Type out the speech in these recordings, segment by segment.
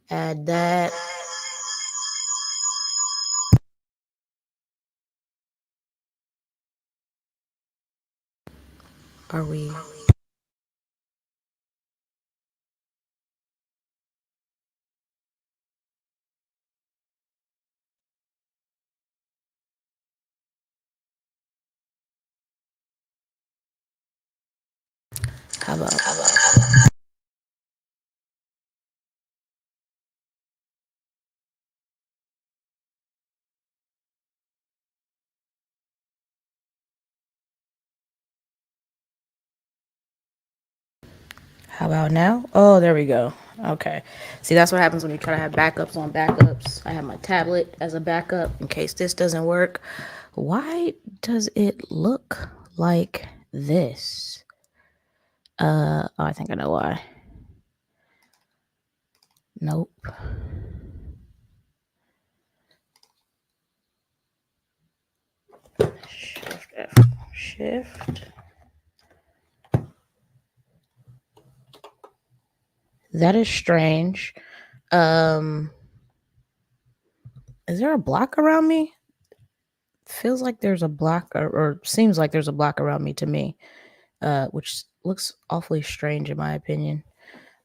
Add that. Are we? How about? How about now? Oh, there we go. Okay. See, that's what happens when you try to have backups on backups. I have my tablet as a backup in case this doesn't work. Why does it look like this? Oh, I think I know why. Nope. Shift F. Shift. That is strange. Um, is there a block around me? Feels like there's a block, or seems like there's a block around me to me, which looks awfully strange in my opinion.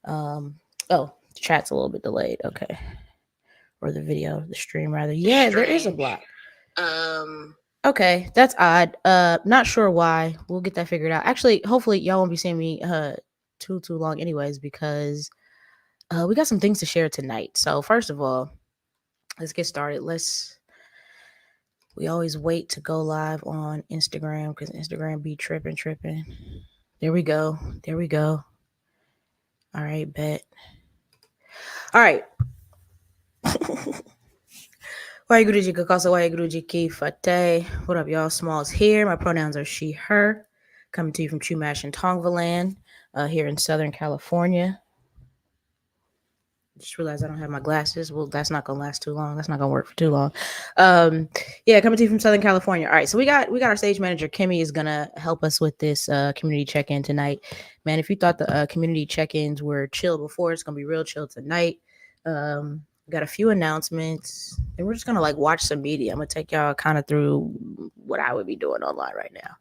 Oh, the chat's a little bit delayed. Okay, or the video, the stream rather. Yeah, there is a block. Okay, that's odd. Not sure why. We'll get that figured out. Actually, hopefully y'all won't be seeing me too long, anyways, because we got some things to share tonight. So first of all, let's get started. We always wait to go live on Instagram because Instagram be tripping. There we go. All right, bet. All right. Waheguru Kakasa, Waheguru Ki Fate. What up, y'all? Smalls here. My pronouns are she, her. Coming to you from Chumash and Tongvaland here in Southern California. Just realized I don't have my glasses. Well, that's not gonna last too long. That's not gonna work for too long. Yeah, coming to you from Southern California. All right, so we got our stage manager Kimmy is gonna help us with this community check-in tonight. Man, if you thought the community check-ins were chill before, it's gonna be real chill tonight. We got a few announcements, and we're just gonna like watch some media. I'm gonna take y'all kind of through what I would be doing online right now,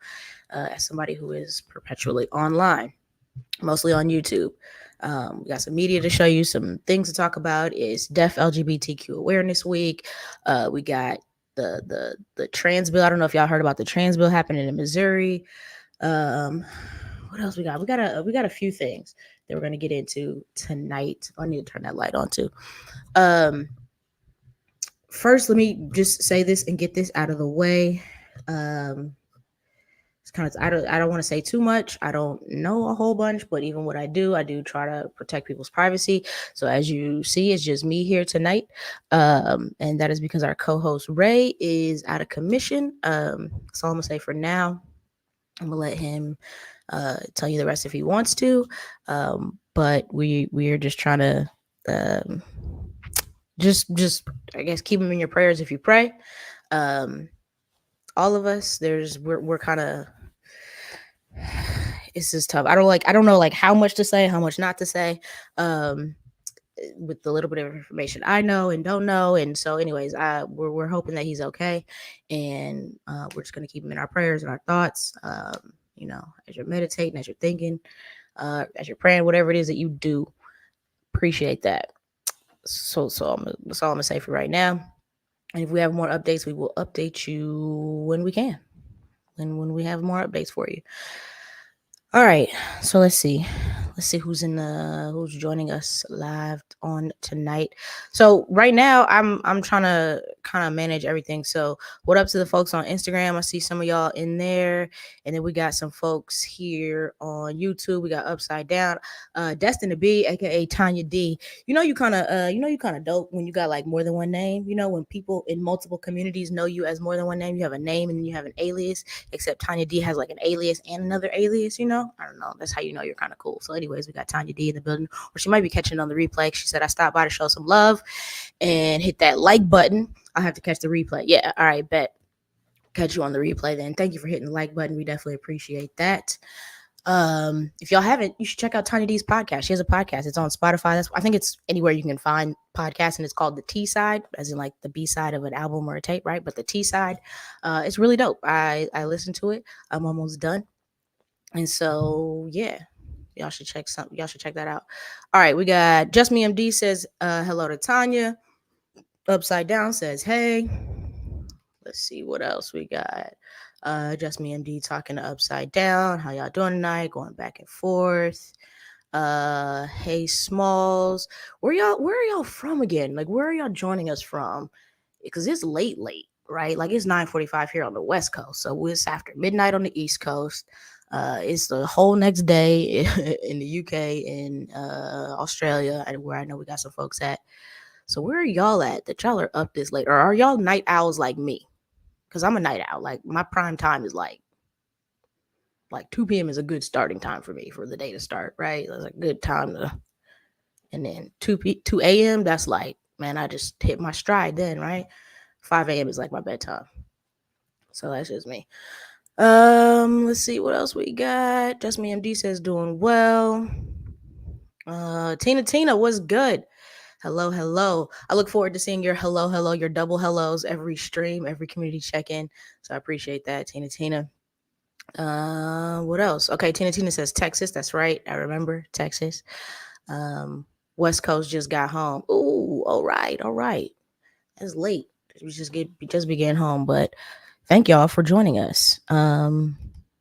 as somebody who is perpetually online, mostly on YouTube. We got some media to show you, some things to talk about. It's Deaf LGBTQ Awareness Week. We got the trans bill. I don't know if y'all heard about the trans bill happening in Missouri. What else we got? We got a few things that we're gonna get into tonight. I need to turn that light on too. First, let me just say this and get this out of the way. It's kind of I don't want to say too much. I don't know a whole bunch, but even what I do try to protect people's privacy. So as you see, it's just me here tonight, and that is because our co-host Ray is out of commission. That's all I'm gonna say for now. I'm gonna let him tell you the rest if he wants to, but we are just trying to just I guess keep him in your prayers if you pray. All of us, we're kind of, it's just tough. I don't know like how much to say, how much not to say, with the little bit of information I know and don't know. And so anyways, we're hoping that he's okay, and we're just gonna keep him in our prayers and our thoughts. As you're meditating, as you're thinking, as you're praying, whatever it is that you do, appreciate that. So that's all I'm gonna say for right now. And if we have more updates, we will update you when we can, and when we have more updates for you. All right, so let's see who's joining us live on tonight. So right now I'm trying to kind of manage everything. So what up to the folks on Instagram? I see some of y'all in there, and then we got some folks here on YouTube. We got Upside Down, Destined to Be, aka Tanya D. You kind of dope when you got like more than one name. When people in multiple communities know you as more than one name, you have a name and then you have an alias. Except Tanya D has like an alias and another alias. I don't know. That's how you know you're kind of cool. So anyways, we got Tanya D in the building, or she might be catching on the replay. She said I stopped by to show some love and hit that like button. I'll have to catch the replay. Yeah, all right, bet. Catch you on the replay then. Thank you for hitting the like button. We definitely appreciate that. If y'all haven't, you should check out Tiny D's podcast. She has a podcast. It's on Spotify. I think it's anywhere you can find podcasts, and it's called the T side, as in like the B side of an album or a tape, right? But the T side, it's really dope. I listened to it. I'm almost done, and so yeah, y'all should check that out. All right, we got Just Me MD says hello to Tanya. Upside Down says hey. Let's see what else we got. Just Me MD talking to Upside Down. How y'all doing tonight? Going back and forth. Hey Smalls. Where are y'all from again? Like where are y'all joining us from? Because it's late, right? Like it's 9:45 here on the West Coast. So it's after midnight on the East Coast. It's the whole next day in the UK, in Australia, and where I know we got some folks at. So where are y'all at that y'all are up this late? Or are y'all night owls like me? Because I'm a night owl. Like my prime time is like 2 p.m. is a good starting time for me for the day to start, right? That's a good time to, and then 2 a.m. that's like, man, I just hit my stride then, right? 5 a.m. is like my bedtime. So that's just me. Let's see what else we got. Just Me MD says doing well. Tina was good. Hello, hello. I look forward to seeing your hello, your double hellos every stream, every community check-in. So I appreciate that, Tina. What else? Okay, Tina says Texas. That's right. I remember Texas. Um, West Coast just got home. Ooh, all right. It's late. We just began home, but thank y'all for joining us.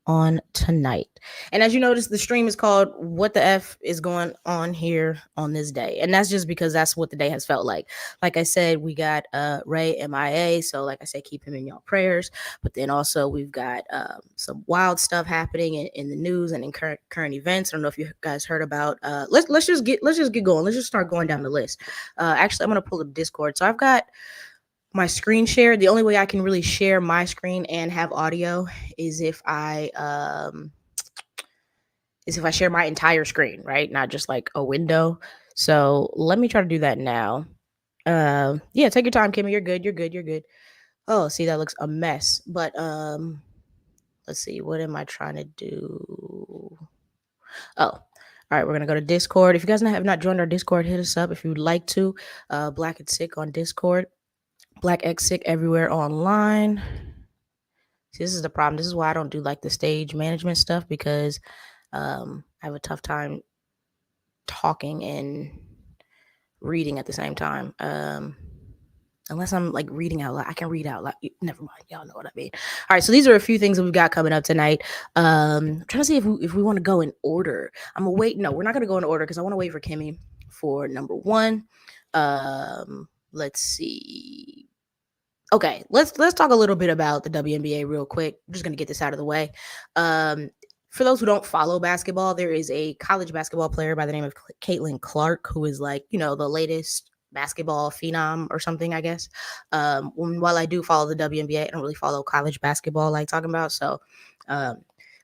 On tonight. And as you notice, the stream is called What the F is Going On Here on This Day. And that's just because that's what the day has felt like. Like I said, we got Ray MIA. So like I said, keep him in y'all prayers. But then also we've got some wild stuff happening in the news and in current events. I don't know if you guys heard about let's just get going. Let's just start going down the list. Actually, I'm gonna pull up Discord. So I've got my screen share. The only way I can really share my screen and have audio is if I share my entire screen, right? Not just like a window. So let me try to do that now. Yeah, take your time, Kimmy. You're good. Oh, see, that looks a mess. But let's see, what am I trying to do? Oh, all right, we're gonna go to Discord. If you guys have not joined our Discord, hit us up if you'd like to. Black and Sick on Discord. BLACKxSIKH everywhere online. See, this is the problem. This is why I don't do like the stage management stuff, because I have a tough time talking and reading at the same time. Unless I'm like reading out loud. I can read out loud. Never mind. Y'all know what I mean. All right. So these are a few things that we've got coming up tonight. I'm trying to see if we want to go in order. I'm gonna wait. No, we're not gonna go in order because I want to wait for Kimmy for number one. Let's see. Okay, let's talk a little bit about the WNBA real quick. I'm just gonna get this out of the way. For those who don't follow basketball, there is a college basketball player by the name of Caitlin Clark, who is like, the latest basketball phenom or something, I guess. While I do follow the WNBA, I don't really follow college basketball like talking about. So,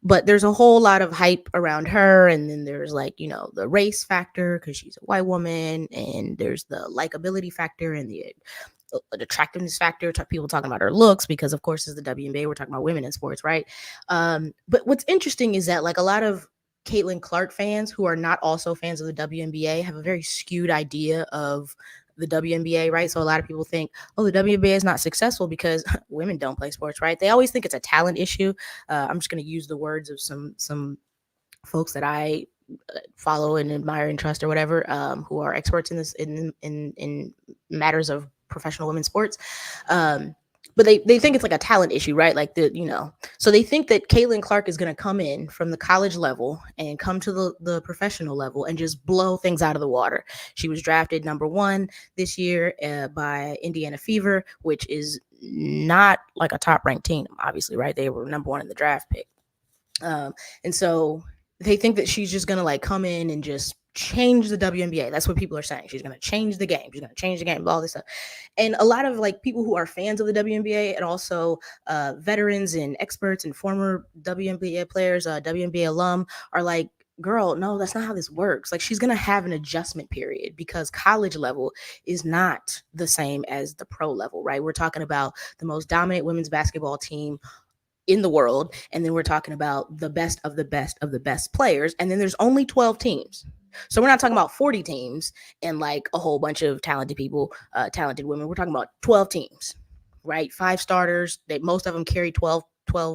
but there's a whole lot of hype around her, and then there's like, the race factor because she's a white woman, and there's the likability factor and the attractiveness factor, people talking about her looks, because of course it's the WNBA, we're talking about women in sports, right? But what's interesting is that like a lot of Caitlin Clark fans who are not also fans of the WNBA have a very skewed idea of the WNBA, right? So a lot of people think, oh, the WNBA is not successful because women don't play sports, right? They always think it's a talent issue. I'm just going to use the words of some folks that I follow and admire and trust or whatever, who are experts in this in matters of professional women's sports. But they think it's like a talent issue, right? Like so they think that Caitlin Clark is going to come in from the college level and come to the professional level and just blow things out of the water. She was drafted number 1 this year by Indiana Fever, which is not like a top ranked team, obviously, right? They were number 1 in the draft pick. And so they think that she's just going to like come in and just change the WNBA. That's what people are saying. She's going to change the game. She's going to change the game, all this stuff. And a lot of like people who are fans of the WNBA and also veterans and experts and former WNBA players, WNBA alum are like, girl, no, that's not how this works. Like she's going to have an adjustment period because college level is not the same as the pro level, right? We're talking about the most dominant women's basketball team in the world, and then we're talking about the best of the best of the best players, and then there's only 12 teams. So we're not talking about 40 teams and like a whole bunch of talented people, talented women. We're talking about 12 teams, right? 5 starters. They most of them carry 12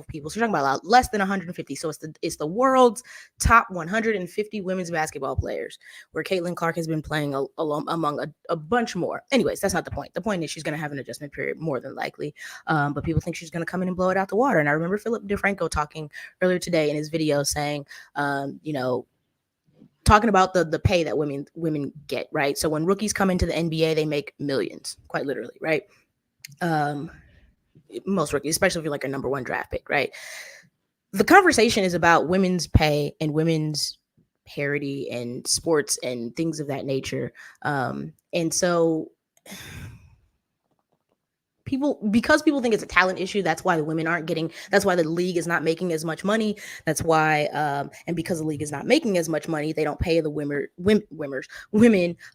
people. So you're talking about a lot less than 150. So it's the world's top 150 women's basketball players, where Caitlin Clark has been playing among a bunch more. Anyways, that's not the point. The point is she's going to have an adjustment period more than likely. But people think she's going to come in and blow it out the water. And I remember Philip DeFranco talking earlier today in his video saying, talking about the pay that women get, right? So when rookies come into the NBA, they make millions, quite literally, right? Most rookies, especially if you're like a number one draft pick, right? The conversation is about women's pay and women's parity and sports and things of that nature. And so because people think it's a talent issue, that's why the women aren't getting, that's why the league is not making as much money. That's why and because the league is not making as much money, they don't pay the women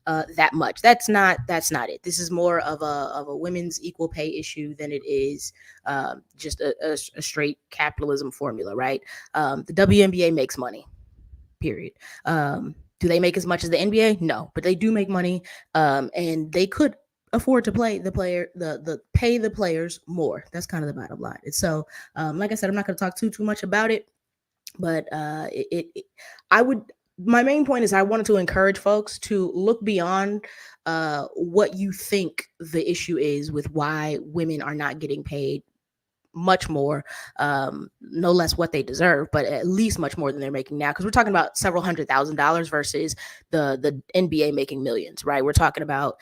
that much. That's not it. This is more of a women's equal pay issue than it is just a straight capitalism formula, right? The WNBA makes money, period. Do they make as much as the NBA? No, but they do make money, and they could afford to pay the players more. That's kind of the bottom line. And so, like I said, I'm not going to talk too much about it, but my main point is I wanted to encourage folks to look beyond what you think the issue is with why women are not getting paid much more, no less what they deserve, but at least much more than they're making now. Because we're talking about several $100,000 versus the NBA making millions, right? We're talking about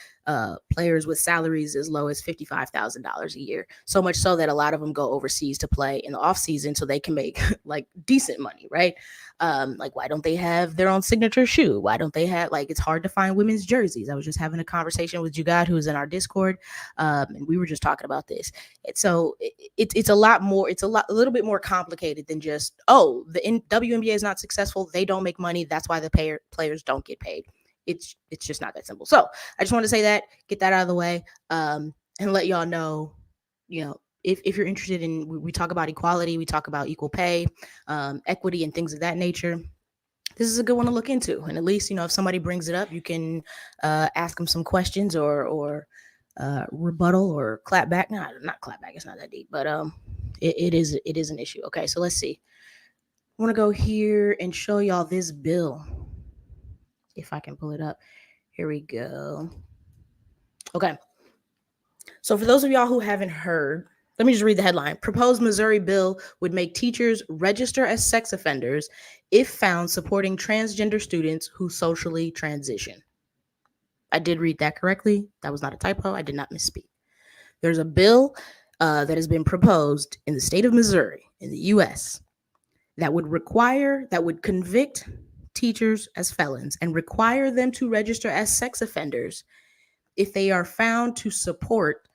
players with salaries as low as $55,000 a year. So much so that a lot of them go overseas to play in the off season so they can make like decent money, right? Like, why don't they have their own signature shoe? Why don't they have, like, it's hard to find women's jerseys. I was just having a conversation with Jugad, who's in our Discord, and we were just talking about this. So it's a lot more, a little bit more complicated than just, oh, the WNBA is not successful, they don't make money, that's why the players don't get paid. It's just not that simple. So I just want to say that, get that out of the way, and let y'all know, if you're interested in, we talk about equality, we talk about equal pay, equity, and things of that nature. This is a good one to look into. And at least, if somebody brings it up, you can ask them some questions or rebuttal or clap back. No, not clap back. It's not that deep, but it is an issue. Okay, so let's see. I want to go here and show y'all this bill. If I can pull it up. Here we go. Okay. So for those of y'all who haven't heard, let me just read the headline. Proposed Missouri bill would make teachers register as sex offenders if found supporting transgender students who socially transition. I did read that correctly. That was not a typo. I did not misspeak. There's a bill that has been proposed in the state of Missouri in the U.S. that would convict teachers as felons and require them to register as sex offenders if they are found to support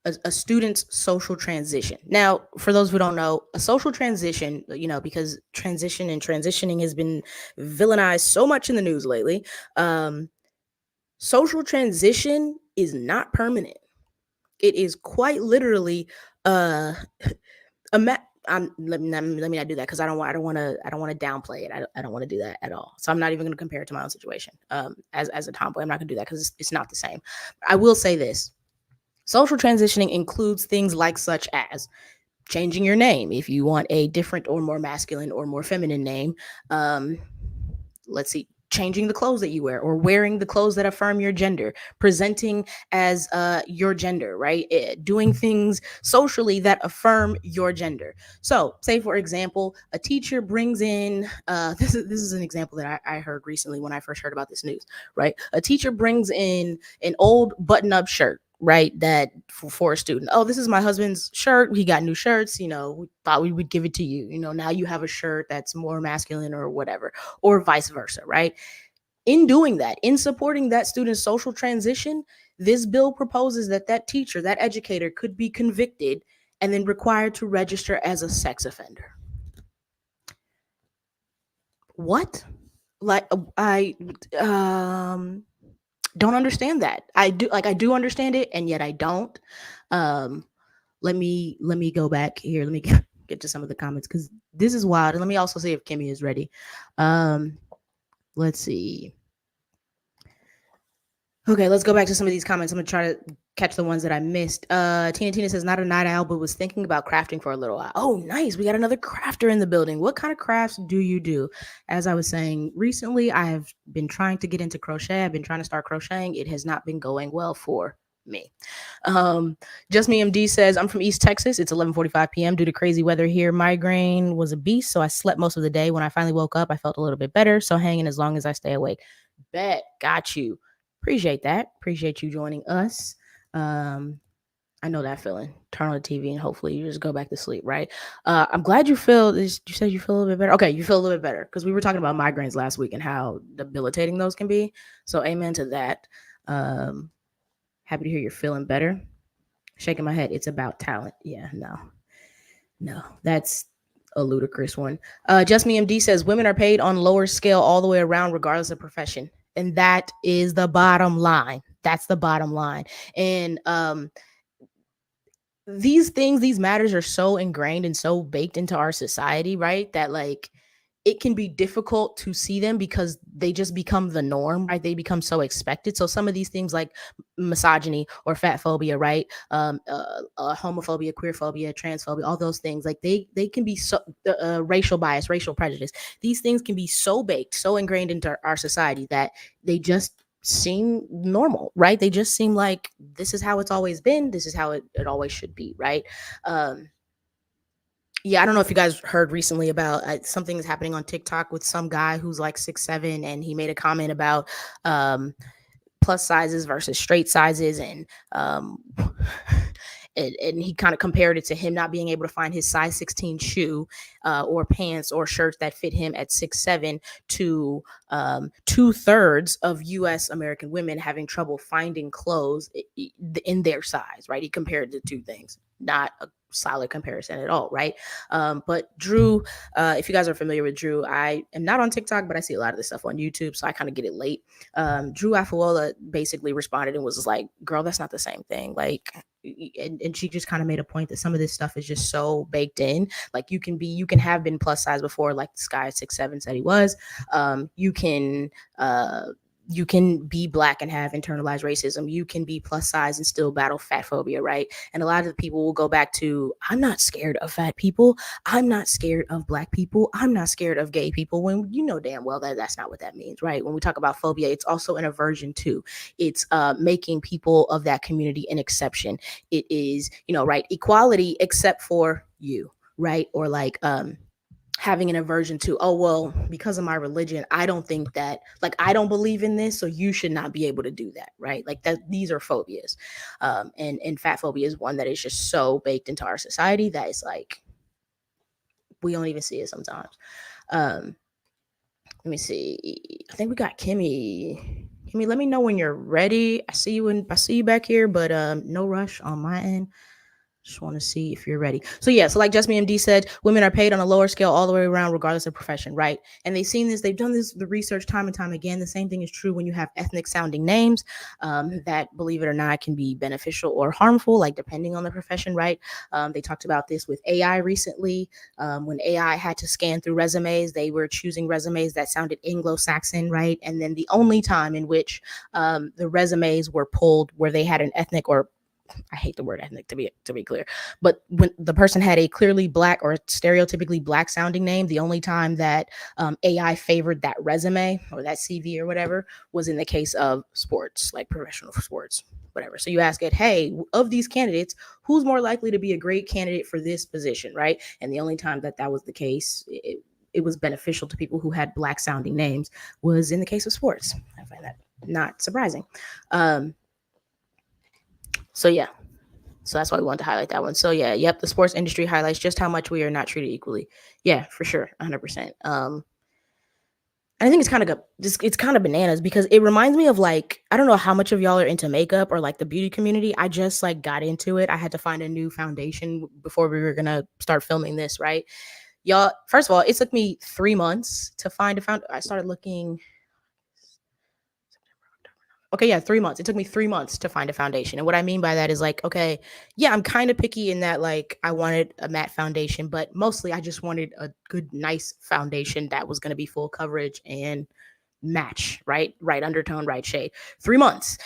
a student's social transition. Now, for those who don't know, a social transition, because transition and transitioning has been villainized so much in the news lately, social transition is not permanent. It is quite literally let me not do that, because I don't want to downplay it. I don't want to do that at all. So I'm not even going to compare it to my own situation. As a tomboy, I'm not going to do that because it's not the same. I will say this: social transitioning includes things like such as changing your name if you want a different or more masculine or more feminine name. Let's see. Changing the clothes that you wear or wearing the clothes that affirm your gender, presenting as your gender, right? Doing things socially that affirm your gender. So say, for example, a teacher brings in, this is an example that I heard recently when I first heard about this news, right? A teacher brings in an old button-up shirt, right? That for a student, oh, this is my husband's shirt. He got new shirts, we thought we would give it to you. Now you have a shirt that's more masculine or whatever, or vice versa, right? In doing that, in supporting that student's social transition, this bill proposes that teacher, that educator could be convicted and then required to register as a sex offender. What? Like, I don't understand that. I do understand it, and yet I don't. Let me go back here. Let me get to some of the comments because this is wild. And let me also see if Kimmy is ready. Um, let's see. Okay, let's go back to some of these comments. I'm gonna try to catch the ones that I missed. Tina says not a night owl, but was thinking about crafting for a little while. Oh, nice. We got another crafter in the building. What kind of crafts do you do? As I was saying recently, I have been trying to get into crochet. I've been trying to start crocheting. It has not been going well for me. Um, Just Me MD says, I'm from East Texas. It's 11:45 p.m. Due to crazy weather here. Migraine was a beast, so I slept most of the day. When I finally woke up, I felt a little bit better. So hanging as long as I stay awake. Bet. Got you. Appreciate that. Appreciate you joining us. Um, I know that feeling. Turn on the TV and hopefully you just go back to sleep, right? I'm glad you feel this. You said you feel a little bit better. Okay, you feel a little bit better because we were talking about migraines last week and how debilitating those can be. So, amen to that. Um, Happy to hear you're feeling better. Shaking my head. It's about talent. Yeah, no, that's a ludicrous one. Just Me MD says women are paid on lower scale all the way around, regardless of profession, and that is the bottom line. That's the bottom line. And these things, these matters are so ingrained and so baked into our society, right? That like it can be difficult to see them because they just become the norm, right? They become so expected. So some of these things like misogyny or fat phobia, right? Homophobia, queer phobia, transphobia, all those things, like they can be so racial bias, racial prejudice. These things can be so baked, so ingrained into our society that they just seem normal, right? They just seem like this is how it's always been. This is how it always should be, right? Um, yeah, I don't know if you guys heard recently about something is happening on TikTok with some guy who's like 6'7", and he made a comment about um, plus sizes versus straight sizes, and and he kind of compared it to him not being able to find his size 16 shoe or pants or shirts that fit him at 6'7", to 2/3 of U.S. American women having trouble finding clothes in their size. Right? He compared the two things. Not a solid comparison at all, right? But Drew, if you guys are familiar with Drew, I am not on TikTok, but I see a lot of this stuff on YouTube, so I kind of get it late. Drew Afuola basically responded and was like, girl, that's not the same thing. Like, and she just kind of made a point that some of this stuff is just so baked in. Like you can have been plus size before, like this guy 6'7" said he was. You can be black and have internalized racism. You can be plus size and still battle fat phobia, right? And a lot of the people will go back to, I'm not scared of fat people. I'm not scared of black people. I'm not scared of gay people, when you know damn well that that's not what that means, right? When we talk about phobia, it's also an aversion too. It's making people of that community an exception. It is, right, equality except for you, right? Or like having an aversion to, oh well, because of my religion, I don't think that, like, I don't believe in this, so you should not be able to do that, right? Like that, these are phobias. And fat phobia is one that is just so baked into our society that it's like we don't even see it sometimes. um Let me see, I think we got Kimmy, let me know when you're ready. I see you back here, but no rush on my end. Just want to see if you're ready. So yeah, so like Just Me MD said, women are paid on a lower scale all the way around, regardless of profession, right? And they've seen this, they've done this, the research time and time again. The same thing is true when you have ethnic sounding names, that, believe it or not, can be beneficial or harmful, like depending on the profession, right? They talked about this with AI recently. When AI had to scan through resumes, they were choosing resumes that sounded Anglo-Saxon, right? And then the only time in which the resumes were pulled where they had an ethnic, or I hate the word ethnic, to be clear, but when the person had a clearly black or stereotypically black sounding name, the only time that AI favored that resume or that CV or whatever was in the case of sports, like professional sports, whatever. So you ask it, hey, of these candidates, who's more likely to be a great candidate for this position, right? And the only time that that was the case, it was beneficial to people who had black sounding names, was in the case of sports. I find that not surprising. So yeah, so that's why we wanted to highlight that one. So yeah, yep, the sports industry highlights just how much we are not treated equally. Yeah, for sure, 100%. I think it's kind of bananas because it reminds me of, like, I don't know how much of y'all are into makeup or like the beauty community. I just like got into it. I had to find a new foundation before we were gonna start filming this, right? Y'all, first of all, it took me 3 months to find a found. I started looking Okay, yeah, 3 months. It took me 3 months to find a foundation. And what I mean by that is like, okay, yeah, I'm kind of picky in that like I wanted a matte foundation, but mostly I just wanted a good, nice foundation that was going to be full coverage and match, right undertone, right shade. 3 months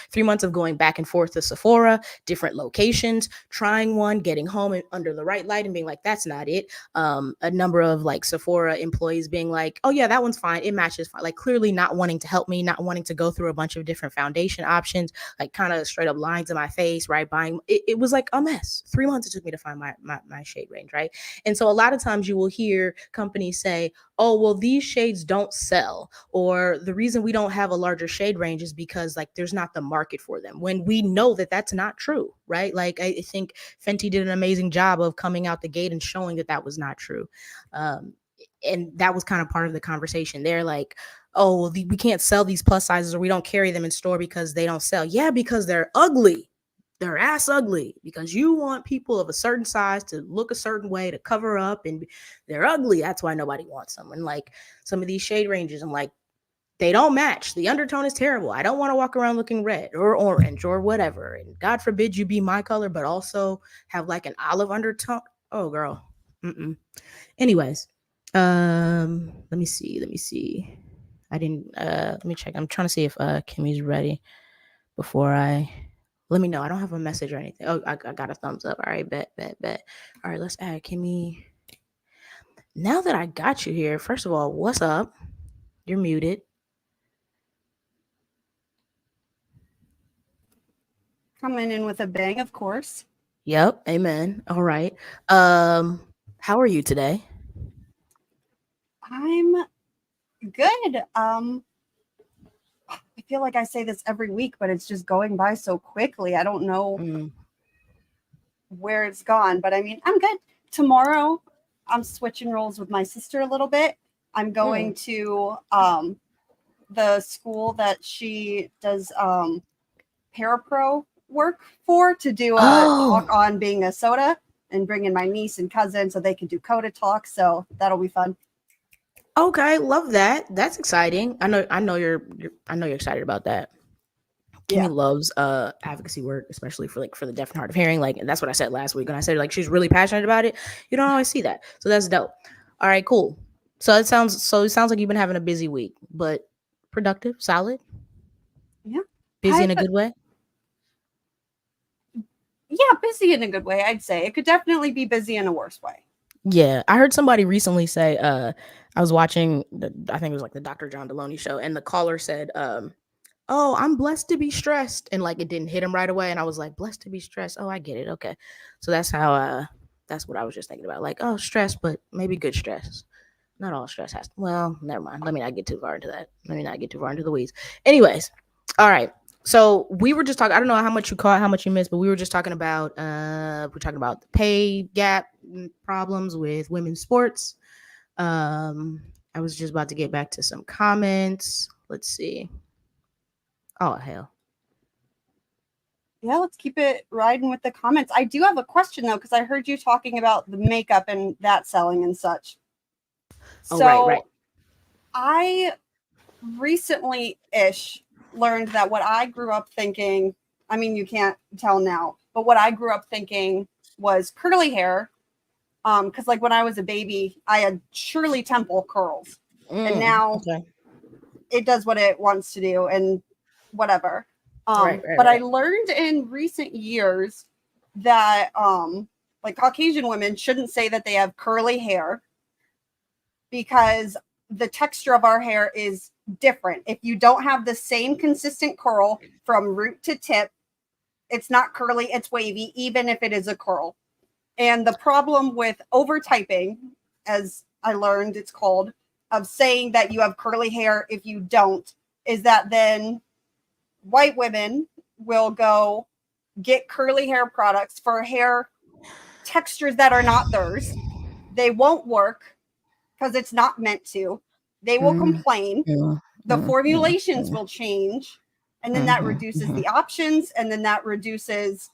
of going back and forth to Sephora, different locations, trying one, getting home and under the right light and being like, that's not it. A number of like Sephora employees being like, oh yeah, that one's fine, it matches fine, like clearly not wanting to help me, not wanting to go through a bunch of different foundation options, like kind of straight up lines in my face, right? Buying it was like a mess. 3 months it took me to find my shade range, right? And so a lot of times you will hear companies say, oh well, these shades don't sell, or the reason we don't have a larger shade range is because like there's not the market for them, when we know that that's not true, right? Like I think Fenty did an amazing job of coming out the gate and showing that that was not true. um, and that was kind of part of the conversation. They're like, oh well, we can't sell these plus sizes, or we don't carry them in store because they don't sell. Yeah, because they're ugly. They're ass ugly, because you want people of a certain size to look a certain way to cover up, and they're ugly. That's why nobody wants them. And like some of these shade ranges, I'm like, they don't match. The undertone is terrible. I don't want to walk around looking red or orange or whatever. And God forbid you be my color, but also have like an olive undertone. Oh, girl. Mm-mm. Anyways, let me see. Let me see. I didn't. Let me check. I'm trying to see if Kimmy's ready before I. Let me know. I don't have a message or anything. Oh, I got a thumbs up. All right, bet. All right, let's add Kimmy. Now that I got you here, first of all, what's up? You're muted. Coming in with a bang, of course. Yep. Amen. All right. How are you today? I'm good. I feel like I say this every week, but it's just going by so quickly. I don't know Mm. where it's gone, but I mean, I'm good. Tomorrow, I'm switching roles with my sister a little bit. I'm going Mm. to the school that she does parapro work for to do a talk Oh, on being a soda, and bring in my niece and cousin so they can do CODA talk. So that'll be fun. okay. Love that. That's exciting. I know you're excited about that. Yeah. Kimmy loves advocacy work, especially for like for the deaf and hard of hearing. Like, and that's what I said last week. And I said like she's really passionate about it. You don't always see that. So that's dope. All right, cool. So it sounds like you've been having a busy week, but productive, solid, Yeah. busy in I've a good way. Yeah, busy in a good way, I'd say. It could definitely be busy in a worse way. Yeah, I heard somebody recently say, I was watching, I think it was like the Dr. John Deloney show, and the caller said, "Oh, I'm blessed to be stressed," and like it didn't hit him right away, and I was like, "Blessed to be stressed." Oh, I get it. Okay, so that's what I was just thinking about. Like, oh, stress, but maybe good stress. Not all stress has. Well, never mind. Let me not get too far into that. Let me not get too far into the weeds. Anyways, all right. So we were just talking. I don't know how much you caught, how much you missed, but we were just talking about. We're talking about the pay gap problems with women's sports. I was just about to get back to some comments. Let's see. Oh hell. Yeah, let's keep it riding with the comments. I do have a question though, because I heard you talking about the makeup and that selling and such. Oh right. So I recently ish learned that what I grew up thinking, I mean, you can't tell now, but what I grew up thinking was curly hair. Because like when I was a baby, I had Shirley Temple curls, and now Okay. it does what it wants to do and whatever. Right. Right. But I Right. learned in recent years that like Caucasian women shouldn't say that they have curly hair because the texture of our hair is different. If you don't have the same consistent curl from root to tip, it's not curly, it's wavy, even if it is a curl. And the problem with overtyping, as I learned it's called, of saying that you have curly hair if you don't, is that then white women will go get curly hair products for hair textures that are not theirs. They won't work because it's not meant to. They will Mm, complain. mm, The mm, mm, formulations mm, will change. And then that mhm, reduces mhm. the options. And then that reduces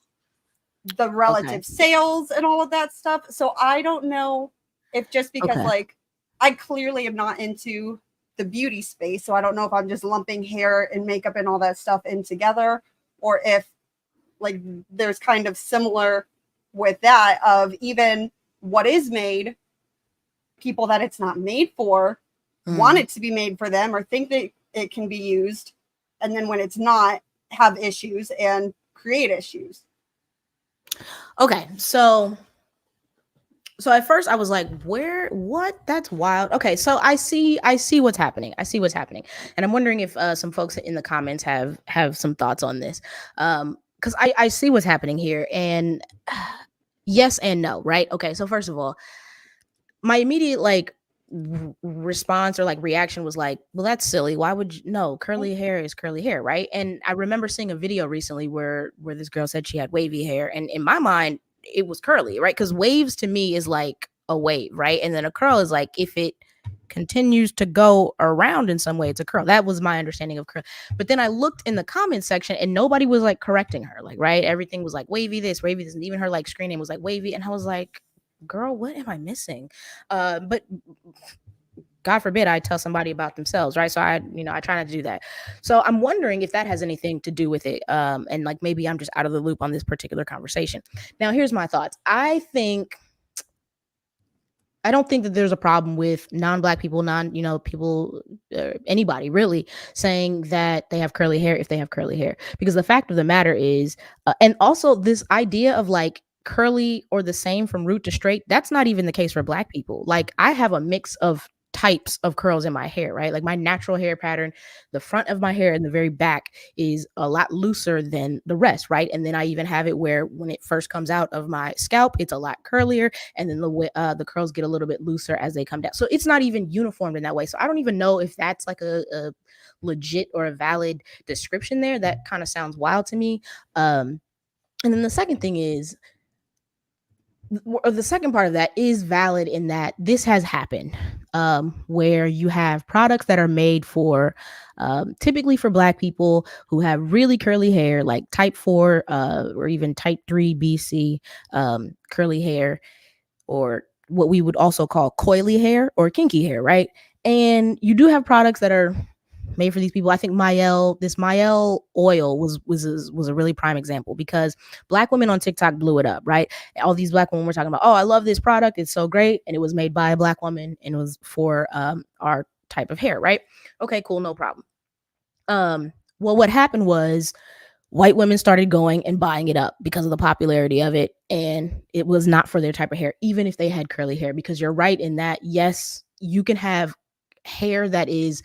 the Okay. relative sales and all of that stuff. So I don't know if just because Okay. like I clearly am not into the beauty space. So I don't know if I'm just lumping hair and makeup and all that stuff in together, or if like there's kind of similar with that of even what is made, people that it's not made for want it to be made for them or think that it can be used, and then when it's not, have issues and create issues. Okay, so at first I was like, what? That's wild. Okay, so I see what's happening. And I'm wondering if some folks in the comments have some thoughts on this. Because I see what's happening here, and yes and no, right? Okay, so first of all, my immediate like response or like reaction was like, well, that's silly. Why would you? No, curly hair is curly hair, right? And I remember seeing a video recently where this girl said she had wavy hair, and in my mind it was curly, right? Because waves to me is like a wave, right? And then a curl is like if it continues to go around in some way, it's a curl. That was my understanding of curl. But then I looked in the comment section and nobody was like correcting her, like, right? Everything was like wavy this, and even her like screen name was like wavy, and I was like, girl, what am I missing? But God forbid I tell somebody about themselves, right? So I try not to do that. So I'm wondering if that has anything to do with it. And like maybe I'm just out of the loop on this particular conversation. Now, here's my thoughts. I don't think that there's a problem with non-Black people, people, anybody really saying that they have curly hair if they have curly hair, because the fact of the matter is, and also this idea of like curly or the same from root to straight, that's not even the case for Black people. Like I have a mix of types of curls in my hair, right? Like my natural hair pattern, the front of my hair and the very back is a lot looser than the rest, right? And then I even have it where when it first comes out of my scalp, it's a lot curlier, and then the curls get a little bit looser as they come down. So it's not even uniform in that way. So I don't even know if that's like a legit or a valid description there. That kind of sounds wild to me. And then the second thing is, or the second part of that is valid in that this has happened, where you have products that are made for typically for Black people who have really curly hair, like type 4 or even type 3 BC curly hair, or what we would also call coily hair or kinky hair, right? And you do have products that are made for these people. I think this Mael oil was a really prime example, because Black women on TikTok blew it up, right? All these Black women were talking about, oh, I love this product, it's so great, and it was made by a Black woman and it was for our type of hair, right? Okay, cool, no problem. Well, what happened was white women started going and buying it up because of the popularity of it, and it was not for their type of hair, even if they had curly hair. Because you're right in that, yes, you can have hair that is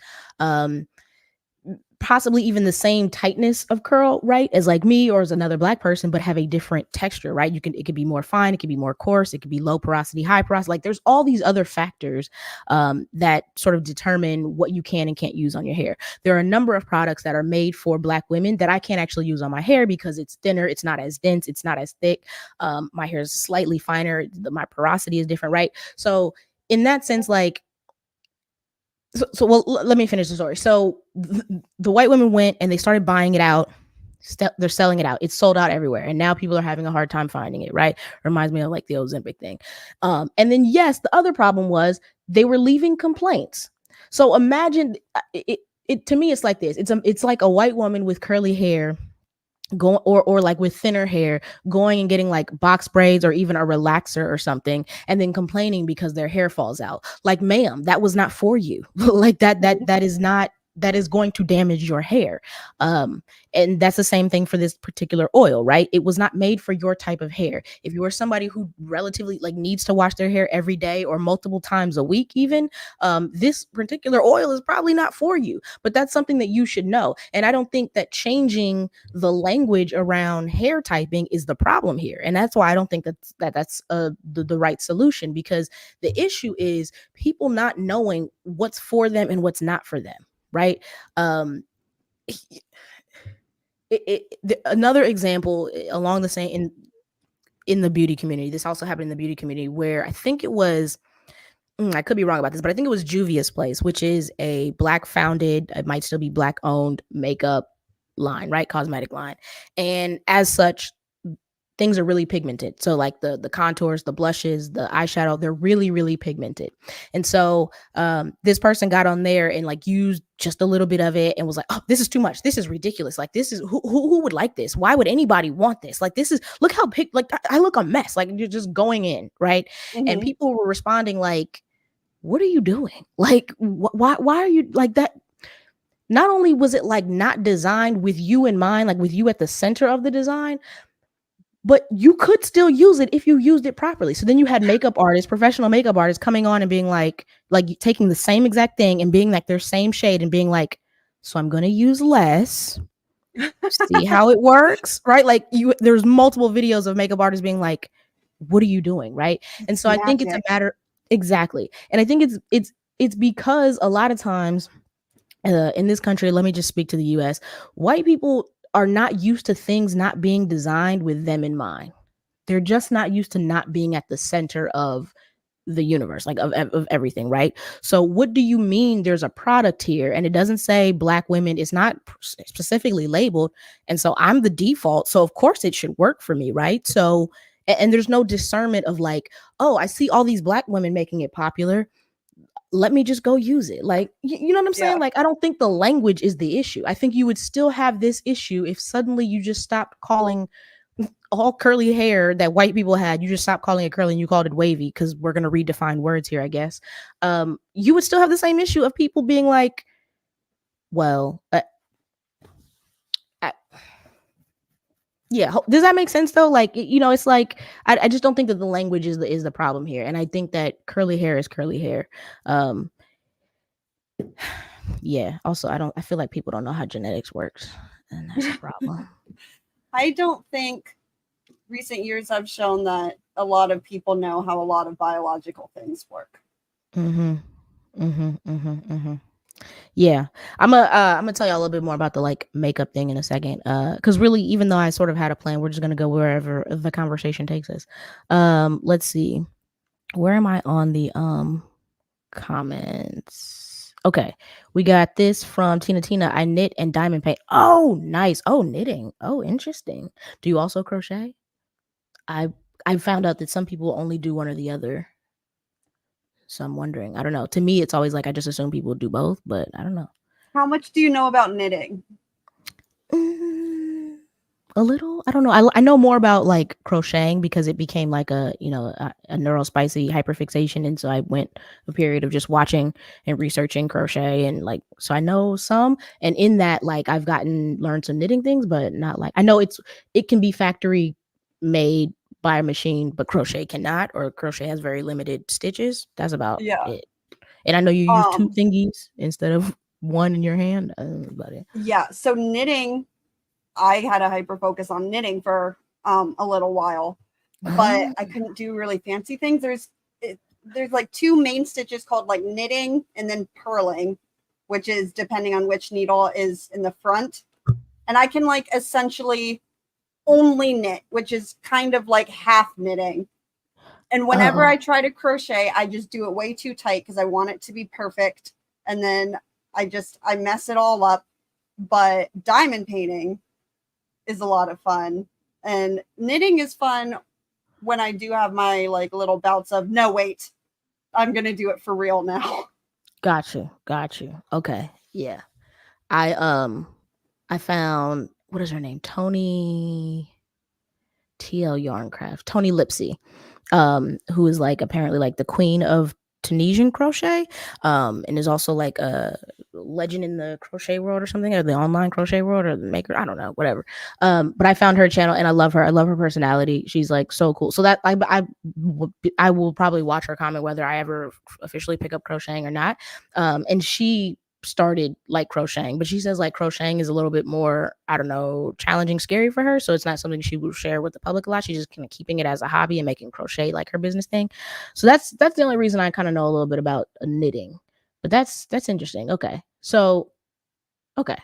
possibly even the same tightness of curl, right, as like me or as another Black person, but have a different texture, right? It could be more fine, it could be more coarse, it could be low porosity, high porosity. Like there's all these other factors that sort of determine what you can and can't use on your hair. There are a number of products that are made for Black women that I can't actually use on my hair because it's thinner, it's not as dense, it's not as thick. My hair is slightly finer, my porosity is different, right? So in that sense, like, well, let me finish the story. So the white women went and they started buying it out. They're selling it out. It's sold out everywhere. And now people are having a hard time finding it, right? Reminds me of like the Ozempic thing. And then, yes, the other problem was they were leaving complaints. So imagine it to me, it's like this. It's like a white woman with curly hair going, or like with thinner hair, going and getting like box braids or even a relaxer or something, and then complaining because their hair falls out. Like, ma'am, that was not for you. Like that is not, that is going to damage your hair. And that's the same thing for this particular oil, right? It was not made for your type of hair. If you are somebody who relatively like needs to wash their hair every day or multiple times a week even, this particular oil is probably not for you. But that's something that you should know. And I don't think that changing the language around hair typing is the problem here. And that's why I don't think that's the right solution, because the issue is people not knowing what's for them and what's not for them, right? Another example along the same in the beauty community, this also happened in the beauty community, where I think it was, I could be wrong about this, but I think it was Juvia's Place, which is a Black founded, it might still be Black owned makeup line, right? Cosmetic line. And as such, things are really pigmented. So like the contours, the blushes, the eyeshadow, they're really, really pigmented. And so this person got on there and like used just a little bit of it and was like, oh, this is too much. This is ridiculous. Like this is who would like this? Why would anybody want this? Like this is look how like I look a mess. Like you're just going in, right? And Mhm. people were responding like, what are you doing? Like why are you like that? Not only was it like not designed with you in mind, like with you at the center of the design, but you could still use it if you used it properly. So then you had makeup artists, professional makeup artists coming on and being like taking the same exact thing and being like their same shade and being like, so I'm going to use less, see how it works, right? Like there's multiple videos of makeup artists being like, what are you doing, right? And It's so I think it's a magic. matter exactly. And I think it's because a lot of times in this country, let me just speak to the US, white people are not used to things not being designed with them in mind. They're just not used to not being at the center of the universe, like of everything, right? So what do you mean there's a product here and it doesn't say black women, it's not specifically labeled, and so I'm the default, so of course it should work for me, right? So and there's no discernment of like, oh, I see all these black women making it popular, let me just go use it. Like, you know what I'm saying? Yeah. Like, I don't think the language is the issue. I think you would still have this issue if suddenly you just stopped calling all curly hair that white people had, you just stopped calling it curly and you called it wavy, because we're going to redefine words here, I guess. You would still have the same issue of people being like, well, I, yeah, does that make sense though? Like, it's like I just don't think that the language is the problem here, and I think that curly hair is curly hair. Um, yeah. Also, I feel like people don't know how genetics works, and that's a problem. I don't think recent years have shown that a lot of people know how a lot of biological things work. Mm-hmm. Mm-hmm. Mm-hmm. Mm-hmm. Yeah, I'm gonna tell you a little bit more about the like makeup thing in a second. Because really, even though I sort of had a plan, we're just gonna go wherever the conversation takes us. Let's see, where am I on the comments? Okay, we got this from Tina. I knit and diamond paint. Oh, nice. Oh, knitting. Oh, interesting. Do you also crochet? I I found out that some people only do one or the other. So I'm wondering. I don't know. To me, it's always like I just assume people do both, but I don't know. How much do you know about knitting? Mm, a little. I don't know. I know more about like crocheting because it became like a neurospicy hyperfixation, and so I went a period of just watching and researching crochet, and like so I know some. And in that, like I've learned some knitting things, but not like I know it can be factory made by a machine, but crochet cannot, or crochet has very limited stitches. That's about Yeah. it. And I know you use two Um, thingies instead of one in your hand. That's about it. yeah. So knitting, I had a hyper focus on knitting for a little while, but Oh. I couldn't do really fancy things. There's like two main stitches called like knitting and then purling, which is depending on which needle is in the front. And I can like essentially only knit, which is kind of like half knitting. And whenever Oh. I try to crochet, I just do it way too tight because I want it to be perfect. And then I mess it all up. But diamond painting is a lot of fun. And knitting is fun when I do have my like little bouts of no wait, I'm gonna do it for real now. Got you. Okay. Yeah. I found, what is her name? Tony TL Yarncraft. Tony Lipsy. Who is like apparently like the queen of Tunisian crochet, and is also like a legend in the crochet world or something, or the online crochet world, or the maker. I don't know, whatever. But I found her channel and I love her. I love her personality. She's like so cool. So that I will probably watch her comment whether I ever officially pick up crocheting or not. And she started like crocheting, but she says like crocheting is a little bit more, I don't know, challenging, scary for her, so it's not something she will share with the public a lot. She's just kind of keeping it as a hobby and making crochet like her business thing. So that's the only reason I kind of know a little bit about knitting. But that's interesting. Okay, so okay,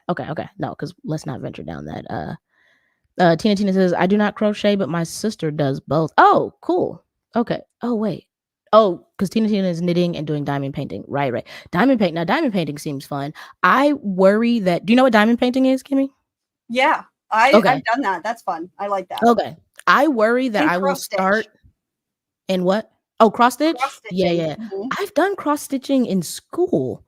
no, because let's not venture down that. Tina says, I do not crochet, but my sister does both. Oh, cool. Okay. Oh, wait. Oh, because Tina is knitting and doing diamond painting. Right. Diamond paint. Now, diamond painting seems fun. I worry that. Do you know what diamond painting is, Kimmy? Yeah, I've Okay. done that. That's fun. I like that. Okay. I worry that And I will cross stitch. start in what? Oh, cross Cross stitch? Yeah, stitching. yeah. Mhm. I've done cross stitching in school.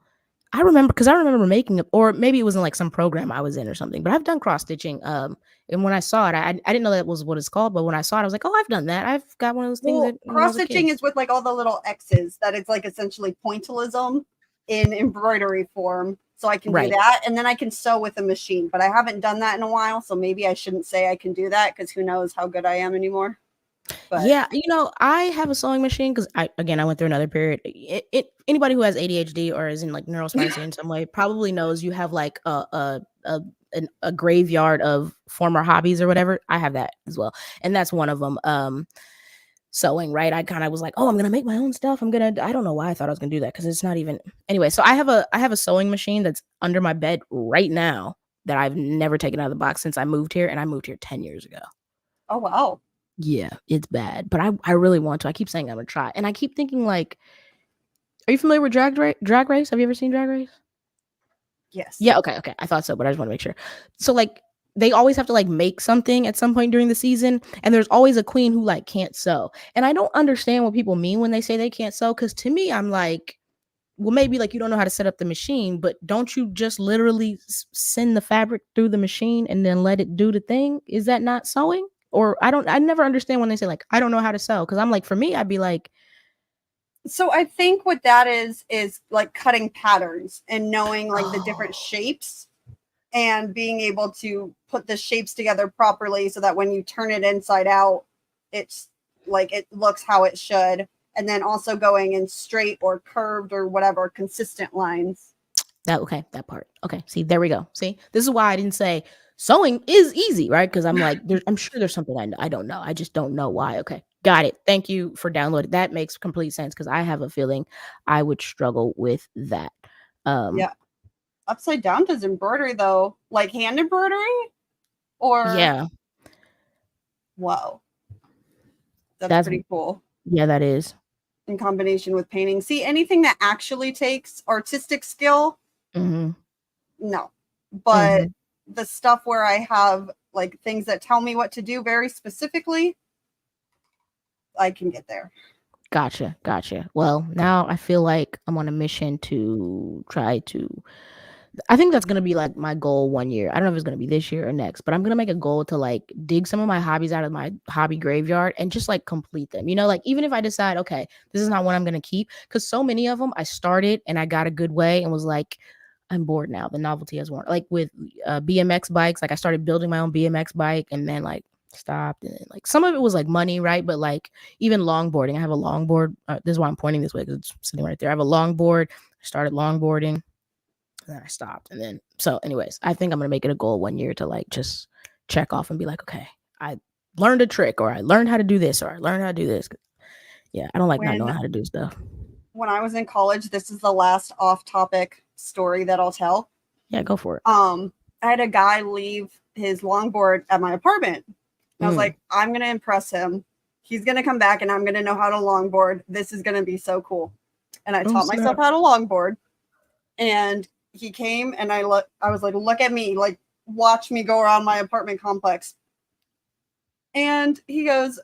I remember because I remember making it, or maybe it was in like some program I was in or something. But I've done cross stitching. And when I saw it, I didn't know that was what it's called. But when I saw it, I was like, oh, I've done that. I've got one of those things Well, that when I cross was a kid. stitching is with like all the little X's that it's like essentially pointillism in embroidery form. So I can do Right. that. And then I can sew with a machine, but I haven't done that in a while. So maybe I shouldn't say I can do that because who knows how good I am anymore. But Yeah, I have a sewing machine because I went through another period. Anybody who has ADHD or is in like neurospicy in some way probably knows you have like a graveyard of former hobbies or whatever. I have that as well, and that's one of them. Sewing, right? I kind of was like, oh, I'm gonna make my own stuff. I don't know why I thought I was gonna do that because it's not even anyway. So I have a sewing machine that's under my bed right now that I've never taken out of the box since I moved here, and I moved here 10 years ago. oh wow. Yeah, it's bad, but I really want to. I keep saying I'm gonna try, and I keep thinking like, are you familiar with Drag Race? Have you ever seen Drag Race? Yes. Yeah, okay, okay. I thought so, but I just want to make sure. So like, they always have to like make something at some point during the season, and there's always a queen who like can't sew, and I don't understand what people mean when they say they can't sew. Because to me, I'm like, well, maybe like you don't know how to set up the machine, but don't you just literally send the fabric through the machine and then let it do the thing? Is that not sewing? Or I never understand when they say like I don't know how to sew because I'm like for me I'd be like, So I think what that is like cutting patterns and knowing like the different oh, shapes and being able to put the shapes together properly so that when you turn it inside out, it's like it looks how it should. And then also going in straight or curved or whatever consistent lines. that okay, that part. Okay, see, there we go. See, this is why I didn't say sewing is easy, right? Because I'm like, I'm sure there's something I don't know. I just don't know why. Okay, got it. Thank you for downloading. That makes complete sense because I have a feeling I would struggle with that. Um, Yeah. Upside down does embroidery though, like hand embroidery or yeah, wow, that's that's pretty cool yeah, that is. in combination with painting. See, anything that actually takes artistic skill, Mm-hmm. no. But Mm-hmm. the stuff where I have like things that tell me what to do very specifically, I can get there. Gotcha, gotcha. Well, now I feel like I'm on a mission to try to I think that's gonna be like my goal 1 year. I don't know if it's gonna be this year or next, but I'm gonna make a goal to like dig some of my hobbies out of my hobby graveyard and just like complete them. Like even if I decide, okay, this is not what I'm gonna keep, because so many of them I started and I got a good way and was like, I'm bored now. The novelty has worn. Like with BMX bikes, like I started building my own BMX bike and then like stopped and then, like some of it was like money, right? But like even longboarding, I have a longboard. This is why I'm pointing this way because it's sitting right there. I have a longboard. I started longboarding and then I stopped. And then, so, anyways, I think I'm gonna make it a goal 1 year to like just check off and be like, okay, I learned a trick, or I learned how to do this, or I learned how to do this. Yeah, I don't like not When knowing how to do stuff. when I was in college, this is the last off-topic story that I'll tell. Yeah, go for it. I had a guy leave his longboard at my apartment. And I was Mm, like, I'm gonna impress him. He's gonna come back and I'm gonna know how to longboard. This is gonna be so cool. And I oh taught myself snap! how to longboard. And he came and I was like, look at me, like watch me go around my apartment complex. And he goes,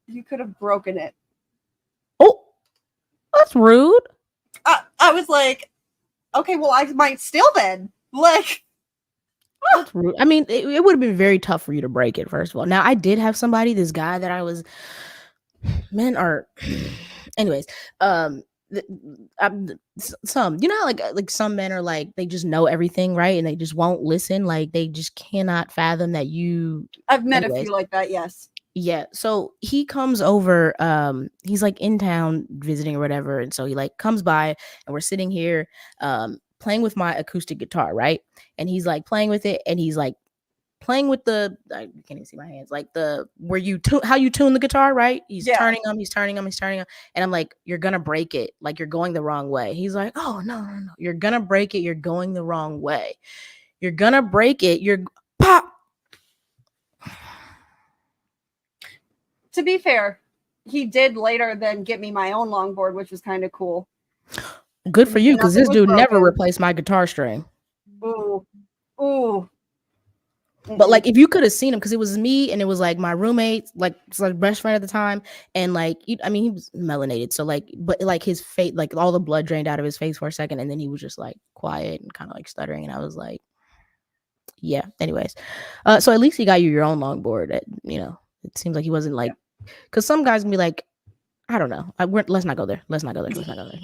you could have broken it. Oh, that's rude. I was like, okay, well, I might still then. Like, That's rude. I mean, it would have been very tough for you to break it. First of all, now I did have somebody, this guy that I was men are anyways th- some how like some men are like they just know everything, right? And they just won't listen, like they just cannot fathom that you I've met a anyways. few like that, yes. Yeah, so he comes over, he's like in town visiting or whatever, and so he like comes by and we're sitting here playing with my acoustic guitar, right? And he's like playing with it and he's like playing with I can't even see my hands, like the where you tune how you tune the guitar, right? He's Yeah. turning them, he's turning them, he's turning them, and I'm like, you're gonna break it, like you're going the wrong way. He's like, oh no, no, no, you're gonna break it, you're going the wrong way. You're gonna break it, you're pop. To be fair, he did later then get me my own longboard, which was kind of cool. Good for you, because Nothing this was dude never broken. replaced my guitar string. Ooh, ooh. But like, if you could have seen him, because it was me and it was like my roommate, like best friend at the time, and like, I mean, he was melanated, so like, but like his face, like all the blood drained out of his face for a second, and then he was just like quiet and kind of like stuttering, and I was like, yeah. Anyways, so at least he got you your own longboard. It seems like he wasn't like, because some guys can be like, I don't know. Let's not go there. Let's not go there. Let's not go there.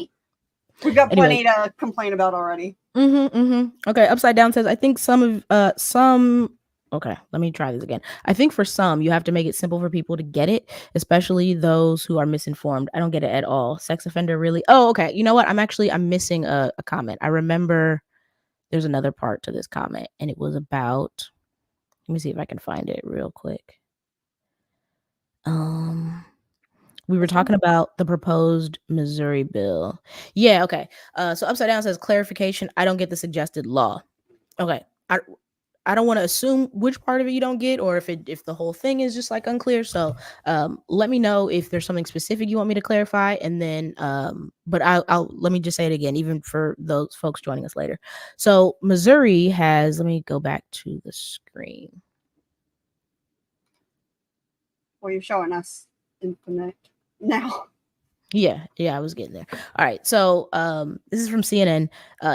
We've got Anyway. plenty to complain about already. Okay, Upside Down says, I think okay, let me try this again. I think for some, you have to make it simple for people to get it, especially those who are misinformed. I don't get it at all. Sex offender, really? Oh, okay. You know what? I'm missing a comment. I remember there's another part to this comment, and it was about, let me see if I can find it real quick. We were talking about the proposed Missouri bill. Yeah, okay. So Upside Down says, clarification, I don't get the suggested law. Okay. I don't want to assume which part of it you don't get, or if the whole thing is just like unclear. So let me know if there's something specific you want me to clarify, and then but I'll let me just say it again, even for those folks joining us later. So Missouri has, let me go back to the screen. Well, you're showing us infinite now. Yeah, I was getting there. All right, so this is from CNN.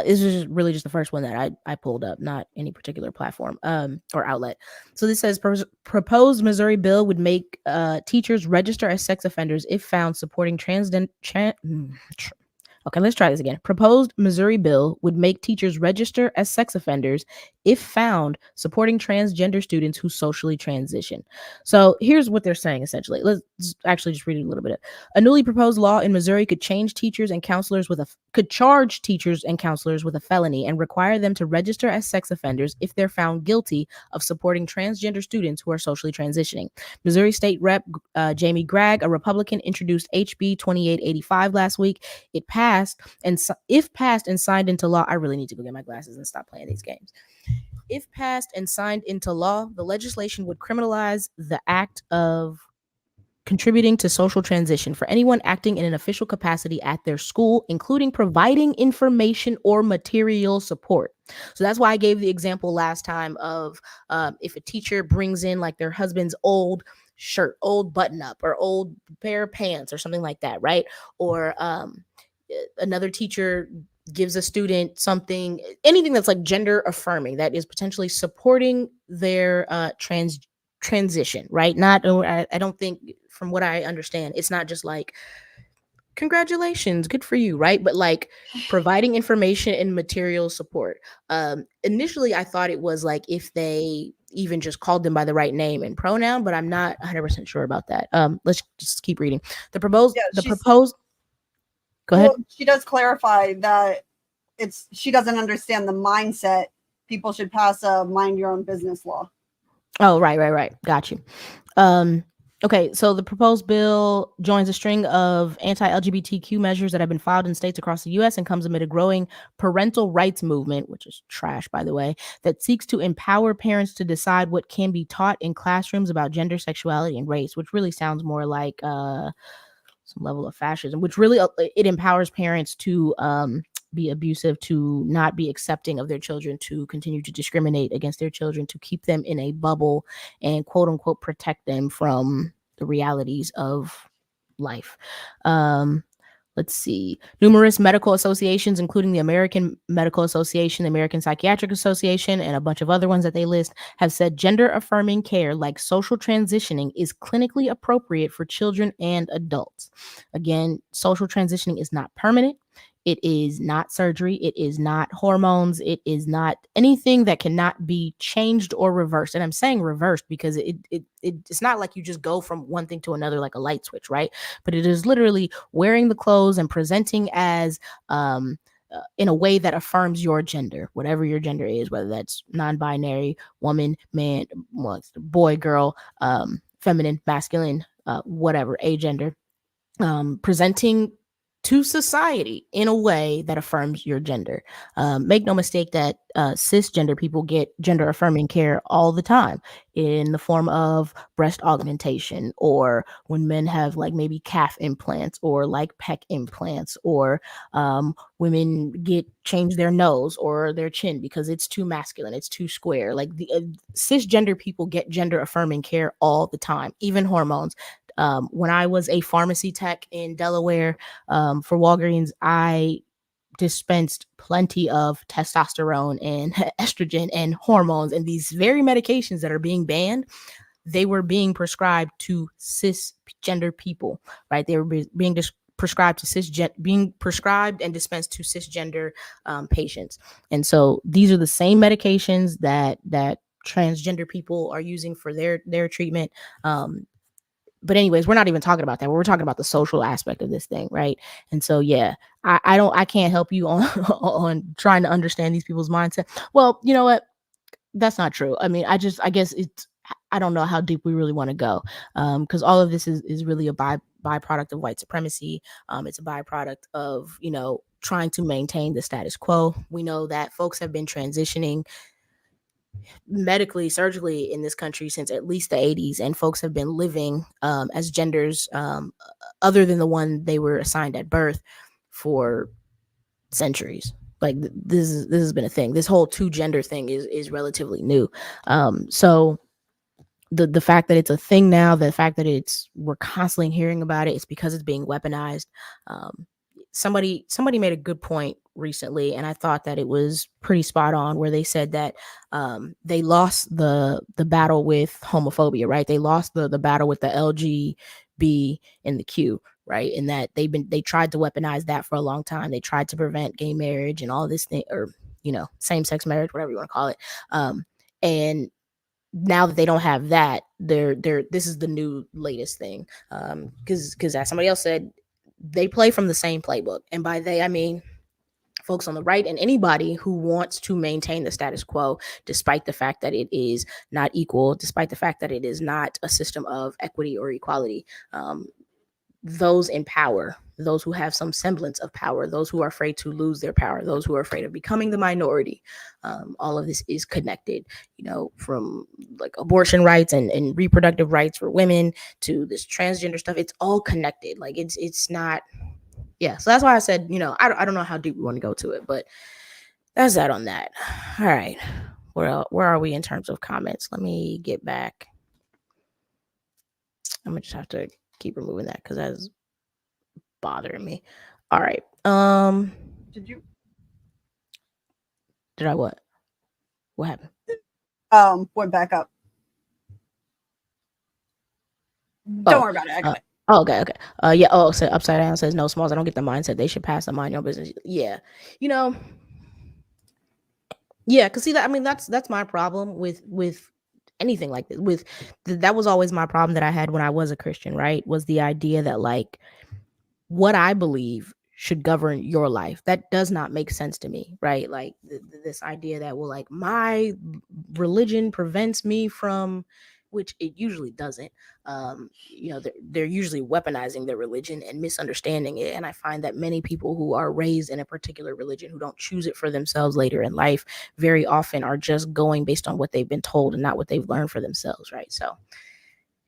This is really just the first one that I pulled up, not any particular platform or outlet. So this says, proposed Missouri bill would make teachers register as sex offenders if found supporting Okay, let's try this again. Proposed Missouri bill would make teachers register as sex offenders if found supporting transgender students who socially transition. So here's what they're saying essentially. Let's actually just read it a little bit. A newly proposed law in Missouri could charge teachers and counselors with a felony and require them to register as sex offenders if they're found guilty of supporting transgender students who are socially transitioning. Missouri State Rep Jamie Gregg, a Republican, introduced HB 2885 last week. It passed, and if passed and signed into law, I really need to go get my glasses and stop playing these games. If passed and signed into law, the legislation would criminalize the act of contributing to social transition for anyone acting in an official capacity at their school, including providing information or material support. So that's why I gave the example last time of if a teacher brings in like their husband's old shirt, old button up, or old pair of pants or something like that, right? Or another teacher gives a student something, anything that's like gender affirming, that is potentially supporting their transition, right? I don't think, from what I understand, it's not just like, congratulations, good for you, right? But like providing information and material support. Initially, I thought it was like if they even just called them by the right name and pronoun, but I'm not 100% sure about that. Let's just keep reading. The proposed. Go ahead. Well, she does clarify that she doesn't understand the mindset. People should pass a mind your own business law. Oh, right. Got you. Okay, so the proposed bill joins a string of anti-LGBTQ measures that have been filed in states across the U.S. and comes amid a growing parental rights movement, which is trash, by the way, that seeks to empower parents to decide what can be taught in classrooms about gender, sexuality, and race, which really sounds more like some level of fascism, which really it empowers parents to be abusive, to not be accepting of their children, to continue to discriminate against their children, to keep them in a bubble and quote unquote protect them from the realities of life. Let's see. Numerous medical associations, including the American Medical Association, the American Psychiatric Association, and a bunch of other ones that they list, have said gender affirming care like social transitioning is clinically appropriate for children and adults. Again, social transitioning is not permanent. It is not surgery. It is not hormones. It is not anything that cannot be changed or reversed. And I'm saying reversed because it's not like you just go from one thing to another like a light switch, right? But it is literally wearing the clothes and presenting as in a way that affirms your gender, whatever your gender is, whether that's non-binary, woman, man, boy, girl, feminine, masculine, whatever, agender. Presenting to society in a way that affirms your gender. Make no mistake that cisgender people get gender affirming care all the time in the form of breast augmentation, or when men have like maybe calf implants or like pec implants, or women get change their nose or their chin because it's too masculine, it's too square. Like the cisgender people get gender affirming care all the time, even hormones. When I was a pharmacy tech in Delaware, for Walgreens, I dispensed plenty of testosterone and estrogen and hormones and these very medications that are being banned. They were being prescribed to cisgender people, right? They were being prescribed to being prescribed and dispensed to cisgender patients. And so these are the same medications that transgender people are using for their treatment. But anyways, we're not even talking about that. We're talking about the social aspect of this thing, right? And so yeah, I can't help you on on trying to understand these people's mindset. Well, you know what? That's not true. I mean, I guess it's, I don't know how deep we really want to go, because all of this is really a byproduct of white supremacy. It's a byproduct of, you know, trying to maintain the status quo. We know that folks have been transitioning medically, surgically in this country since at least the 80s, and folks have been living as genders other than the one they were assigned at birth for centuries. Like this has been a thing. This whole two gender thing is relatively new. So the fact that it's a thing now, the fact that we're constantly hearing about it, it's because it's being weaponized. Um, somebody made a good point recently, and I thought that it was pretty spot on, where they said that they lost the battle with homophobia, right? They lost the battle with the LGB and the Q, right? And that they tried to weaponize that for a long time. They tried to prevent gay marriage and all this thing, or you know, same sex marriage, whatever you want to call it. And now that they don't have that, they're this is the new latest thing. Because as somebody else said, they play from the same playbook, and by they I mean folks on the right and anybody who wants to maintain the status quo, despite the fact that it is not equal, despite the fact that it is not a system of equity or equality. Those in power, those who have some semblance of power, those who are afraid to lose their power, those who are afraid of becoming the minority. All of this is connected, you know, from like abortion rights and reproductive rights for women to this transgender stuff. It's all connected. Like it's not, yeah. So that's why I said, you know, I don't know how deep we want to go to it, but that's that on that. All right. Where are we in terms of comments? Let me get back. I'm gonna just have to keep removing that because that's bothering me. All right. Did I what? What happened? went back up. Don't worry about it. I got it. Okay. Yeah. Oh, so upside down says no smalls. I don't get the mindset. They should pass the mind your business. Yeah. You know. Yeah. Cause see that. I mean, that's my problem with anything like this. That was always my problem that I had when I was a Christian. Right. Was the idea that like what I believe should govern your life. That does not make sense to me, right? Like this idea that, well, like my religion prevents me from, which it usually doesn't. You know, they're usually weaponizing their religion and misunderstanding it. And I find that many people who are raised in a particular religion, who don't choose it for themselves later in life, very often are just going based on what they've been told and not what they've learned for themselves, right? So,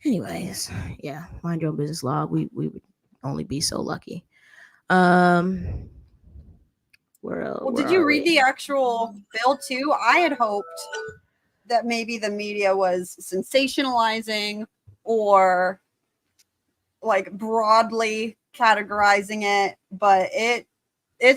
anyways, yeah, mind your own business law. We would only be so lucky. Well, did you read the actual bill too? I had hoped that maybe the media was sensationalizing or like broadly categorizing it, but it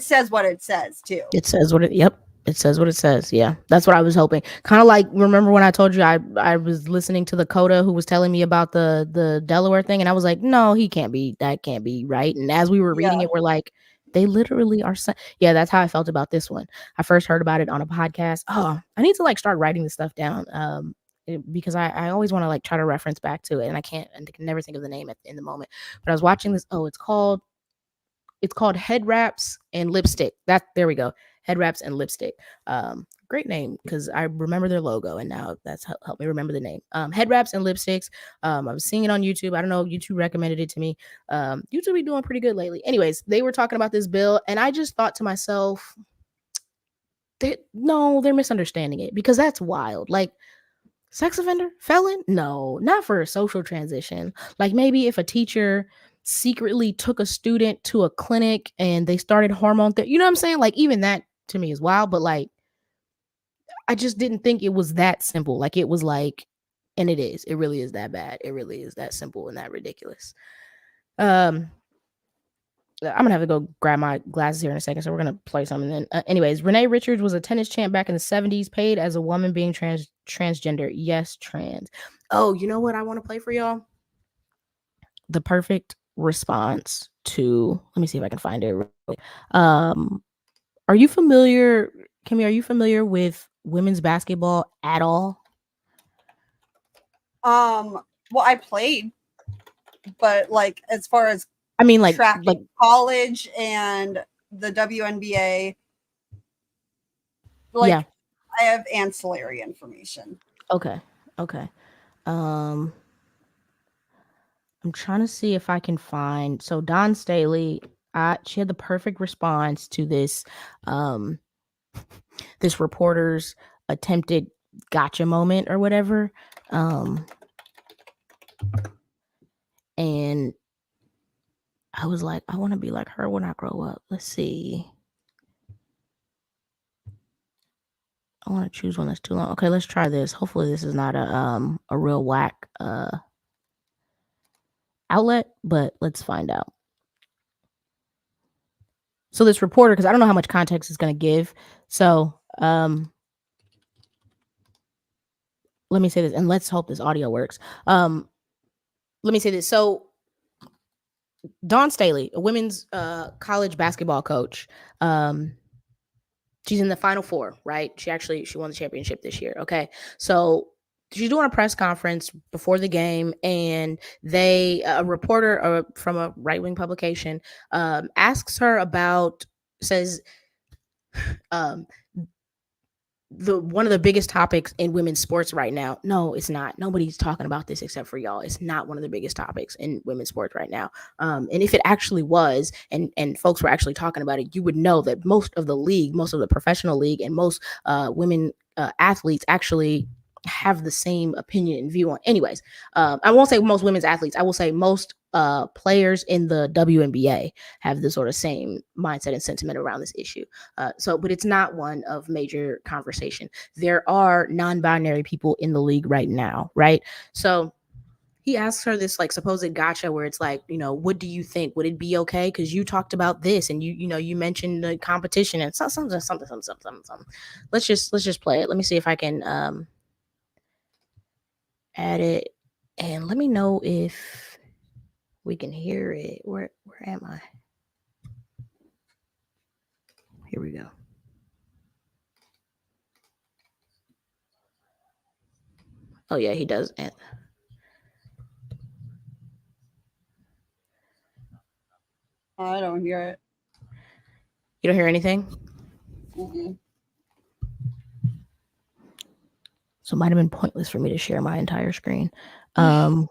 says what it says too. It says what it, yep. It says what it says. Yeah, that's what I was hoping. Kind of like, remember when I told you I was listening to the coda who was telling me about the Delaware thing, and I was like, no, that can't be right. And as we were reading it, we're like, they literally are. Yeah, that's how I felt about this one. I first heard about it on a podcast. Oh, I need to like start writing this stuff down. Because I always want to like try to reference back to it, and I can never think of the name in the moment. But I was watching this. Oh, it's called Head Wraps and Lipstick. There we go. Head Wraps and Lipstick. great name because I remember their logo, and now that's helped me remember the name. Head wraps and lipsticks. I was seeing it on YouTube. I don't know. YouTube recommended it to me. YouTube be doing pretty good lately. Anyways, they were talking about this bill, and I just thought to myself, no, they're misunderstanding it because that's wild. Like, sex offender, felon? No, not for a social transition. Like maybe if a teacher secretly took a student to a clinic and they started hormone therapy, you know what I'm saying? Like even that to me is wild, but like I just didn't think it was that simple. Like it was like, and it is. It really is that bad. It really is that simple and that ridiculous. I'm gonna have to go grab my glasses here in a second, so we're gonna play something. Then, anyways, Renee Richards was a tennis champ back in the '70s, paid as a woman being transgender. Yes, trans. Oh, you know what I want to play for y'all? The perfect response to. Let me see if I can find it. Are you familiar, Kimmy? Are you familiar with women's basketball at all? Well, I played, but like as far as I mean, like college and the WNBA, like yeah. I have ancillary information. Okay. I'm trying to see if I can find. So Dawn Staley, she had the perfect response to this, this reporter's attempted gotcha moment or whatever, and I was like, I want to be like her when I grow up. Let's see. I want to choose one that's too long. Okay, let's try this. Hopefully, this is not a real whack outlet, but let's find out. So this reporter, because I don't know how much context it's going to give. So let me say this, and let's hope this audio works. Let me say this. So Dawn Staley, a women's college basketball coach, she's in the Final Four, right? She won the championship this year. Okay, so she's doing a press conference before the game, and a reporter from a right-wing publication asks her about, says, one of the biggest topics in women's sports right now. No, it's not. Nobody's talking about this except for y'all. It's not one of the biggest topics in women's sports right now. And if it actually was, and folks were actually talking about it, you would know that most of the professional league, and most women athletes actually have the same opinion and view on. Anyways, I won't say most women's athletes. I will say most players in the WNBA have the sort of same mindset and sentiment around this issue. But it's not one of major conversation. There are non-binary people in the league right now, right? So he asks her this like supposed gotcha where it's like, what do you think? Would it be okay? Because you talked about this, and you mentioned the competition and something. Let's just play it. Let me see if I can add it, and let me know if we can hear it. Where am I? Here we go. Oh yeah, he does. I don't hear it. You don't hear anything? Mm-hmm. So it might have been pointless for me to share my entire screen. I'm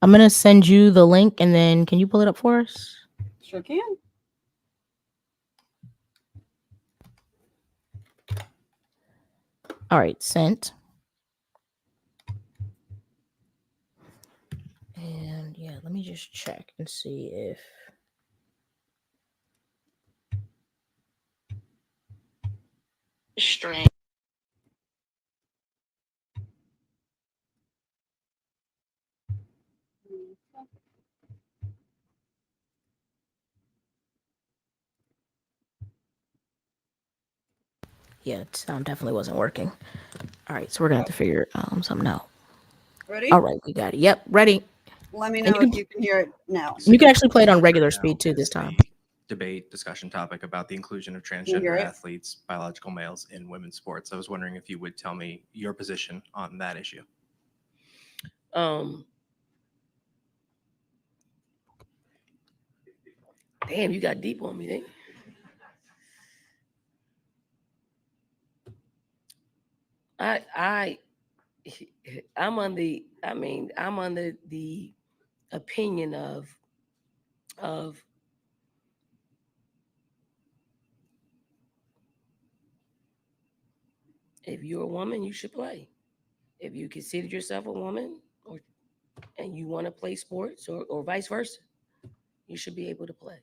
gonna send you the link, and then can you pull it up for us? Sure can. All right, sent. And yeah, let me just check and see if string. Yeah, it sound definitely wasn't working. All right, so we're gonna have to figure something out. Ready? All right, we got it. Yep, ready. Let me know if you can hear it now. You can actually play it on regular speed too this time. Debate discussion topic about the inclusion of transgender athletes, biological males in women's sports. I was wondering if you would tell me your position on that issue. Damn, you got deep on me, eh? I I'm on the. I mean, I'm under the opinion of if you're a woman, you should play. If you consider yourself a woman, or and you want to play sports, or vice versa, you should be able to play.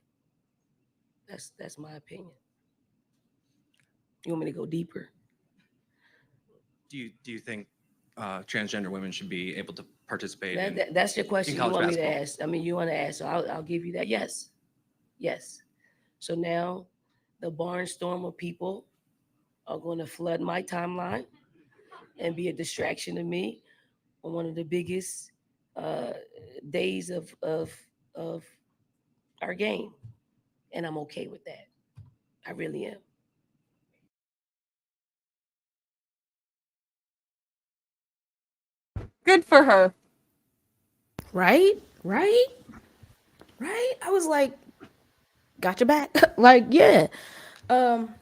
That's my opinion. You want me to go deeper? Do you think transgender women should be able to participate That's your question. You college want me to basketball? ask? I mean, you want to ask, so I'll give you that. Yes, yes. So now, the barnstorm of people are going to flood my timeline and be a distraction to me on one of the biggest uh, days of our game, and I'm okay with that. I really am. Good for her. Right? Right? Right? I was like, got your back. Like, yeah. Um,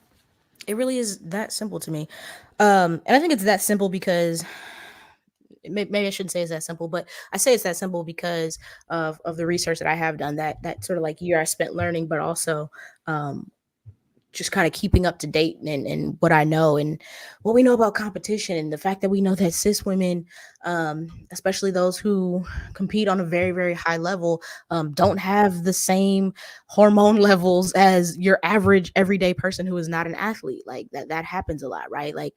it really is that simple to me. And I think it's that simple because maybe I shouldn't say it's that simple, but I say it's that simple because of the research that I have done, that sort of like year I spent learning, but also um just kind of keeping up to date and what I know and what we know about competition and the fact that we know that cis women, especially those who compete on a very, very high level, don't have the same hormone levels as your average everyday person who is not an athlete. Like that happens a lot, right? Like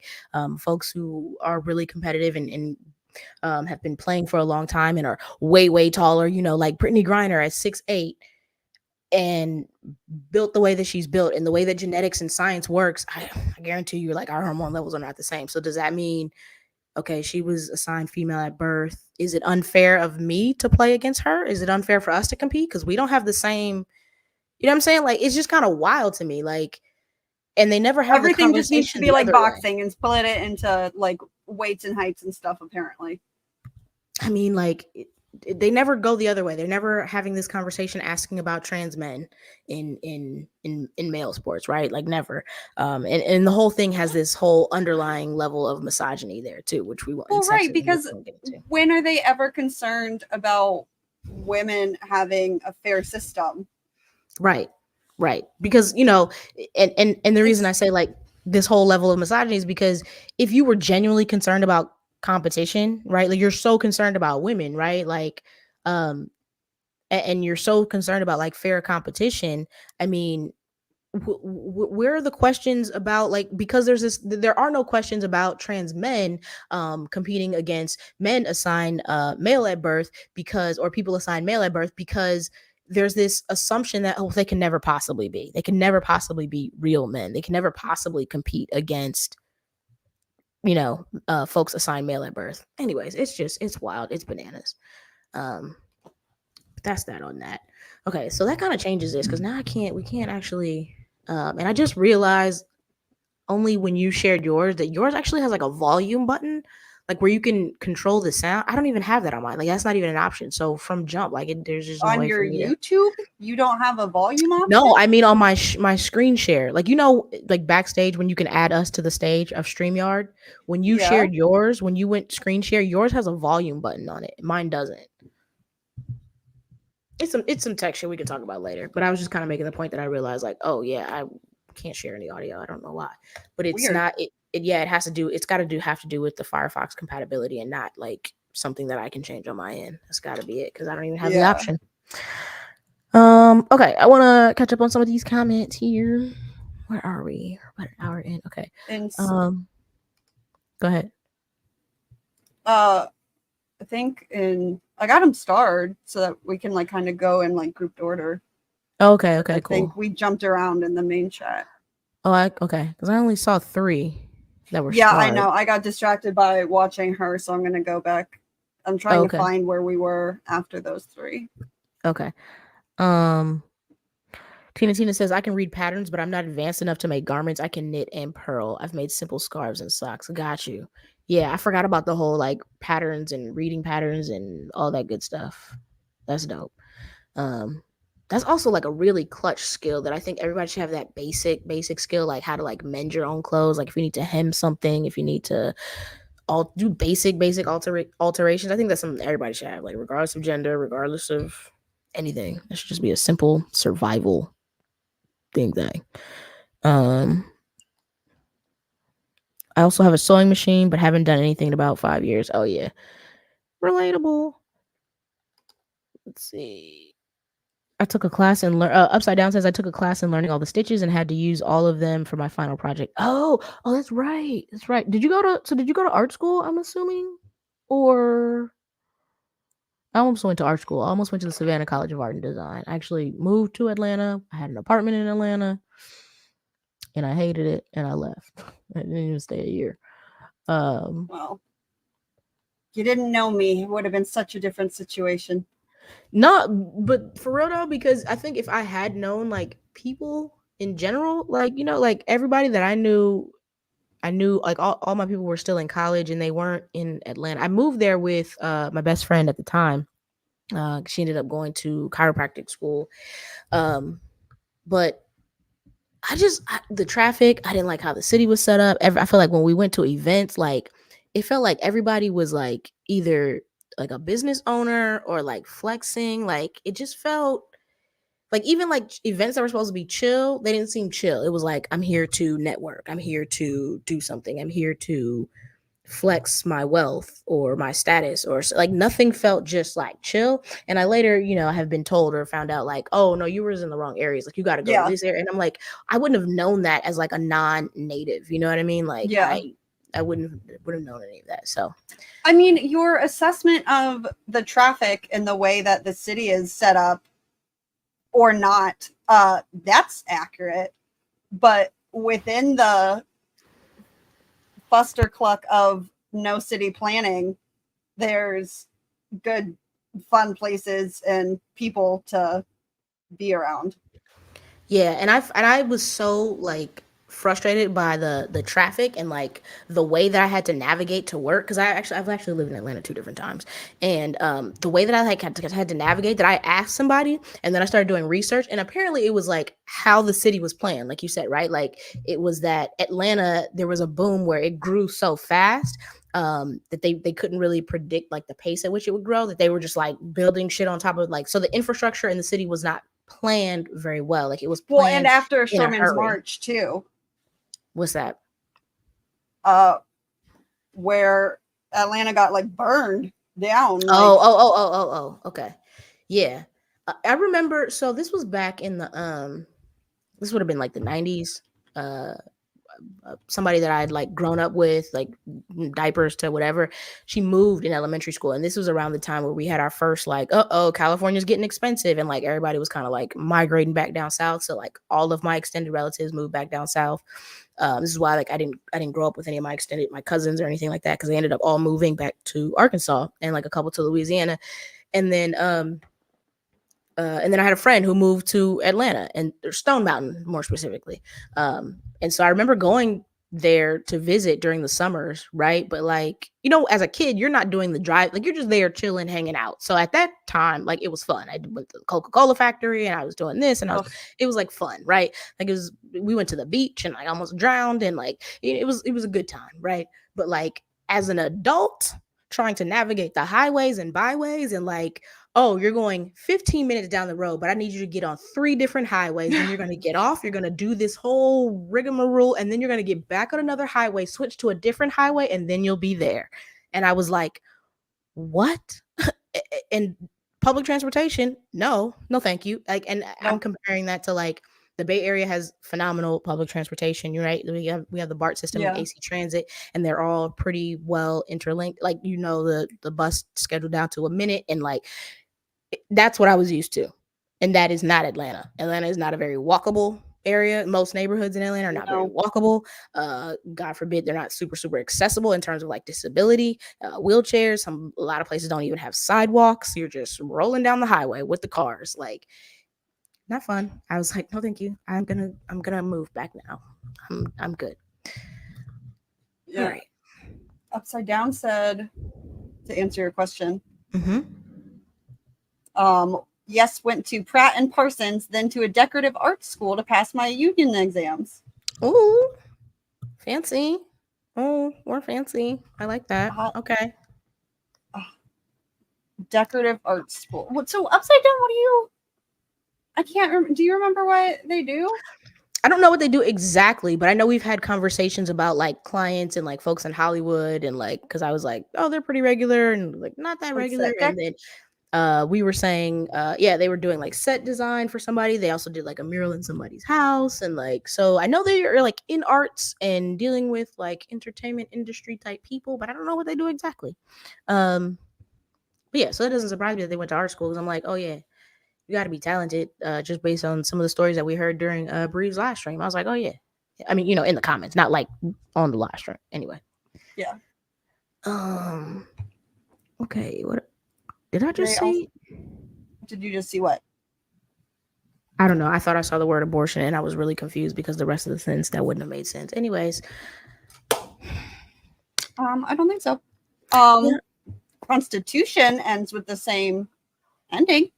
folks who are really competitive and have been playing for a long time and are way, way taller, like Brittany Griner at 6'8" and built the way that she's built and the way that genetics and science works. I guarantee you, like, our hormone levels are not the same. So does that mean, okay, she was assigned female at birth? Is it unfair of me to play against her? Is it unfair for us to compete? Because we don't have the same, you know what I'm saying? Like, it's just kind of wild to me. Like, and they never have the Everything just needs to conversation be the like other way. boxing and split it into like weights and heights and stuff, apparently. I mean, like, they never go the other way. They're never having this conversation asking about trans men in male sports, right? Like, never. And the whole thing has this whole underlying level of misogyny there too, which we want. Well, right, sexism, which because we won't get into. when are they ever concerned about women having a fair system? Right. Because and the reason I say like this whole level of misogyny is because if you were genuinely concerned about competition, right? Like, you're so concerned about women, right? Like, um and you're so concerned about like fair competition. I mean, where are the questions about, like, because there are no questions about trans men competing against men assigned male at birth, because, or people assigned male at birth, because there's this assumption that, oh, they can never possibly be real men, they can never possibly compete against folks assigned male at birth. Anyways, it's wild, it's bananas. um that's that on that. Okay, so that kind of changes this because now we can't actually. And I just realized only when you shared yours that yours actually has like a volume button, like where you can control the sound. I don't even have that on mine. Like, that's not even an option. So from jump, like, there's just no On way for your me to. YouTube, you don't have a volume option? No, I mean on my screen share. Like, like backstage when you can add us to the stage of StreamYard. When you Yeah. shared yours, when you went screen share, yours has a volume button on it. Mine doesn't. It's some texture we can talk about later. But I was just kind of making the point that I realized, like, oh yeah, I can't share any audio. I don't know why, but it's Weird. not. Yeah, it has to do. It's got to have to do with the Firefox compatibility and not like something that I can change on my end. That's got to be it because I don't even have the Yeah. option. Okay, I want to catch up on some of these comments here. Where are we? About an hour in. Okay. And Go ahead. I think I got them starred so that we can like kind of go in like grouped order. Okay, I cool. think we jumped around in the main chat. Okay, because I only saw 3 that were. Yeah, starred. I know. I got distracted by watching her, so I'm gonna go back. I'm trying to find where we were after those 3. Okay. Tina says, I can read patterns, but I'm not advanced enough to make garments. I can knit and purl. I've made simple scarves and socks. Got you. Yeah, I forgot about the whole like patterns and reading patterns and all that good stuff. That's dope. that's also like a really clutch skill that I think everybody should have, that basic skill, like how to like mend your own clothes. Like if you need to hem something, if you need to all do basic alterations. I think that's something everybody should have, like regardless of gender, regardless of anything. It should just be a simple survival thing. I also have a sewing machine, but haven't done anything in about 5 years. Oh yeah, relatable. Let's see. I took a class and Upside Down says I took a class in learning all the stitches and had to use all of them for my final project. Oh, that's right. That's right. Did you go to art school, I'm assuming? Or I almost went to art school. I almost went to the Savannah College of Art and Design. I actually moved to Atlanta. I had an apartment in Atlanta and I hated it and I left. I didn't even stay a year. Well, you didn't know me, it would have been such a different situation. Not, but for real though, because I think if I had known like people in general, like, like everybody that I knew like all my people were still in college and they weren't in Atlanta. I moved there with my best friend at the time. She ended up going to chiropractic school. But the traffic, I didn't like how the city was set up. I feel like when we went to events, like it felt like everybody was like either like a business owner or like flexing. Like it just felt like even like events that were supposed to be chill, they didn't seem chill. It was like, I'm here to network. I'm here to do something. I'm here to flex my wealth or my status, or like nothing felt just like chill. And I later, have been told or found out like, oh no, you were in the wrong areas. Like you got to go to this area. And I'm like, I wouldn't have known that as like a non-native. You know what I mean? Like I wouldn't have known any of that. So, I mean, your assessment of the traffic and the way that the city is set up or not, that's accurate. But within the clustercluck of no city planning, there's good, fun places and people to be around. Yeah, and I was so like frustrated by the traffic and like the way that I had to navigate to work, because I've actually lived in Atlanta 2 different times, and the way that I like had to navigate, that I asked somebody and then I started doing research, and apparently it was like how the city was planned, like you said, right? Like it was that Atlanta, there was a boom where it grew so fast that they couldn't really predict like the pace at which it would grow, that they were just like building shit on top of, like, so the infrastructure in the city was not planned very well. Like it was planned. Well, and after in a Sherman's hurry. March too. What's that? Where Atlanta got like burned down. Like, oh. Okay. Yeah. I remember, so this was back in the this would have been like the 90s. Somebody that I'd like grown up with, like diapers to whatever, she moved in elementary school, and this was around the time where we had our first like, California's getting expensive, and like everybody was kind of like migrating back down south. So like all of my extended relatives moved back down south. This is why like I didn't grow up with any of my cousins or anything like that, because they ended up all moving back to Arkansas and like a couple to Louisiana, and then I had a friend who moved to Atlanta, and Stone Mountain more specifically. And so I remember going there to visit during the summers, right? But like, as a kid, you're not doing the drive, like you're just there chilling, hanging out. So at that time, like it was fun. I went to the Coca-Cola factory and I was doing this, and it was like fun, right? Like we went to the beach and like almost drowned, and like it was a good time, right? But like as an adult trying to navigate the highways and byways, and like, oh, you're going 15 minutes down the road, but I need you to get on 3 different highways. Then you're going to get off. You're going to do this whole rigmarole. And then you're going to get back on another highway, switch to a different highway, and then you'll be there. And I was like, what? And public transportation? No, thank you. Like, and I'm comparing that to like, the Bay Area has phenomenal public transportation. You're right. We have the BART system and AC Transit, and they're all pretty well interlinked. Like, the bus scheduled down to a minute, and like, that's what I was used to. And that is not Atlanta. Atlanta is not a very walkable area. Most neighborhoods in Atlanta are not very walkable. God forbid they're not super, super accessible in terms of like disability, wheelchairs. A lot of places don't even have sidewalks. You're just rolling down the highway with the cars. Like, not fun. I was like, no, thank you. I'm gonna move back now. I'm good. Yeah. All right. Upside Down said, to answer your question, Yes, went to Pratt and Parsons, then to a decorative arts school to pass my union exams. Ooh, fancy. Oh, we're fancy. I like that. Okay. Decorative arts school. So upside down, what do you? I can't remember. Do you remember what they do? I don't know what they do exactly, but I know we've had conversations about like clients and like folks in Hollywood and like because I was like, oh, they're pretty regular and like not that Like regular. set And then we were saying, yeah, they were doing like set design for somebody. They also did like a mural in somebody's house. And like, so I know they are like in arts and dealing with like entertainment industry type people, but I don't know what they do exactly. But yeah, so that doesn't surprise me that they went to art school because I'm like, oh yeah, you got to be talented just based on some of the stories that we heard during Bree's live stream. I was like, oh yeah. I mean, in the comments, not like on the live stream. Anyway. Yeah. Okay. What did I just They also- see? Did you just see what? I don't know. I thought I saw the word abortion and I was really confused because the rest of the sentence that wouldn't have made sense. Anyways. I don't think so. Yeah. Constitution ends with the same ending.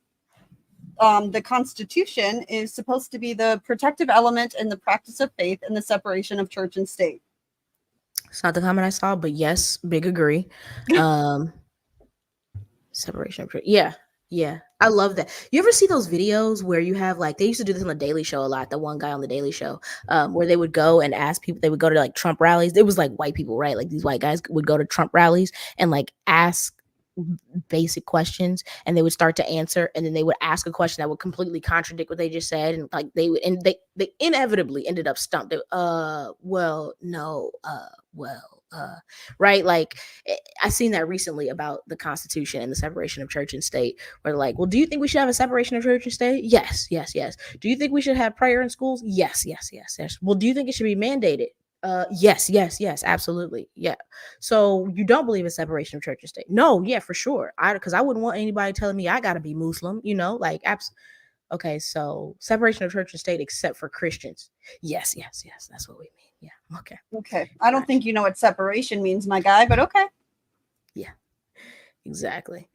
The Constitution is supposed to be the protective element in the practice of faith and the separation of church and state. It's not the comment I saw, but yes, big agree. Separation of church. Yeah. Yeah. I love that. You ever see those videos where you have like they used to do this on the Daily Show a lot, the one guy on the Daily Show, where they would go and ask people, they would go to like Trump rallies. It was like white people, right? Like these white guys would go to Trump rallies and like ask basic questions and they would start to answer and then they would ask a question that would completely contradict what they just said and like they would and they inevitably ended up stumped. Well, no, right? Like I seen that recently about the Constitution and the separation of church and state. Where like, well, do you think we should have a separation of church and state? Yes, yes, yes. Do you think we should have prayer in schools? Yes, yes, yes, yes. Well, do you think it should be mandated? Yes, yes, yes, absolutely. Yeah. So you don't believe in separation of church and state? No, yeah, for sure. Because I wouldn't want anybody telling me I gotta be Muslim, like okay, so separation of church and state except for Christians. Yes, yes, yes. That's what we mean. Yeah. Okay. Okay. I don't think you know what separation means, my guy, but okay. Yeah. Exactly.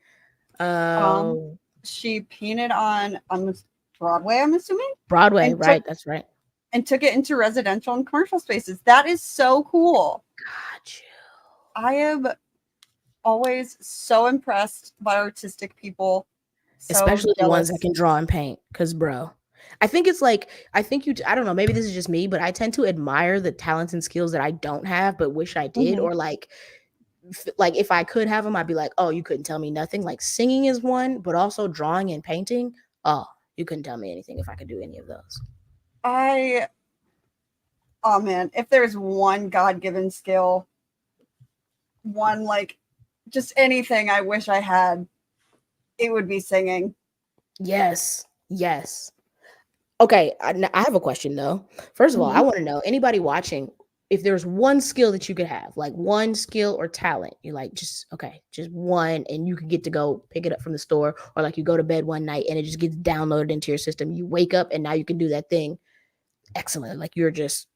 She painted on Broadway, I'm assuming. Broadway, right? That's right. And took it into residential and commercial spaces. That is so cool. Got you. I am always so impressed by artistic people. So especially jealous. the ones that can draw and paint. Because, bro, I think I don't know, maybe this is just me, but I tend to admire the talents and skills that I don't have, but wish I did. Or like if I could have them, I'd be like, oh, you couldn't tell me nothing. Like singing is one, but also drawing and painting. Oh, you couldn't tell me anything if I could do any of those. Oh man, if there's one God-given skill, one like just anything I wish I had, it would be singing. Yes. Yes. Okay, I have a question though. First of all, I want to know, anybody watching, if there's one skill that you could have, like one skill or talent, you're like, just one, and you could get to go pick it up from the store, or like you go to bed one night and it just gets downloaded into your system. You wake up and now you can do that thing. Excellent. Like you're just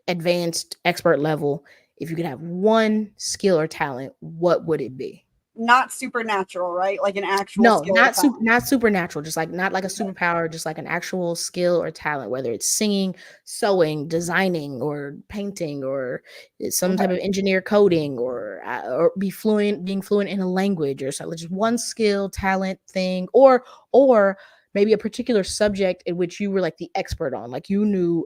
advanced expert level. If you could have one skill or talent, what would it be? Not supernatural, right? Like an actual skill. Not supernatural, just like not like a superpower, just like an actual skill or talent, whether it's singing, sewing, designing, or painting, or some type of engineer coding, or being fluent in a language or something. Just one skill, talent, thing, or maybe a particular subject in which you were like the expert on, like you knew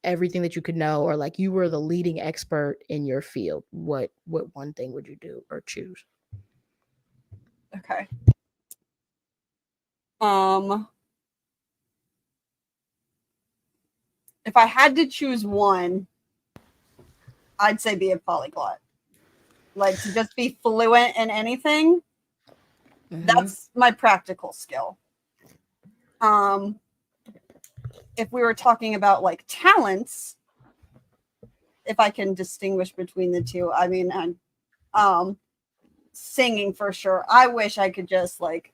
everything that you could know, or like you were the leading expert in your field. What one thing would you do or choose? Okay. If I had to choose one, I'd say be a polyglot. Like to just be fluent in anything. That's my practical skill. If we were talking about like talents, if I can distinguish between the two, I mean, singing for sure. I wish I could just like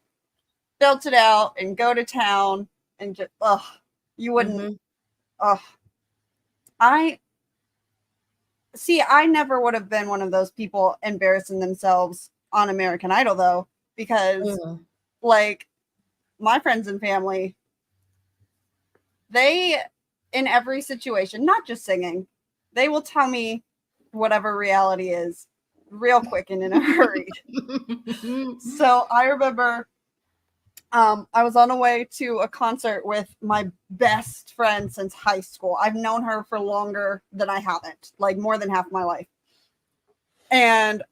belt it out and go to town and just you wouldn't I never would have been one of those people embarrassing themselves on American Idol though, because like my friends and family, they, in every situation, not just singing, they will tell me whatever reality is real quick and in a hurry. So I remember I was on a way to a concert with my best friend since high school. I've known her for longer than I haven't, like more than half my life. And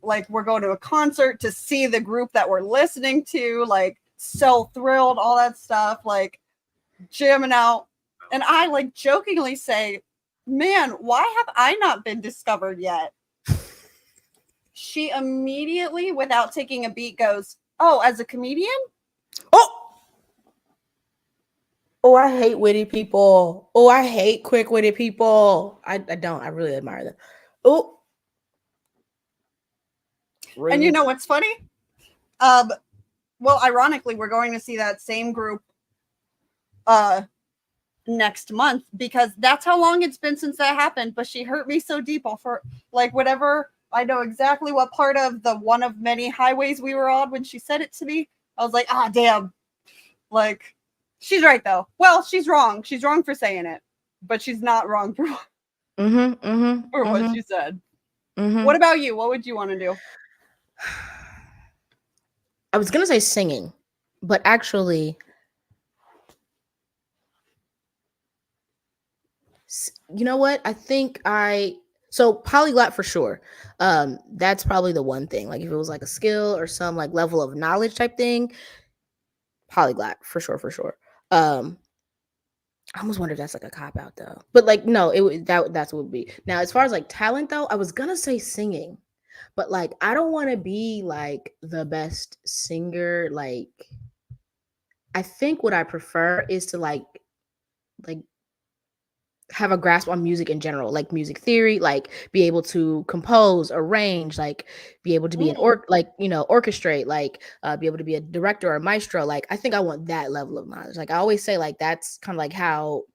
like we're going to a concert to see the group that we're listening to, like so thrilled, all that stuff, like jamming out. And I like jokingly say, man, why have I not been discovered yet? She immediately, without taking a beat, goes, oh, as a comedian? Oh, I hate witty people. Oh, I hate quick-witted people. I don't. I really admire them. Oh. And you know what's funny? Well, ironically, we're going to see that same group next month because that's how long it's been since that happened. But she hurt me so deep for like whatever. I know exactly what part of the one of many highways we were on when she said it to me. I was like, ah, damn. Like, she's right though. Well, she's wrong. She's wrong for saying it, but she's not wrong for what she said. What about you? What would you want to do? I was gonna say singing, but actually, you know what? I think so polyglot for sure. That's probably the one thing. Like if it was like a skill or some like level of knowledge type thing, polyglot for sure. I almost wonder if that's like a cop out though. But like no, that's what it would be. Now as far as like talent though, I was gonna say singing. But like I don't want to be like the best singer. Like I think what I prefer is to like have a grasp on music in general, like music theory, like be able to compose, arrange, like be able to be orchestrate, like be able to be a director or a maestro. Like I think I want that level of knowledge. Like I always say, like that's kind of like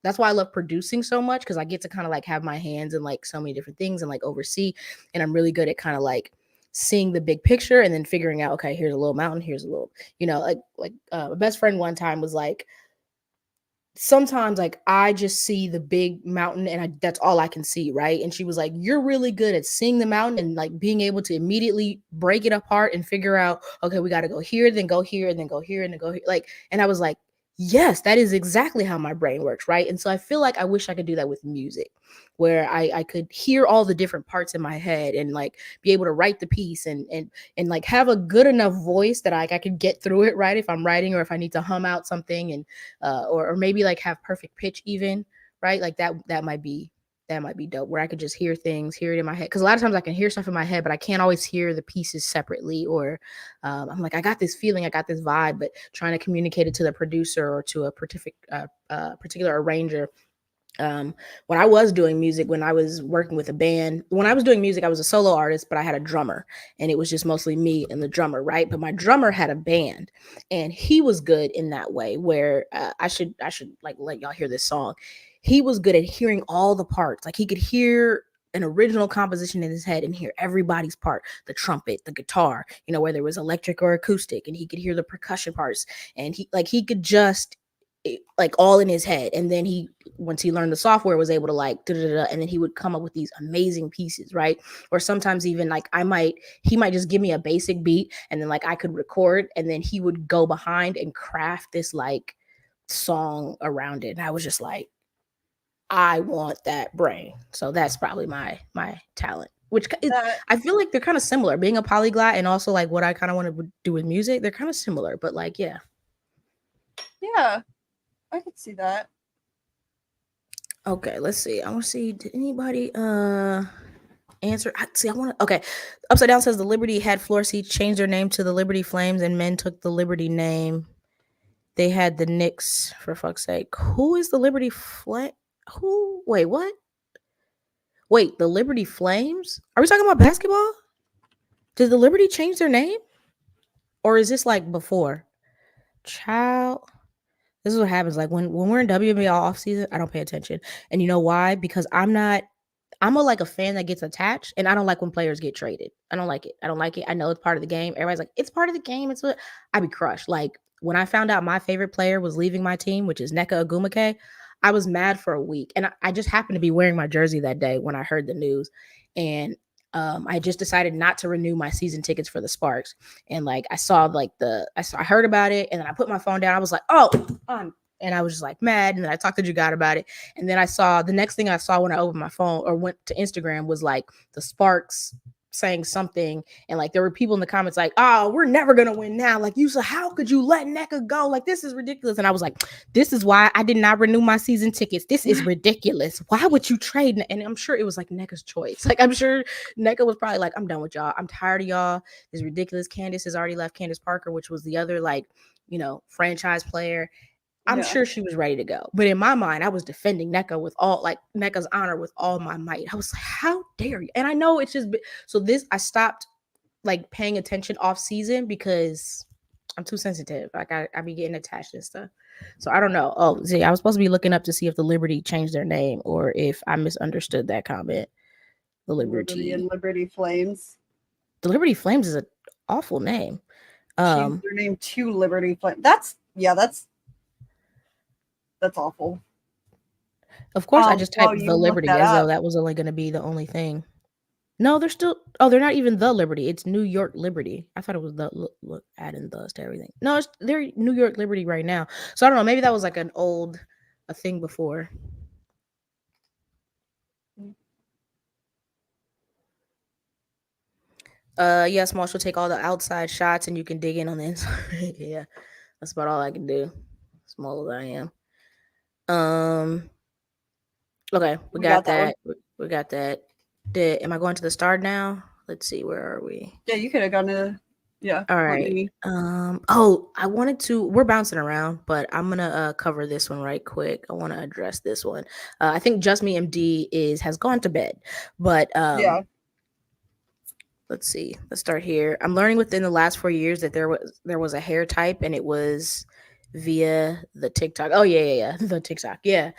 that's why I love producing so much, because I get to kind of like have my hands in like so many different things and like oversee, and I'm really good at kind of like seeing the big picture and then figuring out, okay, here's a little mountain, here's a little, my best friend one time was like, sometimes like I just see the big mountain and that's all I can see, right? And she was like, you're really good at seeing the mountain and like being able to immediately break it apart and figure out, okay, we got to go here, then go here, and then go here, and then go here. Like, and I was like, yes, that is exactly how my brain works, right? And so I feel like I wish I could do that with music, where I could hear all the different parts in my head and like be able to write the piece and like have a good enough voice that I could get through it, right? If I'm writing or if I need to hum out something and or maybe like have perfect pitch even, right? Like that might be dope, where I could just hear things, hear it in my head. Because a lot of times I can hear stuff in my head, but I can't always hear the pieces separately. Or I'm like, I got this feeling, I got this vibe, but trying to communicate it to the producer or to a particular arranger. When I was doing music, when I was working with a band, when I was doing music, I was a solo artist, but I had a drummer, and it was just mostly me and the drummer, right? But my drummer had a band, and he was good in that way, where I should like let y'all hear this song. He was good at hearing all the parts. Like he could hear an original composition in his head and hear everybody's part, the trumpet, the guitar, whether it was electric or acoustic, and he could hear the percussion parts, and he could just like all in his head. And then once he learned the software, was able to like and then he would come up with these amazing pieces, right? Or sometimes even like he might just give me a basic beat, and then like I could record, and then he would go behind and craft this like song around it. And I was just like, I want that brain. So that's probably my talent, which I feel like they're kind of similar, being a polyglot and also like what I kind of want to do with music. They're kind of similar, but like yeah, I could see that. Okay, let's see. I want to see, did anybody answer? Okay. Upside Down says the Liberty had floor seats, changed their name to the Liberty Flames, and men took the Liberty name. They had the Knicks, for fuck's sake. Who is the Liberty Flame? Who? Wait, what? Wait, the Liberty Flames? Are we talking about basketball? Did the Liberty change their name? Or is this like before? Child. This is what happens. Like when we're in WNBA off season, I don't pay attention. And you know why? Because I'm a fan that gets attached, and I don't like when players get traded. I don't like it. I know it's part of the game. Everybody's like, it's part of the game. It's what I be crushed. Like when I found out my favorite player was leaving my team, which is Nneka Ogwumike, I was mad for a week. And I just happened to be wearing my jersey that day when I heard the news. And I just decided not to renew my season tickets for the Sparks. And like I saw like I heard about it, and then I put my phone down. I was like, oh, and I was just like mad. And then I talked to Jagad about it. And then I saw the next thing I saw when I opened my phone or went to Instagram was like the Sparks saying something, and like there were people in the comments like, oh, we're never gonna win now, like, you said, how could you let Nneka go, like, this is ridiculous. And I was like, this is why I did not renew my season tickets. This is ridiculous. Why would you trade? And I'm sure it was like Nneka's choice. Like, I'm sure Nneka was probably like, I'm done with y'all, I'm tired of y'all, this is ridiculous. Candace has already left, Candace Parker, which was the other like, you know, franchise player. I'm sure she was ready to go. But in my mind, I was defending Nneka with all, like, Nneka's honor with all my might. I was like, how dare you? And I know it's just, so this, I stopped like paying attention off season because I'm too sensitive. Like I be getting attached and stuff. So I don't know. Oh, see, I was supposed to be looking up to see if the Liberty changed their name or if I misunderstood that comment. The Liberty and Liberty Flames. The Liberty Flames is an awful name. Changed their name to Liberty Flames. That's awful. Of course, I just typed the Liberty as though that was only going to be the only thing. No, they're still. Oh, they're not even the Liberty. It's New York Liberty. I thought it was the look adding thus to everything. No, they're New York Liberty right now. So I don't know. Maybe that was like a thing before. Yeah, Small, she'll take all the outside shots and you can dig in on the inside. Yeah, that's about all I can do. Small as I am. Okay, we got that. We got that. Am I going to the start now? Let's see, where are we? Yeah, you could have gone to, yeah. All right. I wanted to, we're bouncing around, but I'm gonna cover this one right quick. I want to address this one. I think Just Me MD has gone to bed, but yeah. Let's see. Let's start here. I'm learning within the last 4 years that there was a hair type, and it was via the TikTok. Oh yeah, the TikTok. Yeah.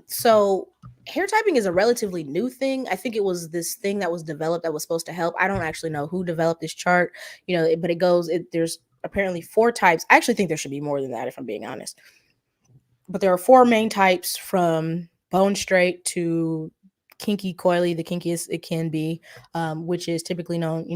So hair typing is a relatively new thing. I think it was this thing that was developed that was supposed to help. I don't actually know who developed this chart, but it goes. There's apparently 4 types. I actually think there should be more than that, if I'm being honest. But there are 4 main types, from bone straight to kinky coily, the kinkiest it can be, which is typically known,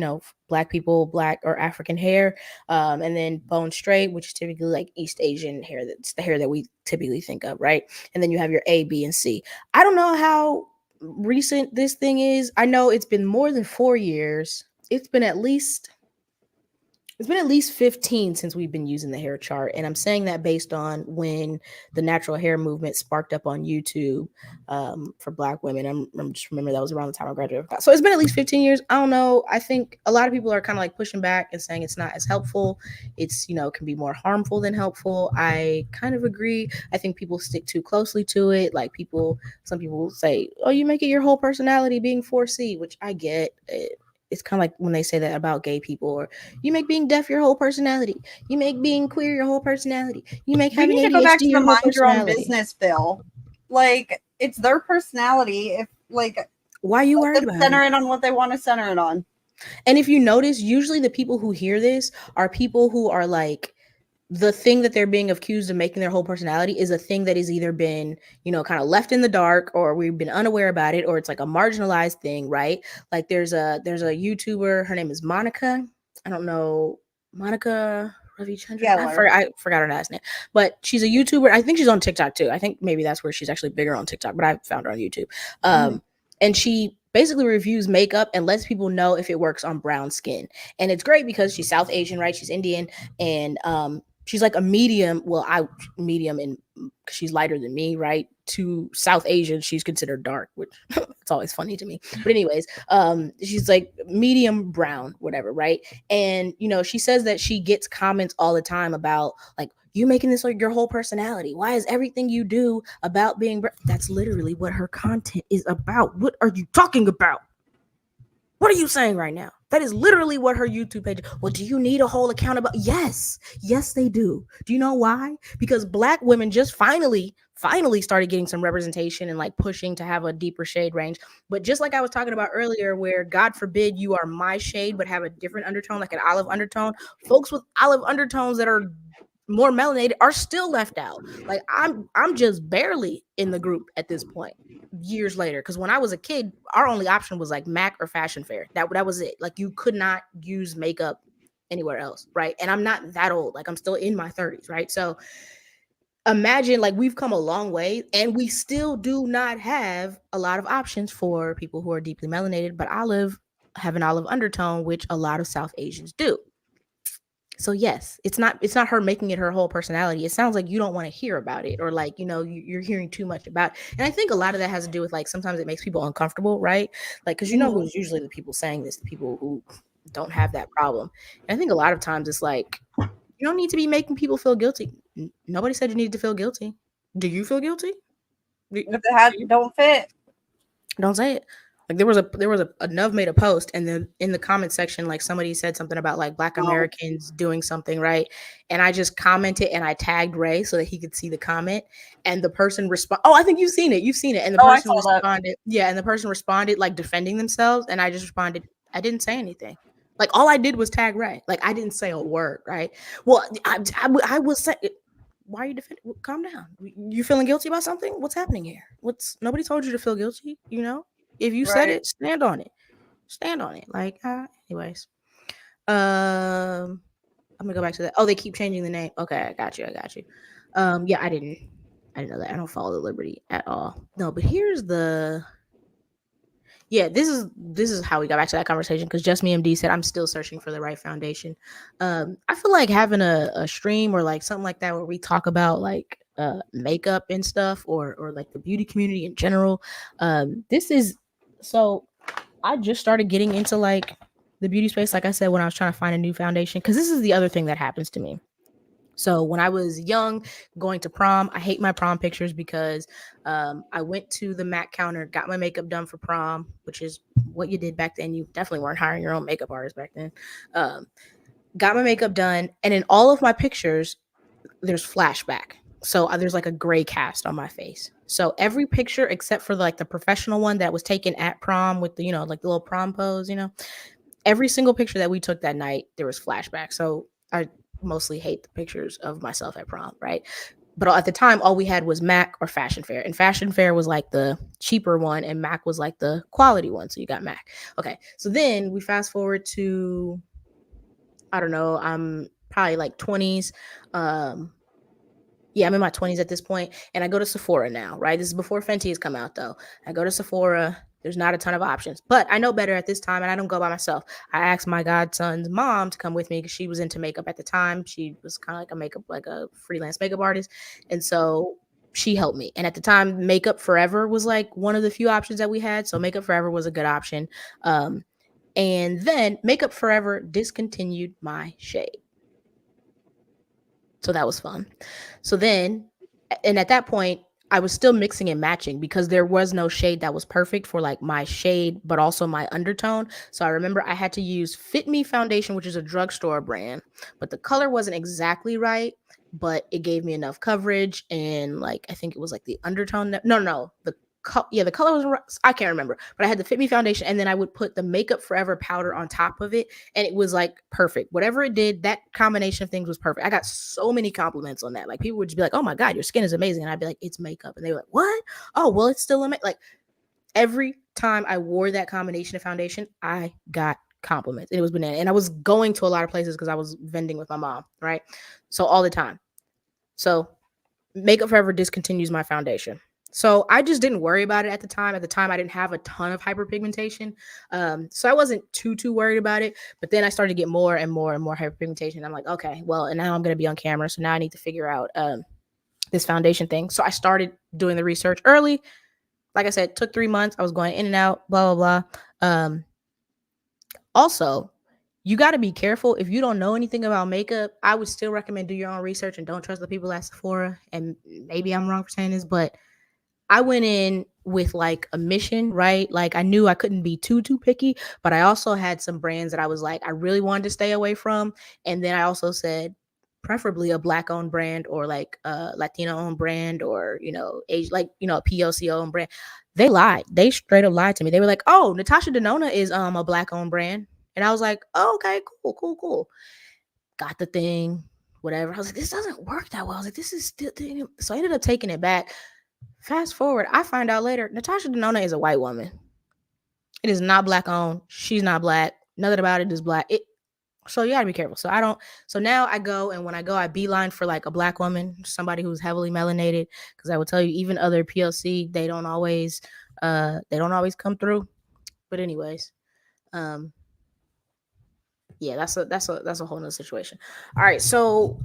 Black people, Black or African hair, and then bone straight, which is typically like East Asian hair. That's the hair that we typically think of, right? And then you have your A, B, and C. I don't know how recent this thing is. I know it's been more than 4 years. It's been at least 15 since we've been using the hair chart. And I'm saying that based on when the natural hair movement sparked up on YouTube for Black women. I'm just remember that was around the time I graduated. So it's been at least 15 years. I don't know. I think a lot of people are kind of like pushing back and saying it's not as helpful. It's, can be more harmful than helpful. I kind of agree. I think people stick too closely to it. Like some people say, oh, you make it your whole personality being 4C, which I get. It's kind of like when they say that about gay people, or you make being deaf your whole personality. You make being queer your whole personality. You make having ADHD to go back to your the whole mind your own personality. business, Bill. Like, it's their personality. If like, why are you worried about center it on what they want to center it on? And if you notice, usually the people who hear this are people who are like, the thing that they're being accused of making their whole personality is a thing that has either been, kind of left in the dark, or we've been unaware about it, or it's like a marginalized thing, right? Like there's a YouTuber, her name is Monica. I don't know, Monica Ravichandran. Yeah, I forgot her last name, but she's a YouTuber. I think she's on TikTok too. I think maybe that's where she's actually bigger on TikTok, but I found her on YouTube. And she basically reviews makeup and lets people know if it works on brown skin. And it's great because she's South Asian, right? She's Indian, and she's like a medium. Well, medium, and she's lighter than me, right? To South Asian, she's considered dark, which it's always funny to me. But anyways, she's like medium brown, whatever, right? And she says that she gets comments all the time about like, you making this like your whole personality. Why is everything you do about being that's literally what her content is about. What are you talking about? What are you saying right now? That is literally what her YouTube page. Well, do you need a whole account about? Yes, they do. Do you know why? Because Black women just finally started getting some representation and like pushing to have a deeper shade range. But just like I was talking about earlier, where God forbid you are my shade but have a different undertone, like an olive undertone, folks with olive undertones that are more melanated are still left out. Like I'm just barely in the group at this point, years later. Because when I was a kid, our only option was like Mac or Fashion Fair. That was it. Like you could not use makeup anywhere else, right? And I'm not that old. Like I'm still in my 30s, right? So imagine like we've come a long way and we still do not have a lot of options for people who are deeply melanated, but have an olive undertone, which a lot of South Asians do. So yes, it's not her making it her whole personality. It sounds like you don't want to hear about it, or like you're hearing too much about it. And I think a lot of that has to do with like sometimes it makes people uncomfortable, right? Like because who's usually the people saying this, the people who don't have that problem. And I think a lot of times it's like you don't need to be making people feel guilty. Nobody said you needed to feel guilty. Do you feel guilty? If the hat don't fit, don't say it. Like there was a Nuv made a post, and then in the comment section, like somebody said something about like Black Americans doing something right, and I just commented and I tagged Ray so that he could see the comment, and the person respond. Oh, I think you've seen it, and the person responded, yeah, and the person responded like defending themselves, and I just responded, I didn't say anything. Like all I did was tag Ray. Like I didn't say a word, right? Well, I was saying. Why are you defending? Calm down. You feeling guilty about something? What's happening here? Nobody told you to feel guilty, If you said it, stand on it. Stand on it. Like, anyways. I'm gonna go back to that. Oh, they keep changing the name. Okay, I got you. Yeah, I didn't know that. I don't follow the Liberty at all. No, but here's the this is how we got back to that conversation, because Just Me MD said I'm still searching for the right foundation. I feel like having a stream or like something like that where we talk about like makeup and stuff, or like the beauty community in general. So I just started getting into like the beauty space, like I said, when I was trying to find a new foundation, because this is the other thing that happens to me. So when I was young, going to prom, I hate my prom pictures because I went to the MAC counter, got my makeup done for prom, which is what you did back then. You definitely weren't hiring your own makeup artist back then. Got my makeup done, and in all of my pictures, there's flashback. So there's like a gray cast on my face. So every picture except for like the professional one that was taken at prom with the, like the little prom pose, every single picture that we took that night, there was flashback. So I mostly hate the pictures of myself at prom, right? But at the time, all we had was MAC or Fashion Fair. And Fashion Fair was like the cheaper one, and MAC was like the quality one. So you got MAC. Okay. So then we fast forward to, I don't know, I'm probably like 20s. Yeah, I'm in my 20s at this point, and I go to Sephora now, right? This is before Fenty has come out, though. I go to Sephora. There's not a ton of options, but I know better at this time, and I don't go by myself. I asked my godson's mom to come with me because she was into makeup at the time. She was kind of like a freelance makeup artist, and so she helped me. And at the time, Makeup Forever was like one of the few options that we had, so Makeup Forever was a good option. And then Makeup Forever discontinued my shade. So that was fun. So then, and at that point, I was still mixing and matching because there was no shade that was perfect for like my shade, but also my undertone. So I remember I had to use Fit Me foundation, which is a drugstore brand, but the color wasn't exactly right, but it gave me enough coverage. And like, I think it was like the undertone. No, the color was, I can't remember, but I had the Fit Me foundation, and then I would put the Makeup Forever powder on top of it, and it was like perfect. Whatever it did, that combination of things was perfect. I got so many compliments on that. Like people would just be like, "Oh my god, your skin is amazing," and I'd be like, "It's makeup," and they were like, "What? Oh well, it's still like." Every time I wore that combination of foundation, I got compliments, and it was banana. And I was going to a lot of places because I was vending with my mom, right? So all the time. So Makeup Forever discontinues my foundation. So I just didn't worry about it at the time. At the time, I didn't have a ton of hyperpigmentation. So I wasn't too worried about it. But then I started to get more and more and more hyperpigmentation. I'm like, okay, well, and now I'm going to be on camera. So now I need to figure out this foundation thing. So I started doing the research early. Like I said, it took 3 months. I was going in and out, blah, blah, blah. Also, you got to be careful. If you don't know anything about makeup, I would still recommend do your own research and don't trust the people at Sephora. And maybe I'm wrong for saying this, but I went in with like a mission, right? Like I knew I couldn't be too picky, but I also had some brands that I was like, I really wanted to stay away from. And then I also said, preferably a Black owned brand, or like a Latino owned brand, or, age, like, a POC owned brand. They lied. They straight up lied to me. They were like, oh, Natasha Denona is a Black owned brand. And I was like, oh, okay, cool. Got the thing, whatever. I was like, this doesn't work that well. I was like, this is still. So I ended up taking it back. Fast forward, I find out later, Natasha Denona is a white woman. It is not black owned. She's not black. Nothing about it is black. So you gotta be careful. So I don't. So now I go, and when I go, I beeline for like a black woman, somebody who's heavily melanated, because I will tell you, even other PLC, they don't always come through. But anyways, yeah, that's a whole nother situation. All right, so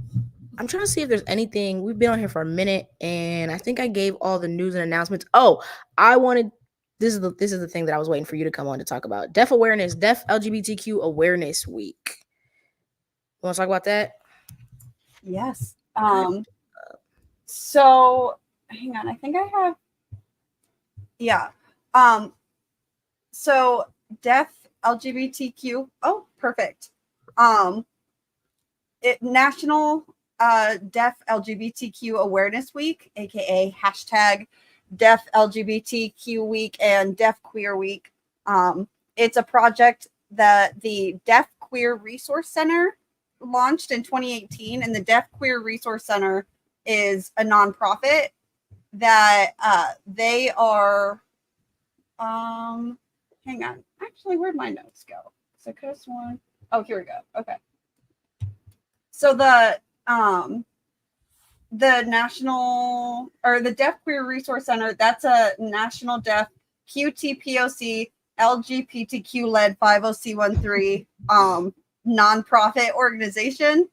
I'm trying to see if there's anything. We've been on here for a minute, and I think I gave all the news and announcements. Oh, I wanted. This is the thing that I was waiting for you to come on to talk about. Deaf LGBTQ Awareness Week. You want to talk about that? Yes. So hang on, I think I have. Yeah. So deaf LGBTQ. Oh, perfect. National Deaf LGBTQ Awareness Week, aka hashtag Deaf LGBTQ Week and Deaf Queer Week. It's a project that the Deaf Queer Resource Center launched in 2018, and the Deaf Queer Resource Center is a nonprofit that they are. Hang on. Actually, where'd my notes go? So coast one. Oh, here we go. Okay. So the national or the Deaf Queer Resource Center, that's a national deaf QTPOC LGBTQ led 50C13 nonprofit organization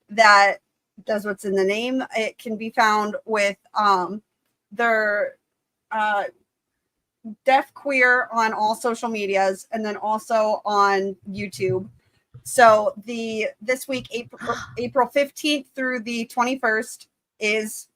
that does what's in the name. It can be found with their Deaf Queer on all social medias, and then also on YouTube. So this week, April 15th through the 21st, is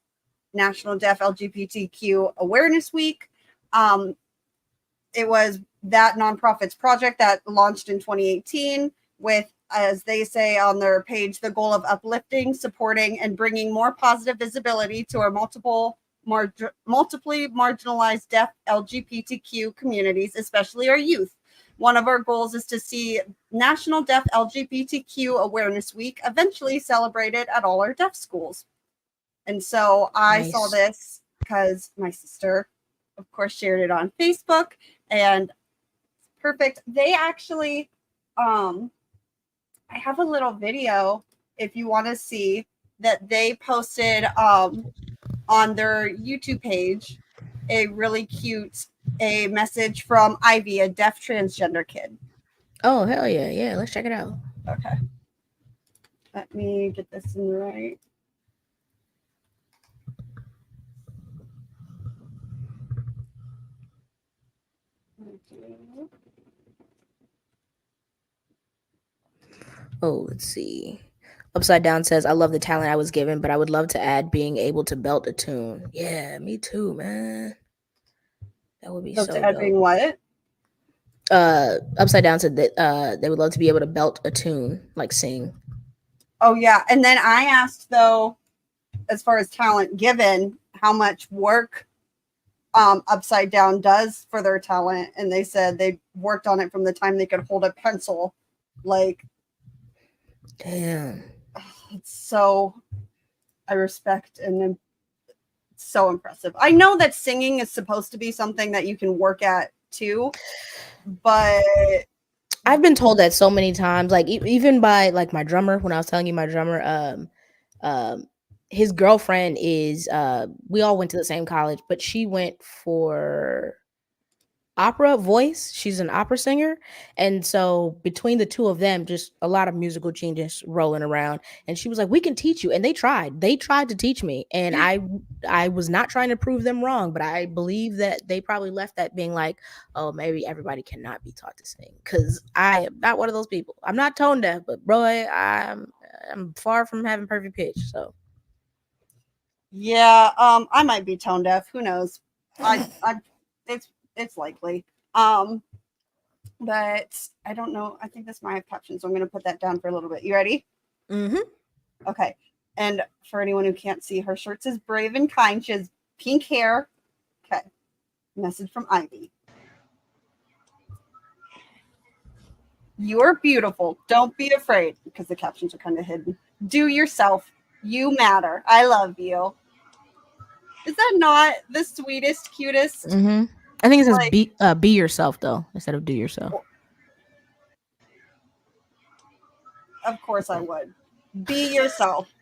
National Deaf LGBTQ Awareness Week. It was that nonprofit's project that launched in 2018 with, as they say on their page, the goal of uplifting, supporting, and bringing more positive visibility to our multiply marginalized deaf LGBTQ communities, especially our youth. One of our goals is to see National Deaf LGBTQ Awareness Week eventually celebrated at all our deaf schools. And so I saw this because my sister, of course, shared it on Facebook, and perfect. They actually, I have a little video if you want to see that they posted on their YouTube page, a really cute message from Ivy, a deaf transgender kid. Oh, hell yeah. Yeah, let's check it out. Okay. Let me get this in right. Oh, let's see. Upside Down says, I love the talent I was given, but I would love to add being able to belt a tune. Yeah, me too, man. That would be so to add dope. being what? Upside Down said that they would love to be able to belt a tune, like sing. Oh, yeah. And then I asked, though, as far as talent given, how much work Upside Down does for their talent. And they said they worked on it from the time they could hold a pencil. Like, damn. It's so, I respect and it's so impressive. I know that singing is supposed to be something that you can work at too, but I've been told that so many times, like even by like my drummer, when I was telling you my drummer, his girlfriend is we all went to the same college, but she went for opera voice. She's an opera singer, and so between the two of them, just a lot of musical genius rolling around. And she was like, we can teach you. And they tried to teach me, and I was not trying to prove them wrong, but I believe that they probably left that being like, oh, maybe everybody cannot be taught to sing, because I am not one of those people. I'm not tone deaf, but boy, I'm far from having perfect pitch. So yeah, I might be tone deaf, who knows. It's likely. But I don't know. I think this might have captions, so I'm going to put that down for a little bit. You ready? Mm-hmm. Okay. And for anyone who can't see, her shirt says brave and kind. She has pink hair. Okay. Message from Ivy. You're beautiful. Don't be afraid, because the captions are kind of hidden. Do yourself. You matter. I love you. Is that not the sweetest, cutest? Mm-hmm. I think it says Like- be yourself though instead of do yourself. Of course I would. Be yourself.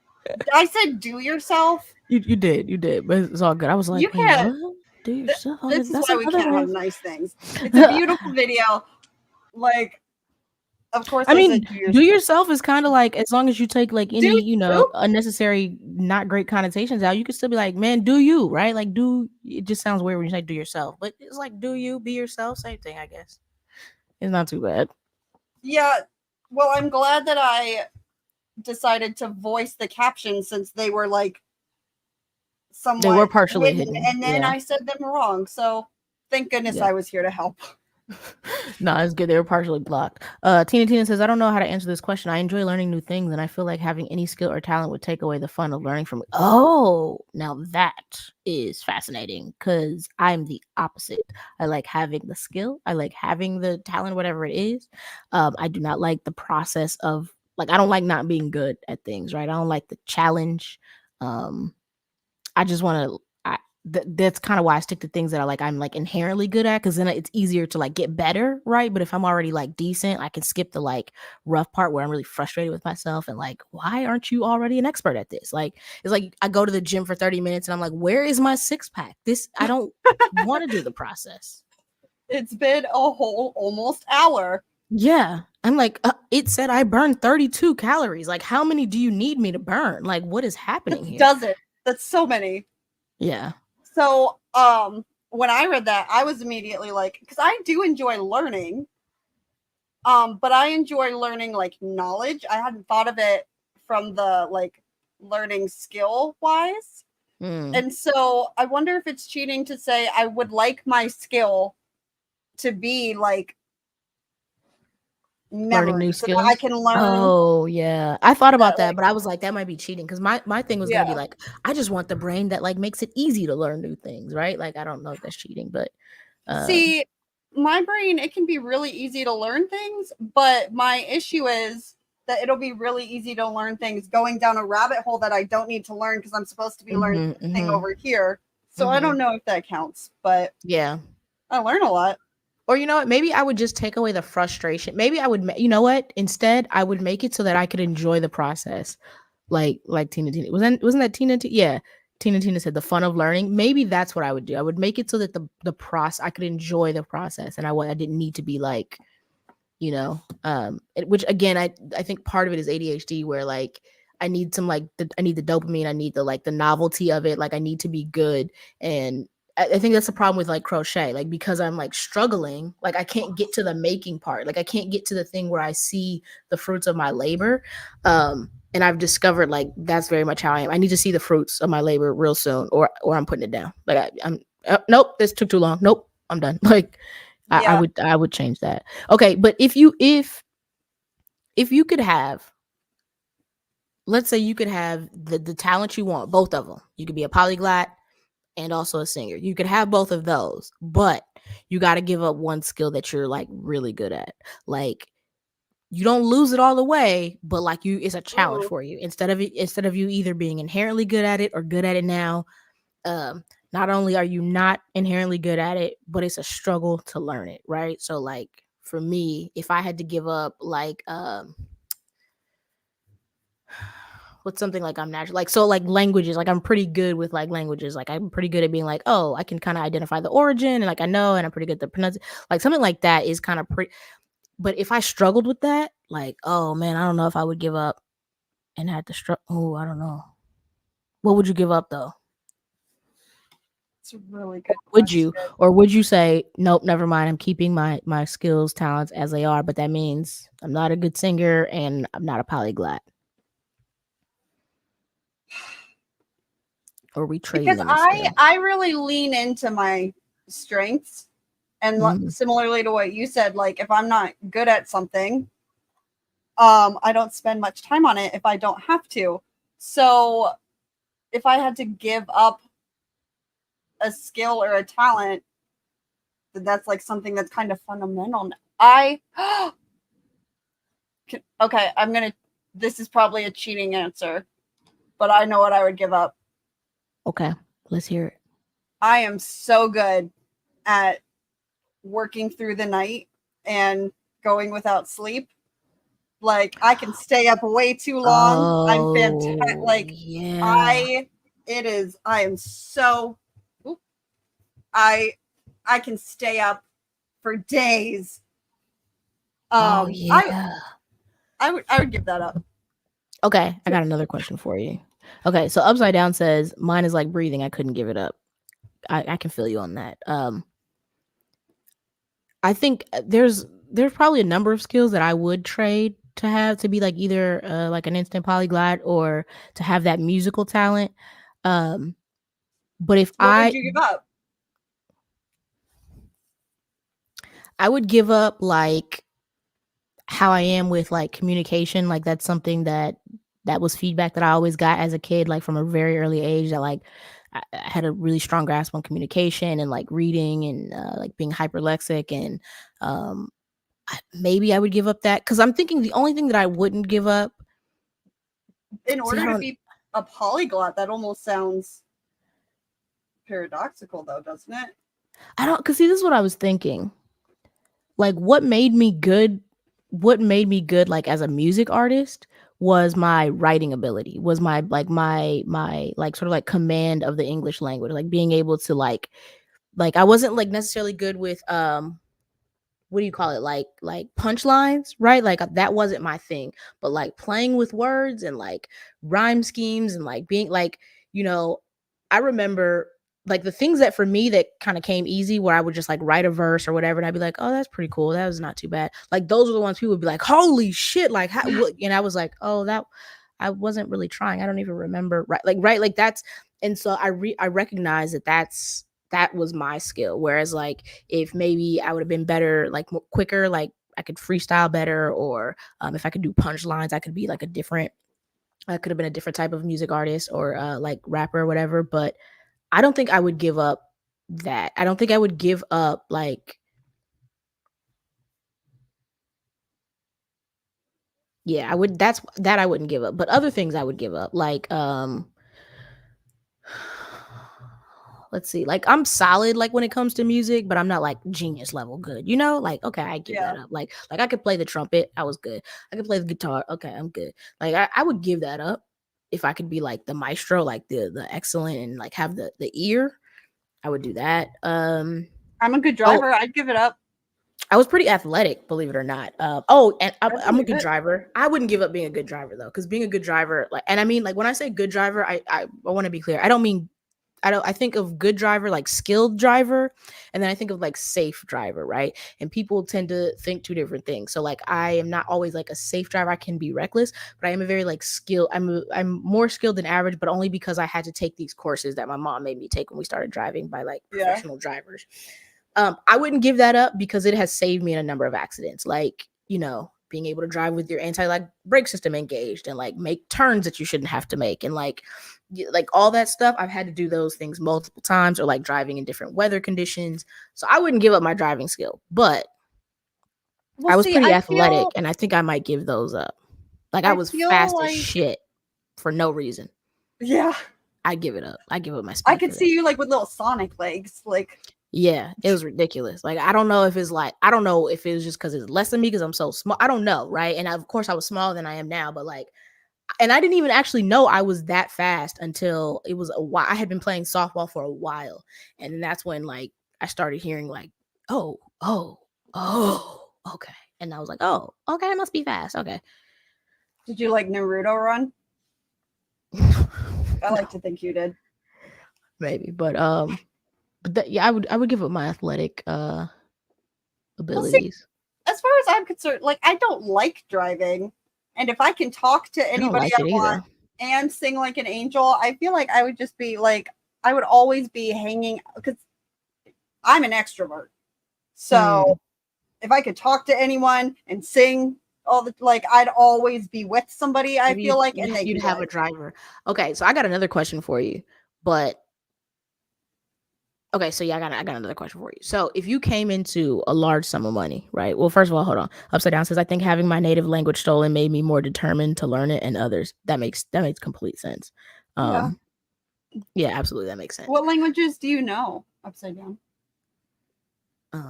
I said do yourself. You did, but it's all good. I was like, You wait, can't. what? Do yourself? This is That's why we another can't way have of- nice things. It's a beautiful video. Like, of course, I mean, said do yourself is kind of like, as long as you take like any, you? unnecessary, not great connotations out, you could still be like, man, do you, right? Like, it just sounds weird when you say do yourself, but it's like, do you, be yourself, same thing, I guess. It's not too bad. Yeah. Well, I'm glad that I decided to voice the captions, since they were like somewhat They were partially hidden, and then yeah. I said them wrong. So thank goodness Yeah. I was here to help. No, it's good. They were partially blocked. Tina says, I don't know how to answer this question. I enjoy learning new things, and I feel like having any skill or talent would take away the fun of learning from it. Oh, now that is fascinating, because I'm the opposite. I like having the skill. I like having the talent, whatever it is. I do not like the process of, like, I don't like not being good at things, right? I don't like the challenge. I just want to, that's kind of why I stick to things that are like I'm like inherently good at, because then it's easier to like get better, right? But if I'm already like decent, I can skip the like rough part where I'm really frustrated with myself and like, why aren't you already an expert at this? Like, it's like I go to the gym for 30 minutes and I'm like, where is my six pack? I don't want to do the process. It's been a whole almost hour. Yeah, I'm like, it said I burned 32 calories. Like, how many do you need me to burn? Like, what is happening here? Does it? That's so many. Yeah. So, when I read that, I was immediately like, because I do enjoy learning, but I enjoy learning like knowledge. I hadn't thought of it from the like learning skill wise. And so I wonder if it's cheating to say I would like my skill to be like Learning new memory, so that skills. I can learn. Oh yeah, I thought about that, like- but I was like, that might be cheating, because my thing was gonna be Yeah. like, I just want the brain that like makes it easy to learn new things, right? Like, I don't know if that's cheating, but See, my brain, it can be really easy to learn things, but my issue is that it'll be really easy to learn things going down a rabbit hole that I don't need to learn, because I'm supposed to be learning thing over here. So I don't know if that counts, but yeah. I learn a lot. Or you know what? Maybe I would just take away the frustration. Maybe I would, you know what? Instead, I would make it so that I could enjoy the process, like Tina. Wasn't that Tina? Yeah, Tina said the fun of learning. Maybe that's what I would do. I would make it so that the process, I could enjoy the process, and I didn't need to be like, which again, I think part of it is ADHD, where like I need some like I need the dopamine, I need the like the novelty of it, like I need to be good. And I think that's the problem with like crochet, like because I'm like struggling, like I can't get to the making part, like I can't get to the thing where I see the fruits of my labor. And I've discovered like that's very much how I am. I need to see the fruits of my labor real soon, or I'm putting it down. Like I'm nope, this took too long. Nope, I'm done. Like Yeah. I would change that. Okay, but if you could have, let's say you could have the talent you want, both of them. You could be a polyglot and also a singer. You could have both of those, but you got to give up one skill that you're like really good at. Like you don't lose it all the way, but like it's a challenge Ooh. for you. Instead of you either being inherently good at it or good at it now, not only are you not inherently good at it, but it's a struggle to learn it, right? So like for me, if I had to give up like what's something like I'm natural, like so like languages, like I'm pretty good with like languages, like I'm pretty good at being like, oh, I can kind of identify the origin and like I know, and I'm pretty good at the pronunciation, like something like that is kind of pretty. But if I struggled with that, like, oh man, I don't know if I would give up and had to struggle. Oh, I don't know. What would you give up though? It's a really good Would you, question. or would you say, nope, never mind, I'm keeping my skills, talents as they are, but that means I'm not a good singer and I'm not a polyglot? Or we trading Because in a skill? I really lean into my strengths, and similarly to what you said, like if I'm not good at something, I don't spend much time on it if I don't have to. So if I had to give up a skill or a talent, then that's like something that's kind of fundamental. Okay, this is probably a cheating answer, but I know what I would give up. Okay, let's hear it. I am so good at working through the night and going without sleep. Like, I can stay up way too long. I'm fantastic. Like, yeah. I am so, I can stay up for days. Yeah. I would give that up. Okay, I got another question for you. Okay, so Upside Down says mine is like breathing. I couldn't give it up. I can feel you on that. I think there's probably a number of skills that I would trade to have to be like either like an instant polyglot or to have that musical talent. But if What would you give up? I would give up like how I am with like communication. Like that's something that was feedback that I always got as a kid, like from a very early age, that like I had a really strong grasp on communication and like reading and like being hyperlexic. And maybe I would give up that, because I'm thinking the only thing that I wouldn't give up in order to be a polyglot, that almost sounds paradoxical though, doesn't it? I don't, because see, this is what I was thinking. Like what made me good like as a music artist was my writing ability, was my like sort of like command of the English language, like being able to like I wasn't like necessarily good with what do you call it, like punchlines, right? Like that wasn't my thing, but like playing with words and like rhyme schemes and like being like, I remember like the things that for me that kind of came easy, where I would just like write a verse or whatever and I'd be like, oh, that's pretty cool, that was not too bad. Like those were the ones people would be like, holy shit, like how, what? And I was like, oh, that I wasn't really trying, I don't even remember, right, like that's. And so I recognize that was my skill. Whereas like if maybe I would have been better, like more quicker, like I could freestyle better, or if I could do punchlines, I could be like I could have been a different type of music artist or like rapper or whatever. But I don't think I would give up that. I don't think I would give up like, yeah, I would, that I wouldn't give up. But other things I would give up, like let's see, like I'm solid like when it comes to music, but I'm not like genius level good, like okay, I give that up. Like I could play the trumpet, I was good. I could play the guitar, okay, I'm good. Like I would give that up if I could be like the maestro, like the excellent, and like have the ear. I would do that. I'm a good driver. I'd give it up. I was pretty athletic, believe it or not. And I'm a good driver. I wouldn't give up being a good driver though, because being a good driver, like, and I mean, like when I say good driver, I want to be clear. I think of good driver like skilled driver, and then I think of like safe driver, right? And people tend to think two different things. So like I am not always like a safe driver. I can be reckless, but I am a very like skilled. I'm more skilled than average, but only because I had to take these courses that my mom made me take when we started driving by like professional drivers. I wouldn't give that up because it has saved me in a number of accidents. Like, being able to drive with your anti-lock brake system engaged and like make turns that you shouldn't have to make, and like all that stuff. I've had to do those things multiple times, or like driving in different weather conditions. So I wouldn't give up my driving skill, but I was pretty athletic, and I think I might give those up. Like I was fast as shit for no reason. Yeah. I give it up. I give up my speed. I could see you like with little Sonic legs, like. Yeah, it was ridiculous. Like, I don't know if it was just because it's less than me because I'm so small. I don't know, right? And of course I was smaller than I am now, but like, and I didn't even actually know I was that fast until it was a while. I had been playing softball for a while, and then that's when like I started hearing like, oh, okay. And I was like, oh, okay, I must be fast. Okay. Did you like Naruto run? I like to think you did. Maybe, but yeah, I would give up my athletic abilities. Well, see, as far as I'm concerned, like I don't like driving, and if I can talk to anybody I want and sing like an angel, I feel like I would just be like, I would always be hanging, because I'm an extrovert. So if I could talk to anyone and sing all the, like, I'd always be with somebody. I feel like, and you'd have a driver. Okay, so I got another question for you, but Okay, so yeah, I got another question for you. So if you came into a large sum of money, right? Well, first of all, hold on. Upside down says I think having my native language stolen made me more determined to learn it and others. That makes complete sense. Yeah. Yeah, absolutely, that makes sense. What languages do you know? Upside down. I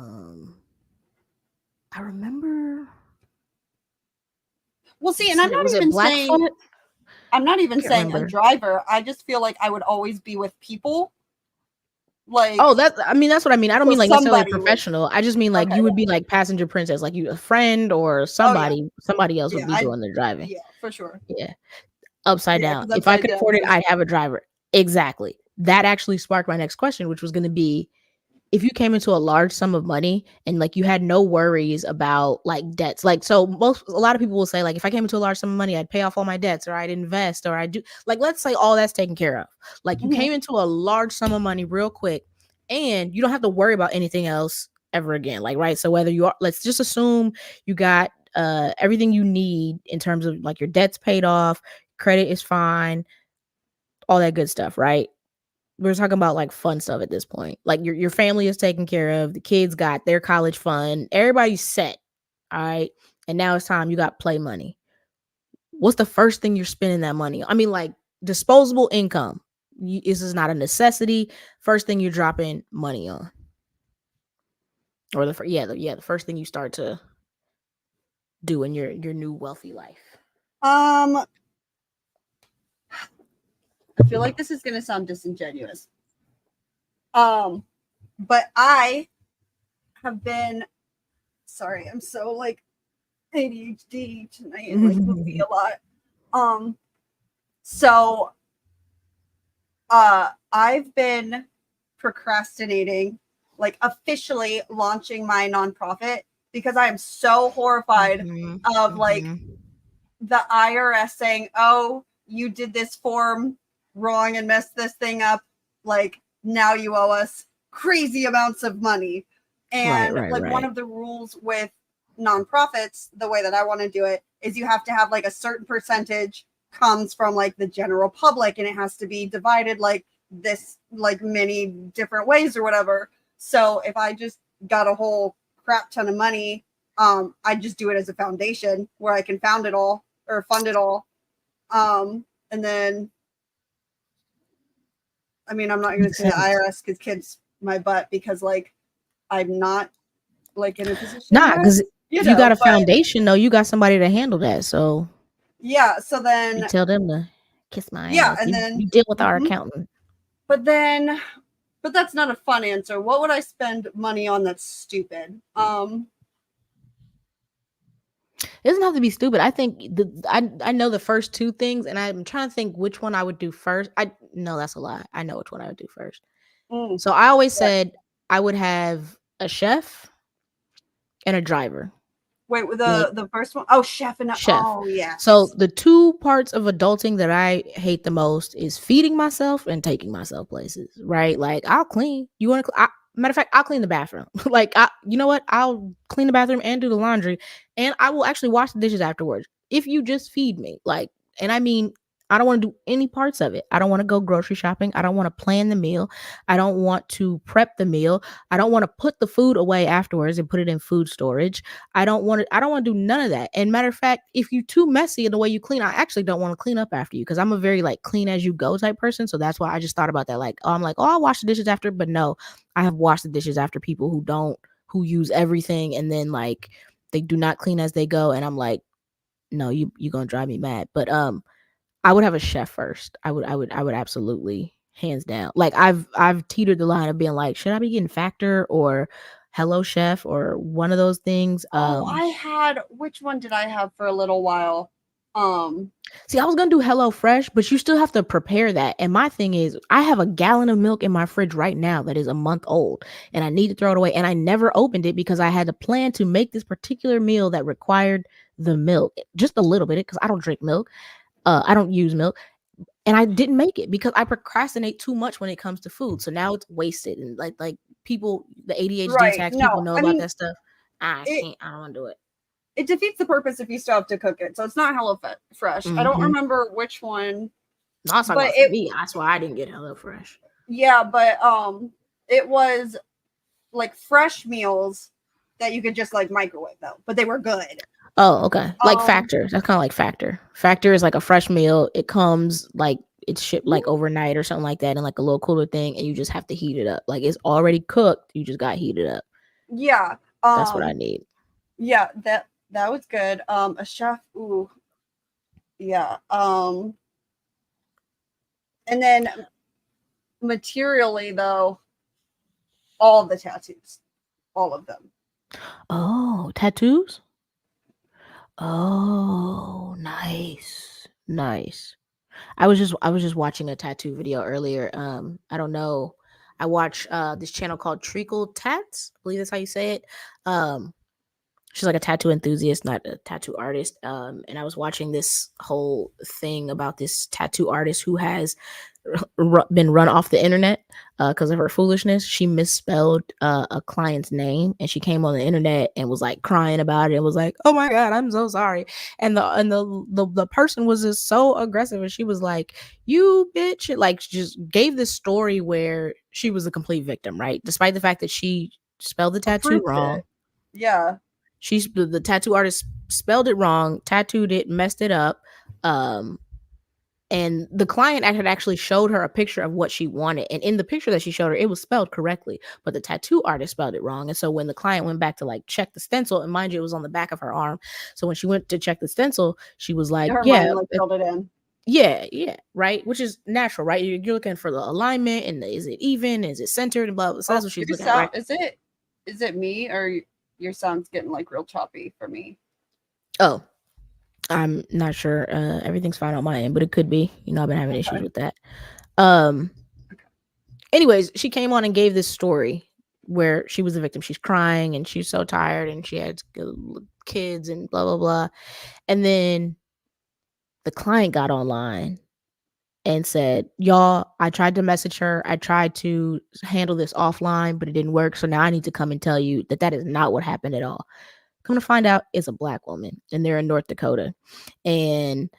remember. Well, see, and I'm not Was it even saying Blackfoot? I'm not even Can't saying a remember. driver. I just feel like I would always be with people. Like, Oh, that's what I mean. I don't so mean like necessarily somebody would. professional. I just mean like Okay, you would be like passenger princess, like you a friend or somebody else yeah, would be doing the driving. yeah, for sure. Yeah. Upside Yeah, down. 'cause If I upside could down afford it, says- I'd have a driver. Exactly. That actually sparked my next question, which was going to be if you came into a large sum of money and like you had no worries about like debts. Like so a lot of people will say like if I came into a large sum of money, I'd pay off all my debts or I'd invest or I do like let's say all that's taken care of. Like you Mhm. came into a large sum of money real quick and you don't have to worry about anything else ever again. Like right. So whether you are let's just assume you got everything you need in terms of like your debts paid off, credit is fine, all that good stuff, right? We're talking about like fun stuff at this point. Like your family is taken care of, the kids got their college fund, everybody's set. All right. And now it's time you got play money. What's the first thing you're spending that money on? I mean, like disposable income. This is not a necessity. First thing you're dropping money on. Or the first thing you start to do in your new wealthy life. I feel like this is gonna sound disingenuous. But I have been sorry, I'm so like ADHD tonight and like movie a lot. So I've been procrastinating like officially launching my nonprofit because I am so horrified of like the IRS saying, "Oh, you did this form wrong and messed this thing up. Like now you owe us crazy amounts of money." And one of the rules with nonprofits, the way that I want to do it, is you have to have like a certain percentage comes from like the general public, and it has to be divided like this, like many different ways or whatever. So if I just got a whole crap ton of money, I just do it as a foundation where I can fund it all. And then, I mean, I'm not going to say the IRS because kids my butt because like I'm not like in a position. Nah, because if you got a foundation, though, you got somebody to handle that. So yeah, so then you tell them to kiss my ass. Yeah, and then you deal with our accountant. But that's not a fun answer. What would I spend money on that's stupid? It doesn't have to be stupid. I think I know the first two things, and I'm trying to think which one I would do first. No, that's a lie. I know which one I would do first. So I always said I would have a chef and a driver. Wait, the first one? Oh, chef. Oh, yeah. So the two parts of adulting that I hate the most is feeding myself and taking myself places, right? Like I'll clean. You want to? Matter of fact, I'll clean the bathroom. Like you know what? I'll clean the bathroom and do the laundry, and I will actually wash the dishes afterwards if you just feed me. Like, and I mean, I don't want to do any parts of it. I don't want to go grocery shopping. I don't want to plan the meal. I don't want to prep the meal. I don't want to put the food away afterwards and put it in food storage. I don't want to do none of that. And matter of fact, if you're too messy in the way you clean, I actually don't want to clean up after you because I'm a very like clean as you go type person. So that's why I just thought about that. Like, I'm like, I'll wash the dishes after, but no, I have washed the dishes after people who use everything and then like they do not clean as they go. And I'm like, no, you're gonna drive me mad. But I would have a chef first. I would absolutely, hands down. Like I've teetered the line of being like, should I be getting Factor or Hello Chef or one of those things? Which one did I have for a little while? See, I was gonna do Hello Fresh, but you still have to prepare that. And my thing is, I have a gallon of milk in my fridge right now that is a month old, and I need to throw it away. And I never opened it because I had a plan to make this particular meal that required the milk, just a little bit, because I don't drink milk. I don't use milk, and I didn't make it because I procrastinate too much when it comes to food. So now it's wasted, and like people, the ADHD tax people know about that stuff. I don't want to do it. It defeats the purpose if you still have to cook it. So it's not Hello Fresh. I don't remember which one. No, it's not for me. That's why I didn't get Hello Fresh. Yeah, but It was like fresh meals that you could just like microwave though, but they were good. Oh, okay. Like Um, Factor. That's kind of like Factor. Factor is like a fresh meal. It comes like it's shipped like overnight or something like that in like a little cooler thing, and you just have to heat it up. Like it's already cooked. You just got heated up. Yeah. That's what I need. Yeah, that was good. A chef, ooh. Yeah. And then materially though, all the tattoos. All of them. Oh, tattoos? Oh, nice. Nice. I was just watching a tattoo video earlier. I don't know. I watch this channel called Treacle Tats. I believe that's how you say it. She's like a tattoo enthusiast, not a tattoo artist. And I was watching this whole thing about this tattoo artist who has been run off the internet because of her foolishness. She misspelled a client's name, and she came on the internet and was like crying about it and was like, "Oh my god, I'm so sorry." And the person was just so aggressive, and she was like, "You bitch!" Like just gave this story where she was a complete victim, right? Despite the fact that she spelled the tattoo Approved wrong. it. Yeah. She's the tattoo artist spelled it wrong, tattooed it, messed it up. And the client had actually showed her a picture of what she wanted. And in the picture that she showed her, it was spelled correctly, but the tattoo artist spelled it wrong. And so when the client went back to like check the stencil, and mind you, it was on the back of her arm. So when she went to check the stencil, she was like, Her yeah, mind like filled it in. yeah, right. Which is natural, right? You're looking for the alignment and is it even? Is it centered? And blah, blah. So that's what she's looking at, right? Is it me or your sound's getting like real choppy for me? Oh, I'm not sure. Everything's fine on my end, but it could be. You know, I've been having issues with that. Anyways, she came on and gave this story where she was a victim. She's crying and she's so tired and she had kids and blah, blah, blah. And then the client got online and said, "Y'all, I tried to message her. I tried to handle this offline, but it didn't work. So now I need to come and tell you that that is not what happened at all." Come to find out, it's a Black woman, and they're in North Dakota. And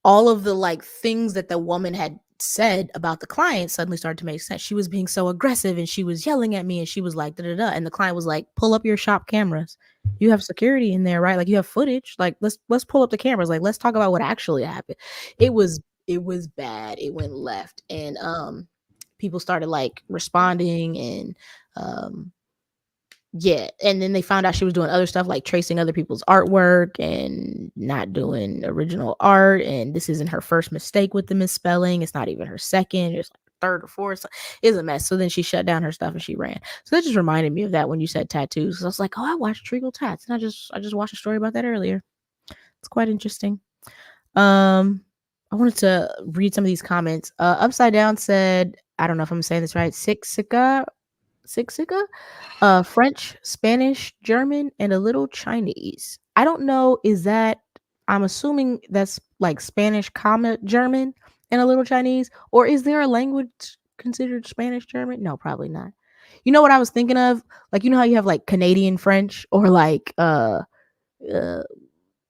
all of the like things that the woman had said about the client suddenly started to make sense. She was being so aggressive and she was yelling at me and she was like, da da da. And the client was like, "Pull up your shop cameras. You have security in there, right? Like you have footage. Like let's pull up the cameras. Like let's talk about what actually happened." It was bad. It went left. And people started like responding and yeah, and then they found out she was doing other stuff like tracing other people's artwork and not doing original art. And this isn't her first mistake with the misspelling. It's not even her second. It's like third or fourth. It's a mess. So then she shut down her stuff and she ran. So that just reminded me of that when you said tattoos. So I was like, oh, I watched Treacle Tats, and I just watched a story about that earlier. It's quite interesting. I wanted to read some of these comments. Upside Down said, I don't know if I'm saying this right. BLACKxSIKH. French, Spanish, German, and a little Chinese. I don't know. Is that, I'm assuming that's like Spanish, comma German, and a little Chinese, or is there a language considered Spanish, German? No, probably not. You know what I was thinking of? Like, you know how you have like Canadian French or like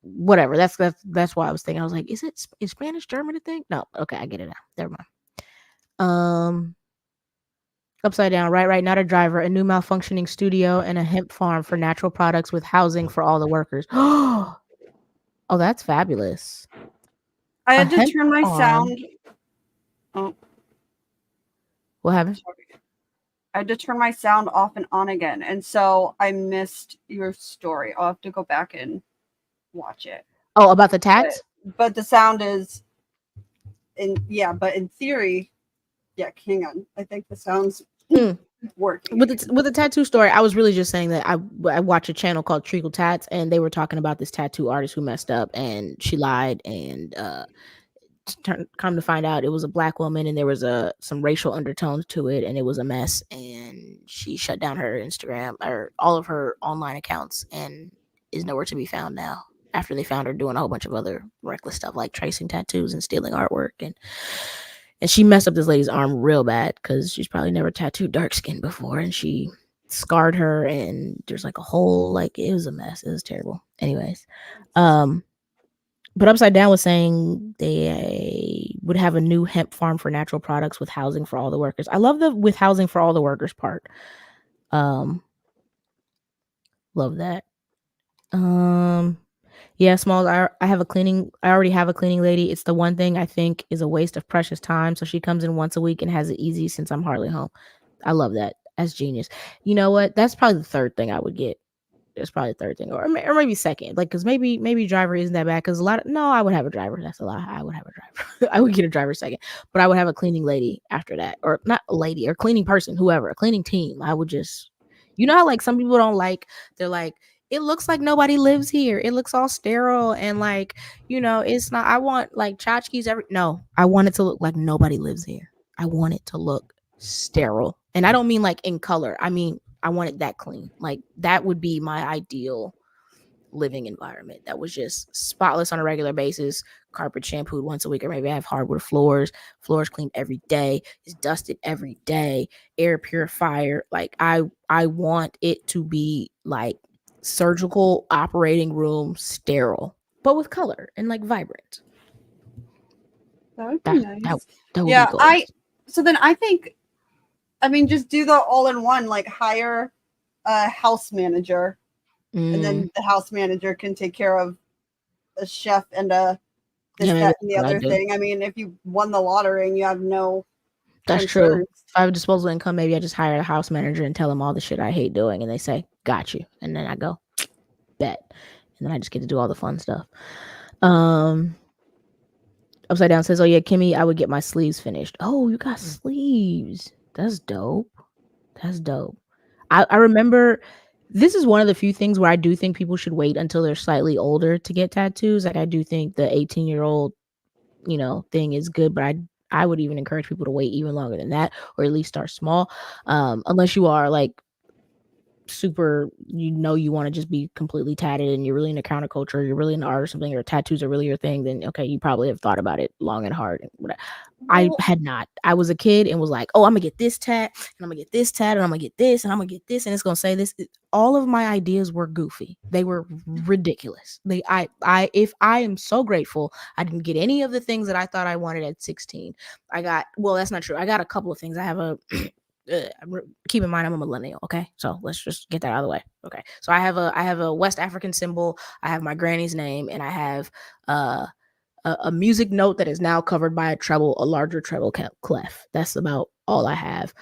whatever. That's why I was thinking. I was like, is Spanish, German a thing? No. Okay, I get it now. Never mind. Upside Down, right, not a driver, a new malfunctioning studio, and a hemp farm for natural products with housing for all the workers. Oh, that's fabulous. I A had to hemp turn my farm. sound. Oh, What happened? sorry. I had to turn my sound off and on again, and so I missed your story. I'll have to go back and watch it. Oh, about the tax? But the sound is, but in theory, yeah. Hang on, I think the sound's working. With the tattoo story, I was really just saying that I watch a channel called Treacle Tats, and they were talking about this tattoo artist who messed up and she lied, and come to find out it was a Black woman and there was some racial undertones to it, and it was a mess, and she shut down her Instagram or all of her online accounts and is nowhere to be found now after they found her doing a whole bunch of other reckless stuff like tracing tattoos and stealing artwork. And she messed up this lady's arm real bad because she's probably never tattooed dark skin before, and she scarred her, and there's like a hole. Like it was a mess. It was terrible. Anyways, But Upside Down was saying they would have a new hemp farm for natural products with housing for all the workers. I love the with housing for all the workers part. Love that. Yeah, Smalls. I have a cleaning. I already have a cleaning lady. It's the one thing I think is a waste of precious time. So she comes in once a week and has it easy since I'm hardly home. I love that. That's genius. You know what? That's probably the third thing I would get. That's probably the third thing, or maybe second. Like, because maybe driver isn't that bad. Because I would have a driver. That's a lie. I would have a driver. I would get a driver second, but I would have a cleaning lady after that, or not a lady, or cleaning person, whoever, a cleaning team. I would just, you know how like some people don't like. They're like, it looks like nobody lives here. It looks all sterile and like, it's not. I want like tchotchkes every. No, I want it to look like nobody lives here. I want it to look sterile, and I don't mean like in color. I mean I want it that clean. Like that would be my ideal living environment. That was just spotless on a regular basis, carpet shampooed once a week, or maybe I have hardwood floors cleaned every day, it's dusted every day, air purifier. Like I want it to be like surgical operating room sterile, but with color and like vibrant. That would be nice. That would Yeah, be goals. so then I think, I mean, just do the all-in-one, like hire a house manager, and then the house manager can take care of a chef and a this, that, and the other thing. I mean, if you won the lottery and you have no That's true. If I have disposable income, maybe I just hire a house manager and tell them all the shit I hate doing, and they say, got you. And then I go, bet. And then I just get to do all the fun stuff. Upside Down says, oh yeah, Kimmy, I would get my sleeves finished. Oh, you got sleeves. That's dope. I remember this is one of the few things where I do think people should wait until they're slightly older to get tattoos. Like I do think the 18-year-old, thing is good, but I would even encourage people to wait even longer than that, or at least start small. Unless you are like super, you want to just be completely tatted and you're really into counterculture, you're really into art or something, or tattoos are really your thing, then okay, you probably have thought about it long and hard. I had not. I was a kid and was like, oh, I'm gonna get this tat, and I'm gonna get this tat, and I'm gonna get this, and I'm gonna get this, and it's gonna say this. All of my ideas were goofy. They were ridiculous. If I am so grateful I didn't get any of the things that I thought I wanted at 16. That's not true. I got a couple of things. I have a keep in mind I'm a millennial, okay? So let's just get that out of the way. Okay. So I have a West African symbol, I have my granny's name, and I have a music note that is now covered by a larger treble clef. That's about all I have.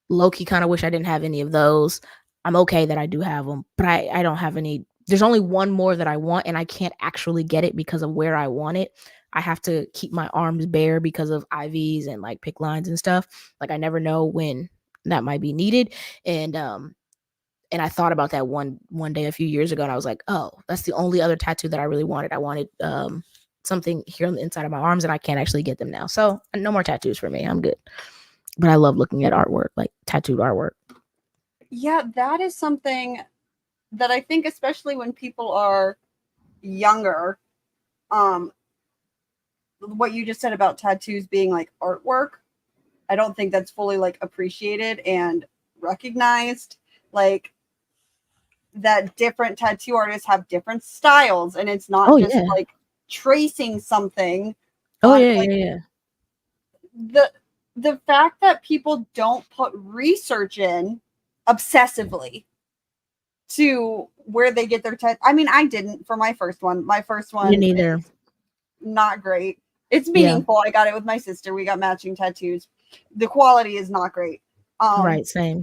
Low-key kind of wish I didn't have any of those. I'm okay that I do have them, but I don't have any. There's only one more that I want, and I can't actually get it because of where I want it. I have to keep my arms bare because of IVs and like PICC lines and stuff. Like I never know when that might be needed. And I thought about that one day a few years ago, and I was like, oh, that's the only other tattoo that I really wanted. I wanted something here on the inside of my arms, and I can't actually get them now. So no more tattoos for me. I'm good. But I love looking at artwork, like tattooed artwork. Yeah, that is something that I think, especially when people are younger, what you just said about tattoos being like artwork, I don't think that's fully like appreciated and recognized. Like that different tattoo artists have different styles, and it's not like tracing something. Yeah. The fact that people don't put research in obsessively to where they get their tattoo. I mean, I didn't for my first one. My first one, me neither. Not great. It's meaningful. Yeah. I got it with my sister. We got matching tattoos. The quality is not great. Right, same.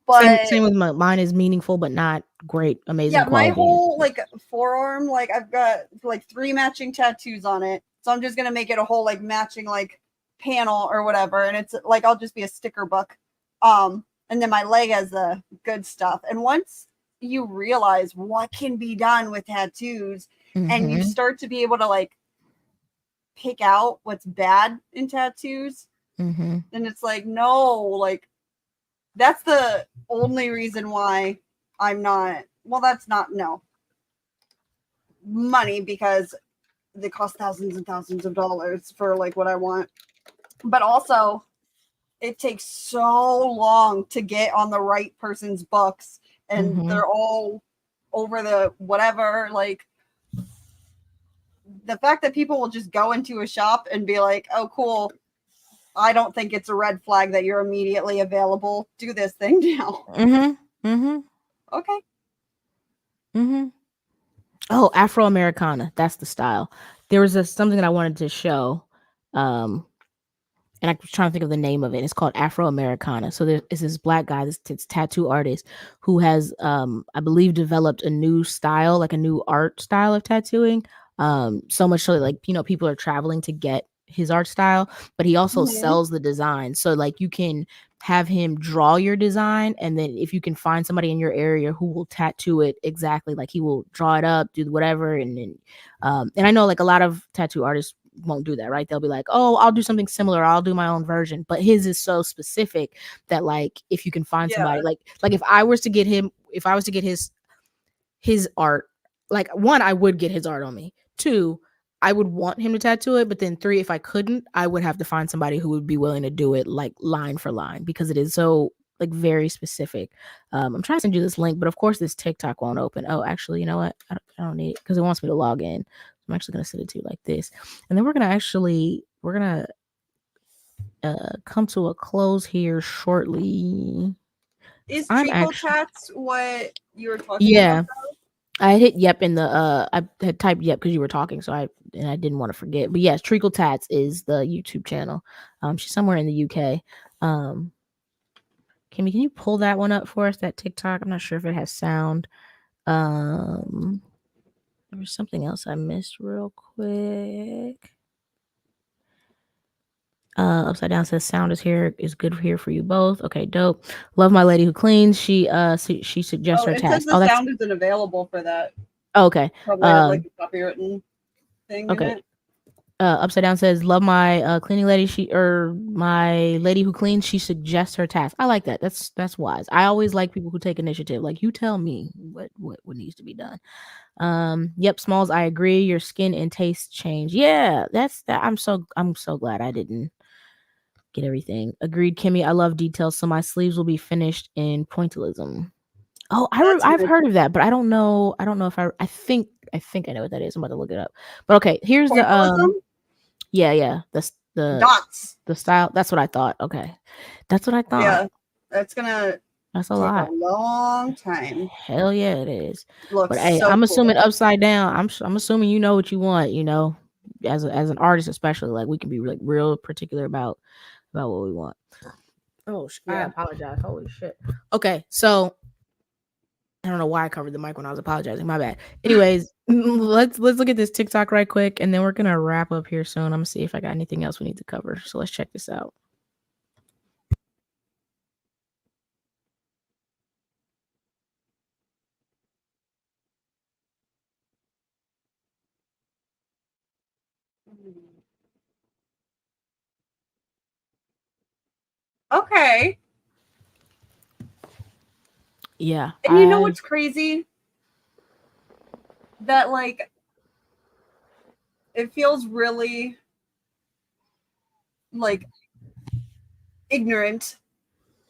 But same with mine is meaningful, but not great, amazing. Yeah, quality. My whole like forearm, like I've got like 3 matching tattoos on it. So I'm just gonna make it a whole like matching like panel or whatever, and it's like I'll just be a sticker book. And then my leg has the good stuff. And once you realize what can be done with tattoos, and you start to be able to like pick out what's bad in tattoos, then it's like, no, like that's the only reason why I'm not. Well, that's not money, because they cost thousands and thousands of dollars for like what I want. But also it takes so long to get on the right person's books, and they're all over the whatever. Like the fact that people will just go into a shop and be like, oh, cool. I don't think it's a red flag that you're immediately available. Do this thing now. Okay. Oh, Afro-Americana. That's the style. There was something that I wanted to show. And I was trying to think of the name of it. It's called Afro-Americana. So there's this black guy, this tattoo artist, who has, I believe, developed a new style, like a new art style of tattooing. So much so that, like, you know, people are traveling to get his art style, but he also sells the design. So like you can have him draw your design, and then if you can find somebody in your area who will tattoo it exactly, like he will draw it up, do whatever, and then and I know like a lot of tattoo artists won't do that, right? They'll be like, oh, I'll do something similar, I'll do my own version, but his is so specific that like if you can find somebody, like if I was to get his art, like, one, I would get his art on me. Two, I would want him to tattoo it, but then three, if I couldn't, I would have to find somebody who would be willing to do it like line for line, because it is so like very specific. I'm trying to send you this link, but of course this TikTok won't open. Oh, actually, you know what? I don't need it because it wants me to log in. I'm actually going to send it to you like this. And then we're going to come to a close here shortly. Is treacle tats what you were talking about? I hit yep in the I had typed yep because you were talking, so I didn't want to forget. But yes, Treacle Tats is the YouTube channel. She's somewhere in the UK. Kimmy, can you pull that one up for us? That TikTok. I'm not sure if it has sound. There was something else I missed real quick. Upside Down says sound is good here for you both. Okay, dope. Love my lady who cleans. She suggests her task. The sound isn't available for that. Oh, okay. Probably have, like a copywritten thing. Okay. In it. Upside Down says love my cleaning lady. My lady who cleans. She suggests her task. I like that. That's wise. I always like people who take initiative. Like, you tell me what needs to be done. Yep, Smalls, I agree. Your skin and taste change. Yeah, that's that. I'm so glad I didn't get everything. Agreed, Kimmy. I love details, so my sleeves will be finished in pointillism. Oh, I've heard of that, but I don't know if I think I know what that is. I'm about to look it up. But okay, here's the yeah, the dots. The style. That's what I thought. Okay. That's what I thought. Yeah. That's a lot. A long time. Hell yeah, it is. Looks but hey, so I'm cool. assuming Upside Down. I'm assuming you know what you want, you know, as an artist, especially, like, we can be like real particular about what we want. Oh, I apologize. Holy shit. Okay, so I don't know why I covered the mic when I was apologizing. My bad. Anyways, let's look at this TikTok right quick, and then we're gonna wrap up here soon. I'm gonna see if I got anything else we need to cover. So let's check this out. Okay. Yeah. And you know what's crazy? That, like, it feels really like ignorant,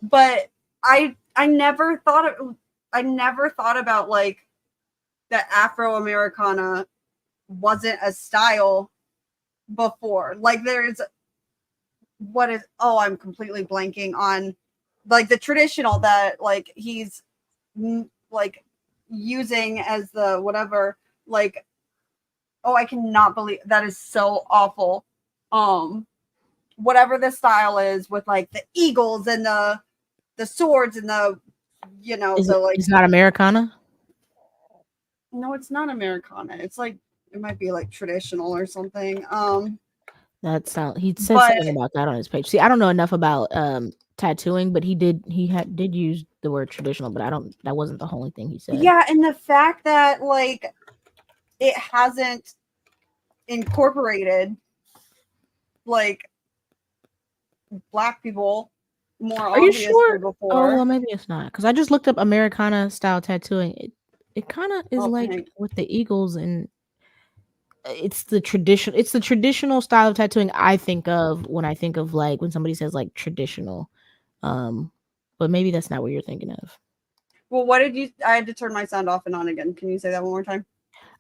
but I never thought about like that Afro-Americana wasn't a style before. Like, there's I'm completely blanking on, like, the traditional that, like, he's like using as the whatever, like, I cannot believe that is so awful. Whatever the style is with, like, the eagles and the swords and the, you know, it's not Americana. No, it's not Americana. It's like, it might be like traditional or something. He said something about that on his page. See, I don't know enough about tattooing, but he did use the word traditional, but that wasn't the only thing he said. Yeah, and the fact that, like, it hasn't incorporated, like, Black people more. Are you sure? Before. Oh, well, maybe it's not, because I just looked up Americana style tattooing. It kind of is with the eagles, and it's the traditional style of tattooing I think of when I think of, like, when somebody says, like, traditional. But maybe that's not what you're thinking of. Well, I had to turn my sound off and on again. Can you say that one more time?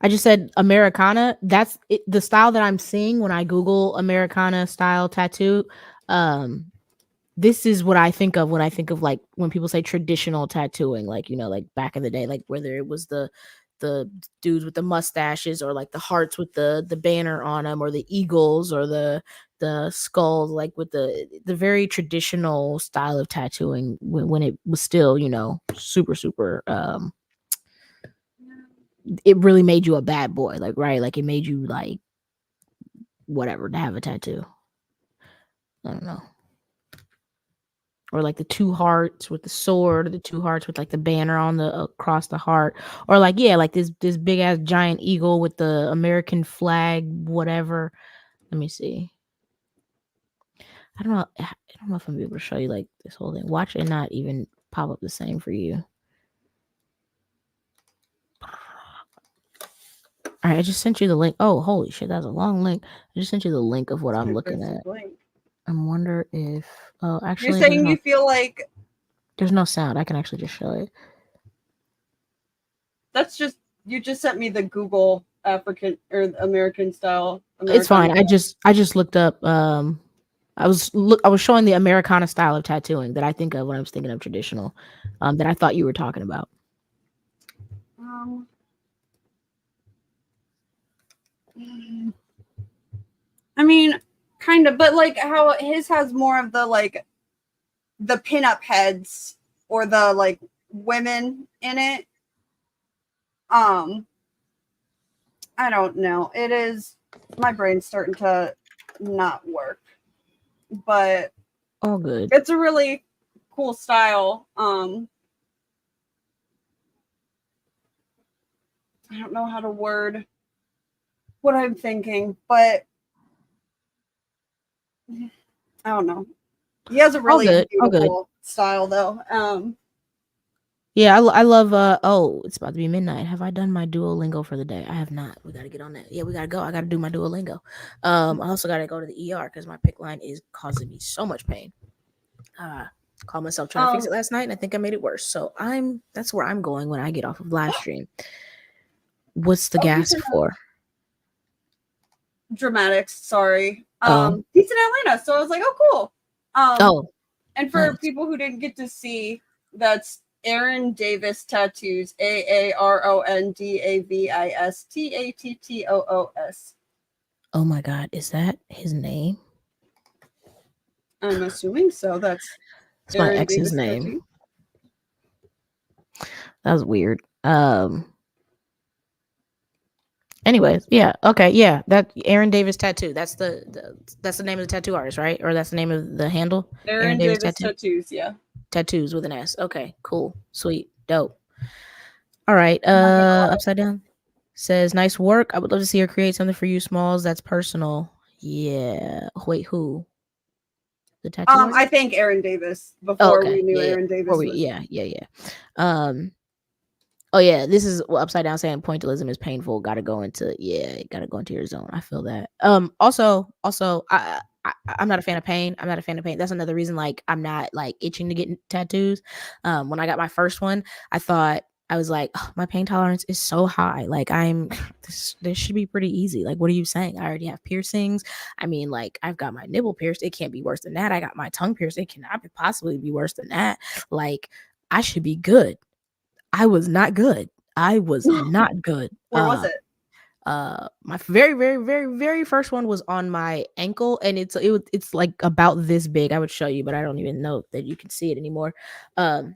I just said Americana. That's it, the style that I'm seeing when I Google Americana style tattoo. Um, this is what I think of when I think of like when people say traditional tattooing, like like back in the day, like whether it was the dudes with the mustaches or like the hearts with the banner on them, or the eagles, or the skulls, like with the very traditional style of tattooing when it was still super super it really made you a bad boy, like, right, like it made you like whatever to have a tattoo. I don't know. Or like the two hearts with the sword, or the two hearts with like the banner on the across the heart, or like like this big ass giant eagle with the American flag, whatever. Let me see. I don't know if I'm gonna be able to show you like this whole thing. Watch it not even pop up the same for you. All right, I just sent you the link. Oh, holy shit, that's a long link. I just sent you the link of what I'm looking at. I wonder if actually You're saying you feel like there's no sound. I can actually just show it. that's just you just sent me the Google African or American style. It's fine. I just looked up. I was showing the Americana style of tattooing that I think of when I was thinking of traditional. That I thought you were talking about. I mean, kind of, but like how his has more of the like the pinup heads or the like women in it. I don't know. It is my brain's starting to not work, but all good. It's a really cool style. I don't know how to word what I'm thinking, but I don't know. He has a really beautiful style, though. Yeah, I love. Oh, it's about to be midnight. Have I done my Duolingo for the day? I have not. We got to get on that. Yeah, we got to go. I got to do my Duolingo. I also got to go to the ER because my PICC line is causing me so much pain. Called myself trying to fix it last night, and I think I made it worse. So that's where I'm going when I get off of live stream. What's the gas for? Dramatics. Sorry. He's in Atlanta, so I was like, oh, cool. And for people who didn't get to see, that's Aaron Davis Tattoos, AARONDAVIS TATTOOS. Oh my God, is that his name? I'm assuming so. That's my ex's name. Tattoo. That was weird. Anyways, yeah, okay, yeah, that Aaron Davis Tattoo. That's the name of the tattoo artist, right? Or that's the name of the handle? Aaron Davis Tattoos, yeah. Tattoos with an S. Okay, cool, sweet, dope. All right, upside down says nice work. I would love to see her create something for you, Smalls. That's personal. Yeah. Wait, who? The tattoo artist? I think Aaron Davis before we knew Aaron Davis. Yeah. Oh yeah, this is upside down saying pointillism is painful. Gotta go into your zone. I feel that. Also, I'm not a fan of pain. That's another reason like I'm not like itching to get tattoos. When I got my first one, I was like, oh, my pain tolerance is so high. Like this should be pretty easy. Like, what are you saying? I already have piercings. I mean, like I've got my nipple pierced. It can't be worse than that. I got my tongue pierced. It cannot possibly be worse than that. Like I should be good. I was not good. Where was it? My very, very, very, very first one was on my ankle, and it's like about this big. I would show you, but I don't even know that you can see it anymore. Yeah,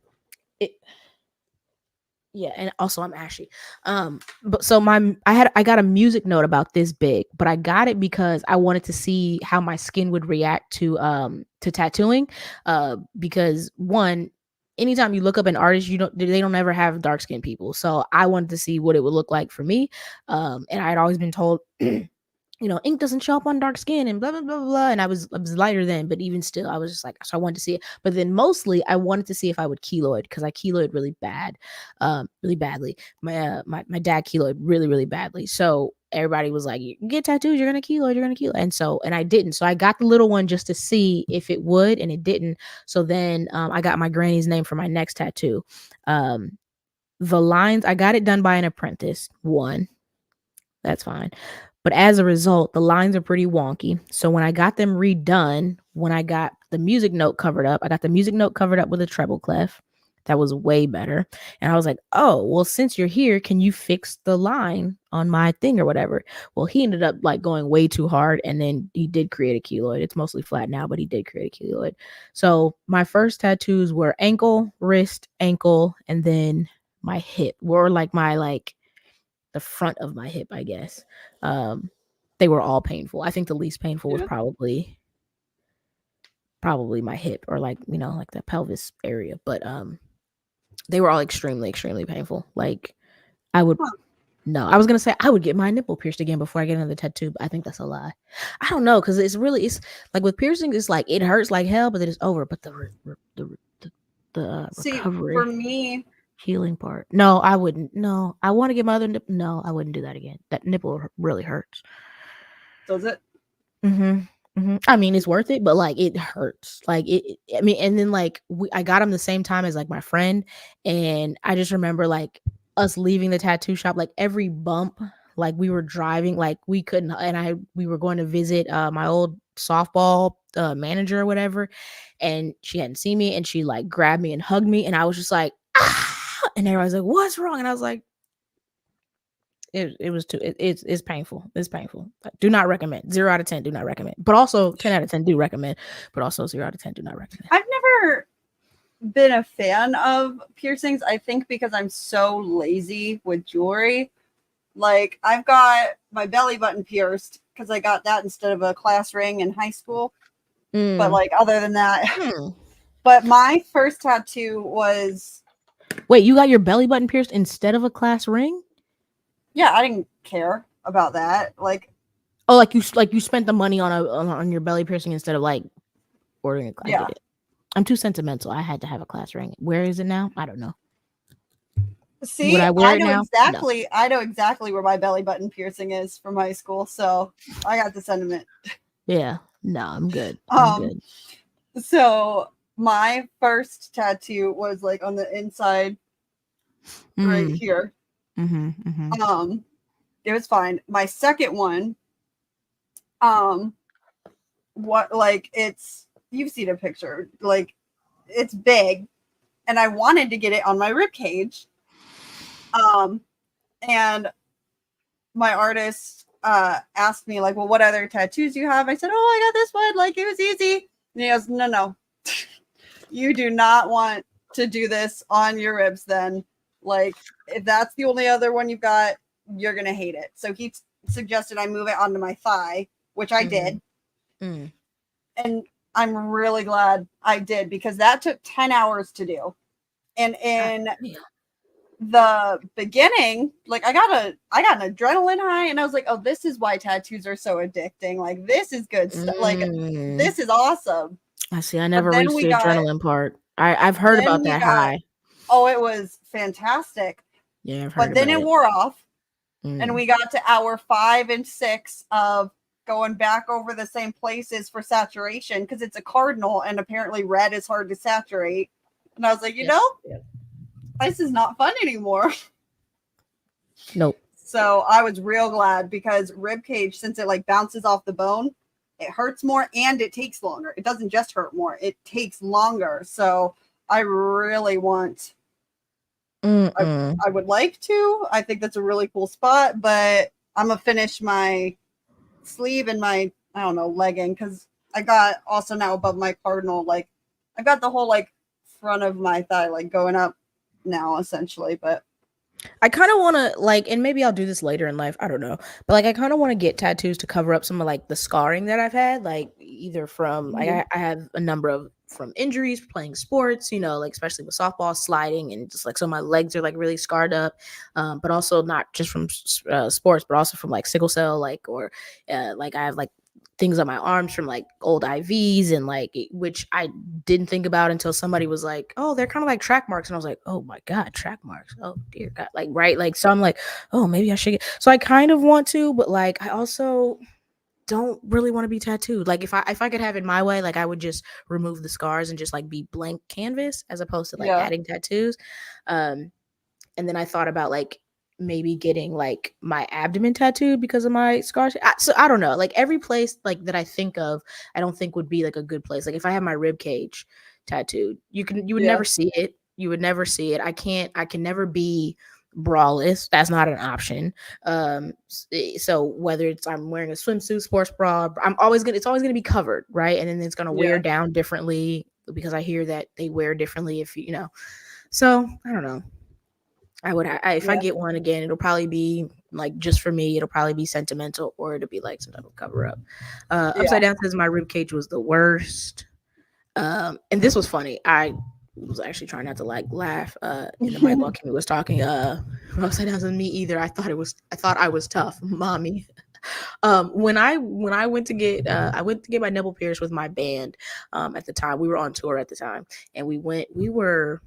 and also I'm ashy. But so I got a music note about this big, but I got it because I wanted to see how my skin would react to tattooing. Because one, anytime you look up an artist, they don't ever have dark skinned people. So I wanted to see what it would look like for me. And I had always been told ink doesn't show up on dark skin and blah, blah, blah, blah. And I was lighter then, but even still, I was just like, so I wanted to see it. But then mostly I wanted to see if I would keloid because I keloid really badly. My dad keloid really, really badly. So everybody was like, you can get tattoos, you're going to keloid. And I didn't. So I got the little one just to see if it would, and it didn't. So then I got my granny's name for my next tattoo. The lines, I got it done by an apprentice, one. That's fine. But as a result, the lines are pretty wonky. So when I got them redone, when I got the music note covered up, I got the music note covered up with a treble clef. That was way better. And I was like, oh, well, since you're here, can you fix the line on my thing or whatever? Well, he ended up like going way too hard. And then he did create a keloid. It's mostly flat now, but he did create a keloid. So my first tattoos were ankle, wrist, ankle, and then my hip, or like my like the front of my hip, I guess. Um, they were all painful. I think the least painful was Yeah. probably my hip, or like, you know, like the pelvis area. But they were all extremely, extremely painful. Like I would Huh. no, I was gonna say I would get my nipple pierced again before I get another tattoo, but I think that's a lie. I don't know, because it's like with piercing, it's like it hurts like hell, but then it's over. But the See, recovery, for me, healing part. No, I wouldn't. No, I want to get my other nipple. No, I wouldn't do that again. That nipple really hurts. does it? I mean, it's worth it, but like it hurts. Like I mean, and then like I got him the same time as like my friend, and I just remember like us leaving the tattoo shop, like every bump, like we were driving, like we couldn't, and we were going to visit my old softball manager or whatever, and she hadn't seen me, and she like grabbed me and hugged me, and I was just like, ah! And everybody's like, what's wrong? And I was like, it was too it's painful. It's painful. Do not recommend. 0 out of 10 do not recommend. But also 10 out of 10 do recommend. But also 0 out of 10 do not recommend. I've never been a fan of piercings. I think because I'm so lazy with jewelry. Like I've got my belly button pierced because I got that instead of a class ring in high school. But like other than that, but my first tattoo was. Wait, you got your belly button pierced instead of a class ring? Yeah, I didn't care about that. Like, oh, like you spent the money on your belly piercing instead of like ordering a class. Yeah. I get it. I'm too sentimental. I had to have a class ring. Where is it now? I don't know. see, Would I wear it know now? exactly. I know exactly where my belly button piercing is from high school, so I got the sentiment. Yeah, no, I'm good. I'm good. So my first tattoo was like on the inside, right here. It was fine. My second one, what like it's you've seen a picture, like it's big, and I wanted to get it on my rib cage. And my artist asked me like, well, what other tattoos do you have? I said, oh, I got this one. Like it was easy. And he goes, no, you do not want to do this on your ribs. Then, like, if that's the only other one you've got, you're gonna hate it. So he suggested I move it onto my thigh, which I did. And I'm really glad I did because that took 10 hours to do. And in the beginning, like I got an adrenaline high, and I was like, oh, this is why tattoos are so addicting. Like this is good stuff. Like this is awesome. I see. I never reached the adrenaline part. I've heard about that high. Oh, it was fantastic. Yeah, I've heard but then about it wore off, and we got to hour 5 and 6 of going back over the same places for saturation because it's a cardinal, and apparently red is hard to saturate. And I was like, this is not fun anymore. Nope. So I was real glad because rib cage, since it like bounces off the bone, it hurts more and it takes longer. It doesn't just hurt more, it takes longer. So I really want, I would like to. I think that's a really cool spot, but I'm going to finish my sleeve and my, I don't know, legging because I got also now above my cardinal, like I've got the whole like front of my thigh like going up now essentially. But I kind of want to like, and maybe I'll do this later in life, I don't know, but like I kind of want to get tattoos to cover up some of like the scarring that I've had, like either from like I have a number of from injuries playing sports, you know, like especially with softball, sliding, and just like so my legs are like really scarred up, but also not just from sports but also from like sickle cell, like or like I have like things on my arms from like old IVs and like which I didn't think about until somebody was like, oh, they're kind of like track marks. And I was like, oh my God, track marks. Oh dear God. Like, right. Like, so I'm like, oh, maybe I should get, so I kind of want to, but like, I also don't really want to be tattooed. Like if I could have it my way, like I would just remove the scars and just like be blank canvas as opposed to like adding tattoos. And then I thought about like maybe getting like my abdomen tattooed because of my scars. So I don't know. Like every place like that I think of, I don't think would be like a good place. Like if I have my rib cage tattooed, you would never see it. You would never see it. I can never be braless. That's not an option. So whether it's I'm wearing a swimsuit, sports bra, it's always gonna be covered, right? And then it's gonna wear down differently because I hear that they wear differently if you know. So I don't know. If I get one again, it'll probably be like just for me. It'll probably be sentimental, or it'll be like some type of cover up. Upside down says my rib cage was the worst. And this was funny. I was actually trying not to like laugh in the mic while Kimmy was talking. Upside down says me either. I thought I was tough, mommy. When I went to get my nipple pierced with my band. At the time we were on tour at the time, and we were.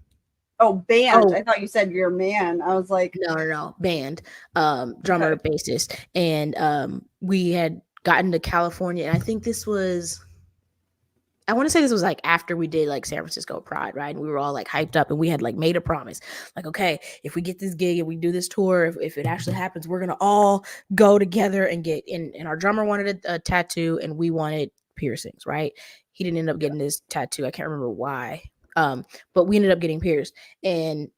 Oh, band. I thought you said your man. I was like, no, band, drummer, bassist. And we had gotten to California, and I think I want to say this was like after we did like San Francisco Pride, right? And we were all like hyped up, and we had like made a promise. Like, okay, if we get this gig and we do this tour, if it actually happens, we're going to all go together and get in. And our drummer wanted a tattoo, and we wanted piercings, right? He didn't end up getting this tattoo. I can't remember why. But we ended up getting pierced, and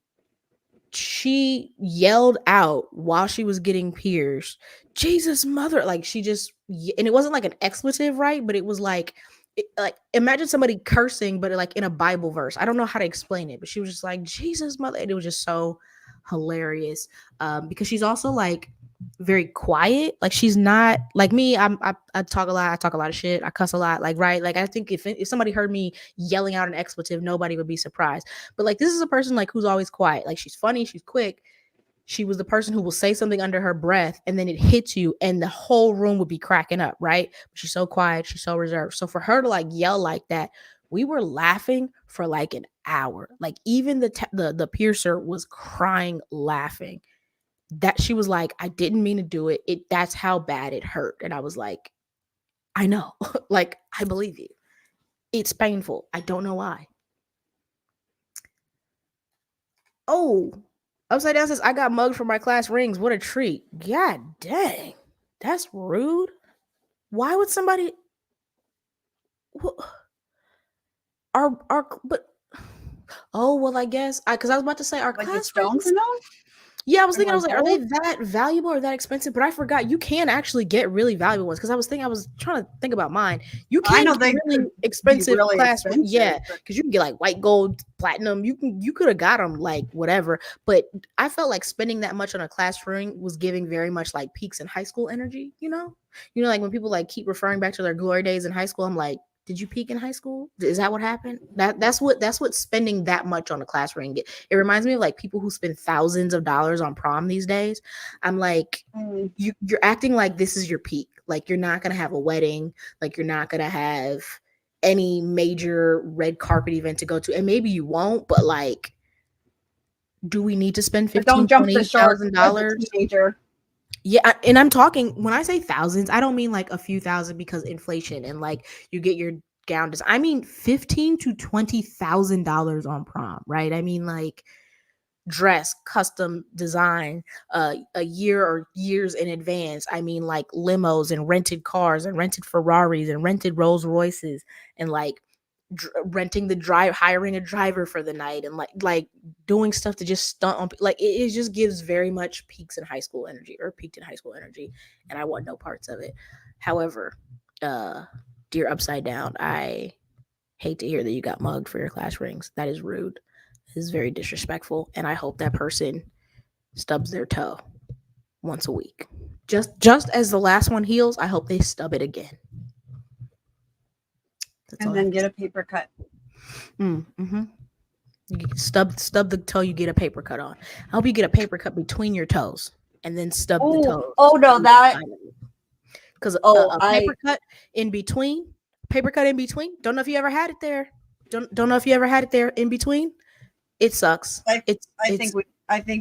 she yelled out while she was getting pierced, Jesus mother, like she just, and it wasn't like an expletive, right? But it was like imagine somebody cursing, but like in a Bible verse. I don't know how to explain it, but she was just like, Jesus mother, and it was just so hilarious. Because she's also like very quiet. Like she's not like me. I talk a lot. I talk a lot of shit. I cuss a lot. Like, right. Like I think if somebody heard me yelling out an expletive, nobody would be surprised. But like this is a person like who's always quiet. Like she's funny. She's quick. She was the person who will say something under her breath and then it hits you and the whole room would be cracking up. Right. But she's so quiet. She's so reserved. So for her to like yell like that, we were laughing for like an hour. Like even the piercer was crying, laughing. That she was like, I didn't mean to do it. That's how bad it hurt. And I was like, I know. Like, I believe you. It's painful. I don't know why. Oh, Upside Down says, I got mugged for my class rings. What a treat. God dang. That's rude. Why would somebody but oh well, I guess because I was about to say our like class stones rings. and Yeah, I was thinking, I was like, are they that valuable or that expensive? But I forgot you can actually get really valuable ones because I was trying to think about mine. You can get really expensive class, yeah, because you can get like white gold, platinum. You could have got them like whatever. But I felt like spending that much on a class ring was giving very much like peaks in high school energy. You know, like when people like keep referring back to their glory days in high school, I'm like, did you peak in high school? Is that what happened? That's what spending that much on a class ring get. It reminds me of like people who spend thousands of dollars on prom these days. I'm like, you're acting like this is your peak. Like you're not gonna have a wedding. Like you're not gonna have any major red carpet event to go to, and maybe you won't. But like, do we need to spend $15,000-$20,000? Yeah, and I'm talking when I say thousands, I don't mean like a few thousand because inflation and like you get your gown design. I mean $15,000 to $20,000 on prom, right? I mean like dress, custom design, a year or years in advance. I mean like limos and rented cars and rented Ferraris and rented Rolls Royces and like renting hiring a driver for the night and like doing stuff to just stunt on like it just gives very much peaked in high school energy, and I want no parts of it. However, dear Upside Down, I hate to hear that you got mugged for your class rings. That is rude. It is very disrespectful, and I hope that person stubs their toe once a week. Just as the last one heals, I hope they stub it again. And then get a paper cut. Mm-hmm. You stub the toe, you get a paper cut on. I hope you get a paper cut between your toes and then stub the toes. Oh no, that because a paper cut in between. Don't know if you ever had it there. Don't know if you ever had it there in between. It sucks. I think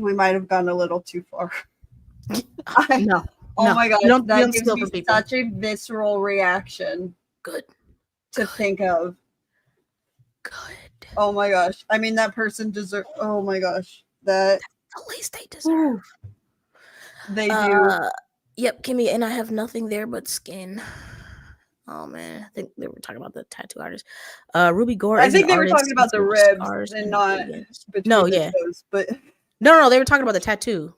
we might have gone a little too far. No. Oh my gosh, that gives me such a visceral reaction. Good. To think of. Good. Oh my gosh. I mean, that person deserves. Oh my gosh. That's the least they deserve. They do. Yep, Kimmy, and I have nothing there but skin. Oh man, I think they were talking about the tattoo artist. Ruby Gore I is an think they were artist talking about the with ribs scars and and not vegans. between No, the yeah, toes, but no, they were talking about the tattoo.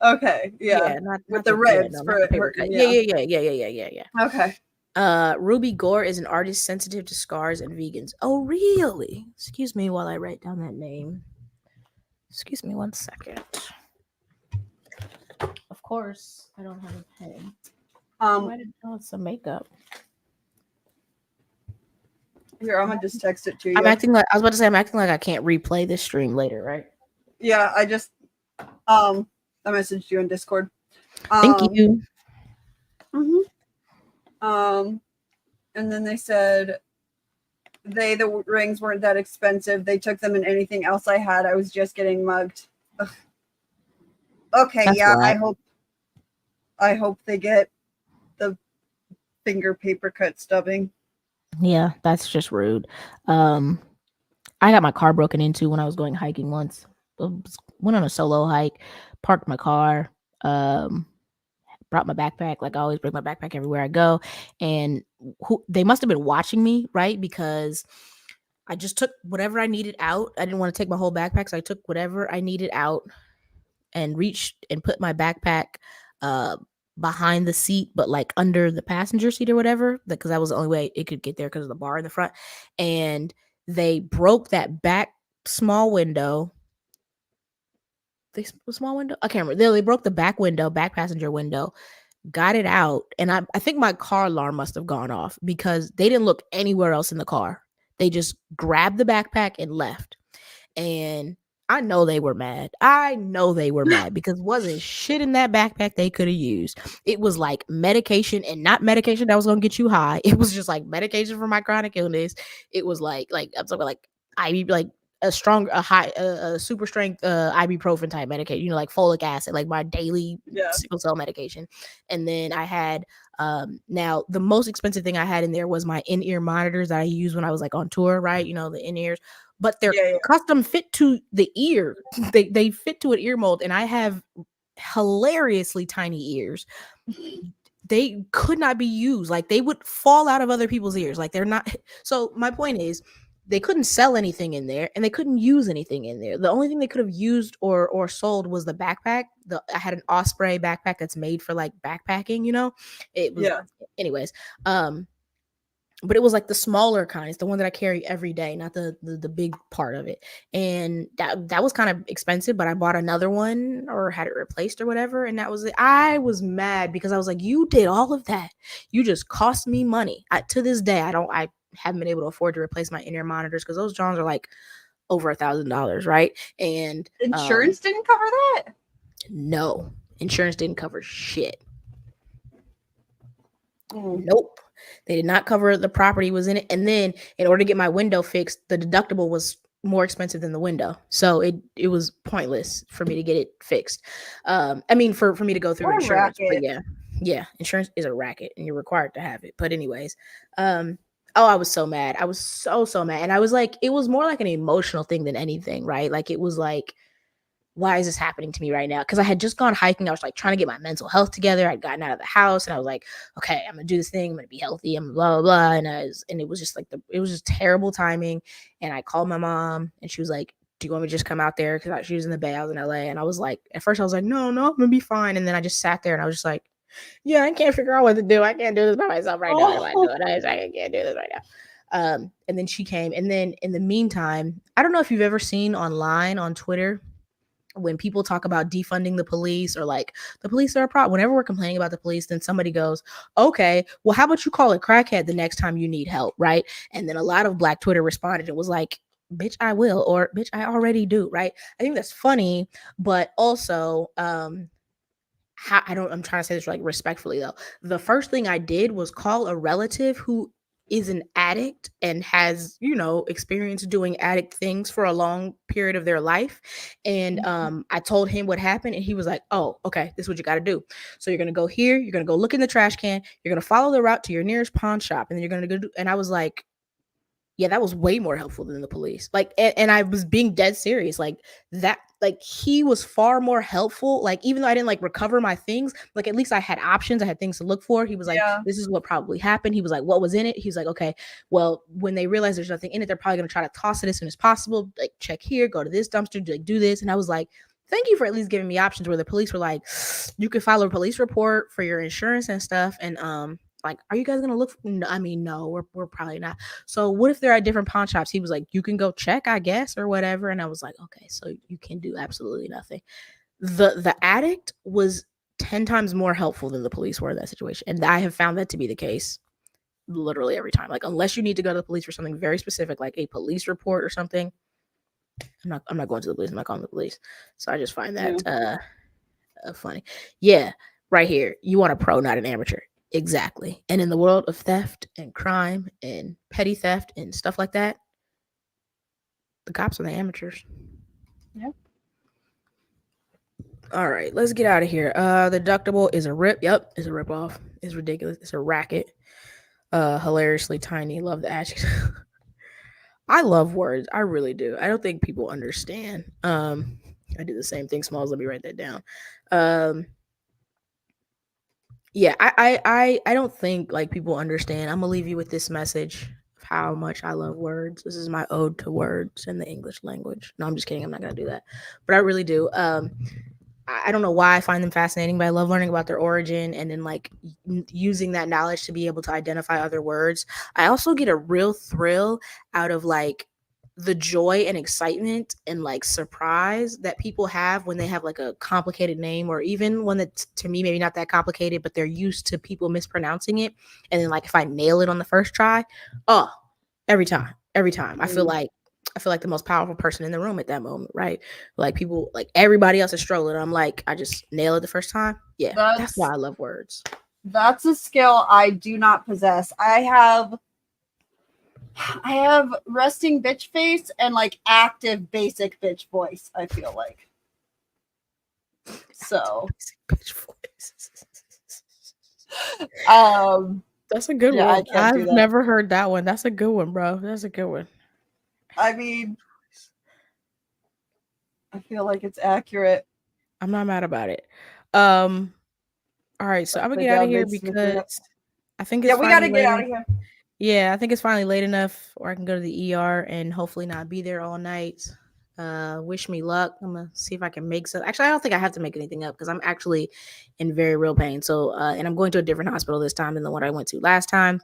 okay, yeah, Yeah, not with not the the ribs no, for not the it paper hurting. cut. Yeah. Yeah. Okay. Ruby Gore is an artist sensitive to scars and vegans. Oh, really? Excuse me while I write down that name. Excuse me 1 second. Of course, I don't have a pen. Why did some makeup? Here, I'm gonna just text it to you. I'm acting like I can't replay this stream later, right? Yeah, I just I messaged you in Discord. Thank you. And then they said the rings weren't that expensive. They took them in anything else I had. I was just getting mugged. Ugh. Okay, That's yeah, whack. I hope they get the finger paper cut stubbing. Yeah, that's just rude. I got my car broken into when I was going hiking once. Went on a solo hike, parked my car, brought my backpack. Like I always bring my backpack everywhere I go. And they must have been watching me, right? Because I just took whatever I needed out. I didn't want to take my whole backpack, so I took whatever I needed out and reached and put my backpack behind the seat, but like under the passenger seat or whatever, because that was the only way it could get there because of the bar in the front. And they broke that back small window. Small window? I can't remember. They broke the back window, back passenger window, got it out. And I think my car alarm must have gone off because they didn't look anywhere else in the car. They just grabbed the backpack and left. And I know they were mad. Because wasn't shit in that backpack they could have used. It was like medication, and not medication that was gonna get you high. It was just like medication for my chronic illness. It was like I'm talking like IV, like a super strength ibuprofen type medication. You know, like folic acid, like my daily sickle cell medication. And then I had now the most expensive thing I had in there was my in-ear monitors that I used when I was like on tour, right? You know, the in-ears. But they're custom fit to the ear. They fit to an ear mold, and I have hilariously tiny ears. They could not be used. Like they would fall out of other people's ears. Like they're not. So my point is, they couldn't sell anything in there, and they couldn't use anything in there. The only thing they could have used or sold was the backpack. I had an Osprey backpack that's made for like backpacking. You know, it was. Anyways, but it was like the smaller kind. It's the one that I carry every day, not the big part of it. And that was kind of expensive, but I bought another one or had it replaced or whatever. And that was it. I was mad because I was like, you did all of that. You just cost me money. To this day, I haven't been able to afford to replace my in-ear monitors because those Johns are like over $1,000, right? And insurance didn't cover that? No, insurance didn't cover shit. Nope. They did not cover the property was in it. And then in order to get my window fixed, the deductible was more expensive than the window. So it was pointless for me to get it fixed. I mean, for me to go through insurance. But yeah, insurance is a racket and you're required to have it. But anyways, I was so mad. I was so mad. And I was like, it was more like an emotional thing than anything, right? Like it was like, why is this happening to me right now? Because I had just gone hiking. I was like trying to get my mental health together. I'd gotten out of the house and I was like, okay, I'm gonna do this thing. I'm gonna be healthy. I'm blah, blah, blah. And it was just like it was just terrible timing. And I called my mom and she was like, do you want me to just come out there? Because she was in the Bay, I was in LA. And I was like, at first I was like, no, I'm gonna be fine. And then I just sat there and I was just like, yeah, I can't figure out what to do. I can't do this by myself right now. I can't do this right now. And then she came. And then in the meantime, I don't know if you've ever seen online on Twitter when people talk about defunding the police or like the police are a problem. Whenever we're complaining about the police, then somebody goes, okay, well, how about you call a crackhead the next time you need help, right? And then a lot of Black Twitter responded. It was like, bitch, I will, or bitch, I already do, right? I think that's funny, but also I'm trying to say this like respectfully though. The first thing I did was call a relative who is an addict and has, experience doing addict things for a long period of their life. And I told him what happened and he was like, oh, okay, this is what you got to do. So you're going to go here, you're going to go look in the trash can, you're going to follow the route to your nearest pawn shop, and then you're going to go and I was like, yeah, that was way more helpful than the police. Like, and I was being dead serious. Like that, like he was far more helpful. Like even though I didn't like recover my things, like at least I had options. I had things to look for. He was like, Yeah. this is what probably happened. He was like, what was in it? He was like, okay, well, when they realize there's nothing in it, they're probably gonna try to toss it as soon as possible. Like check here, go to this dumpster, like do this. And I was like, thank you for at least giving me options, where the police were like, you could file a police report for your insurance and stuff. And like, are you guys gonna look no, I mean, no, we're probably not. So what if they're at different pawn shops? He was like, you can go check, I guess, or whatever. And I was like, okay, so you can do absolutely nothing. The addict was 10 times more helpful than the police were in that situation. And I have found that to be the case literally every time. Like, unless you need to go to the police for something very specific, like a police report or something, I'm not going to the police. I'm not calling the police. So I just find that funny. Yeah, right here. You want a pro, not an amateur. Exactly. And in the world of theft and crime and petty theft and stuff like that, the cops are the amateurs. Yep. All right, let's get out of here. The deductible is a rip. Yep, it's a rip off. It's ridiculous. It's a racket. Hilariously tiny. Love the adjective. I love words. I really do. I don't think people understand. I do the same thing. Smalls. Let me write that down. Yeah, I don't think like people understand. I'm gonna leave you with this message of how much I love words. This is my ode to words in the English language. No, I'm just kidding. I'm not gonna do that, but I really do. I don't know why I find them fascinating, but I love learning about their origin and then like using that knowledge to be able to identify other words. I also get a real thrill out of like the joy and excitement and like surprise that people have when they have like a complicated name, or even one that to me maybe not that complicated, but they're used to people mispronouncing it. And then like if I nail it on the first try, oh, every time. I feel like the most powerful person in the room at that moment, right? Like people, like everybody else is struggling. I'm like, I just nail it the first time. Yeah, that's why I love words. That's a skill I do not possess. I have resting bitch face and like active basic bitch voice, I feel like. So Bitch voice. That's a good one. I've never heard that one. That's a good one, bro. That's a good one. I mean, I feel like it's accurate. I'm not mad about it. All right, so I'm gonna get out of here because I think it's we gotta get out of here. Yeah, I think it's finally late enough, or I can go to the ER and hopefully not be there all night. Wish me luck. I'm gonna see if I can make some. Actually, I don't think I have to make anything up because I'm actually in very real pain. So, and I'm going to a different hospital this time than the one I went to last time.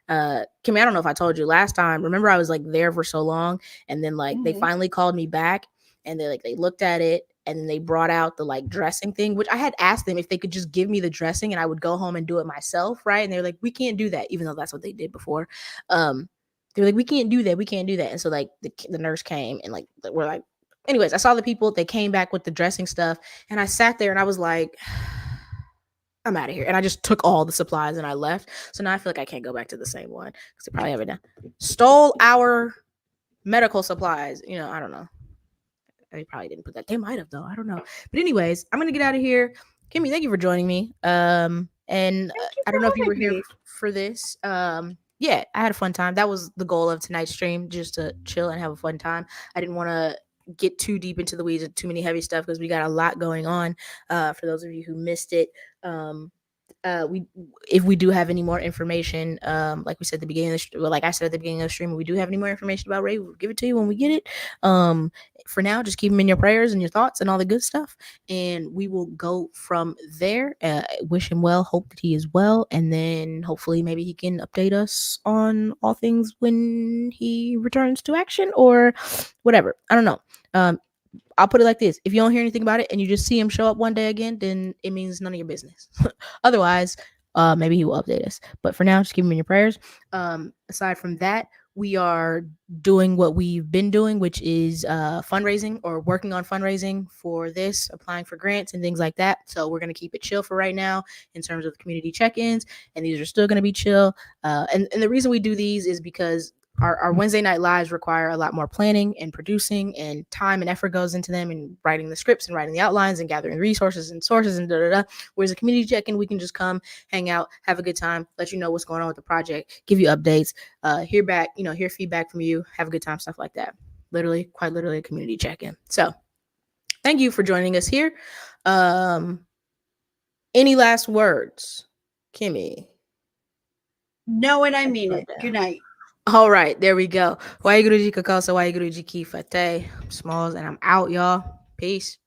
Kimmy, I don't know if I told you last time. Remember, I was like there for so long, and then like they finally called me back, and they looked at it. And then they brought out the like dressing thing, which I had asked them if they could just give me the dressing and I would go home and do it myself, right? And they were like, we can't do that, even though that's what they did before. They were like, we can't do that. And so like the nurse came and like we're like, anyways, I saw the people. They came back with the dressing stuff, and I sat there and I was like, I'm out of here. And I just took all the supplies and I left. So now I feel like I can't go back to the same one because they probably have it done. Stole our medical supplies. You know, I don't know. They probably didn't put that. They might have though. I don't know. But anyways, I'm gonna get out of here. Kimmy, thank you for joining me. And I don't know if you were here for this. Yeah, I had a fun time. That was the goal of tonight's stream, just to chill and have a fun time. I didn't want to get too deep into the weeds of too many heavy stuff because we got a lot going on. For those of you who missed it, if we do have any more information, like we said at the beginning of the like I said at the beginning of the stream, if we do have any more information about Ray, we'll give it to you when we get it. For now, just keep him in your prayers and your thoughts and all the good stuff, and we will go from there. Wish him well, hope that he is well, and then hopefully maybe he can update us on all things when he returns to action or whatever. I don't know. I'll put it like this. If you don't hear anything about it and you just see him show up one day again, then it means none of your business. Otherwise, maybe he will update us. But for now, just keep him in your prayers. Aside from that, we are doing what we've been doing, which is fundraising or working on fundraising for this, applying for grants and things like that. So we're going to keep it chill for right now in terms of community check-ins. And these are still going to be chill. And the reason we do these is because our Wednesday night lives require a lot more planning and producing, and time and effort goes into them, and writing the scripts and writing the outlines and gathering resources and sources and Whereas a community check-in, we can just come, hang out, have a good time, let you know what's going on with the project, give you updates, hear feedback from you, have a good time, stuff like that. Quite literally a community check-in. So thank you for joining us here. Any last words, Kimmy? No, and I mean it. Good night. All right, there we go. Waheguru ji ka khalsa, waheguru ji ki fateh. I'm Smalls, and I'm out, y'all. Peace.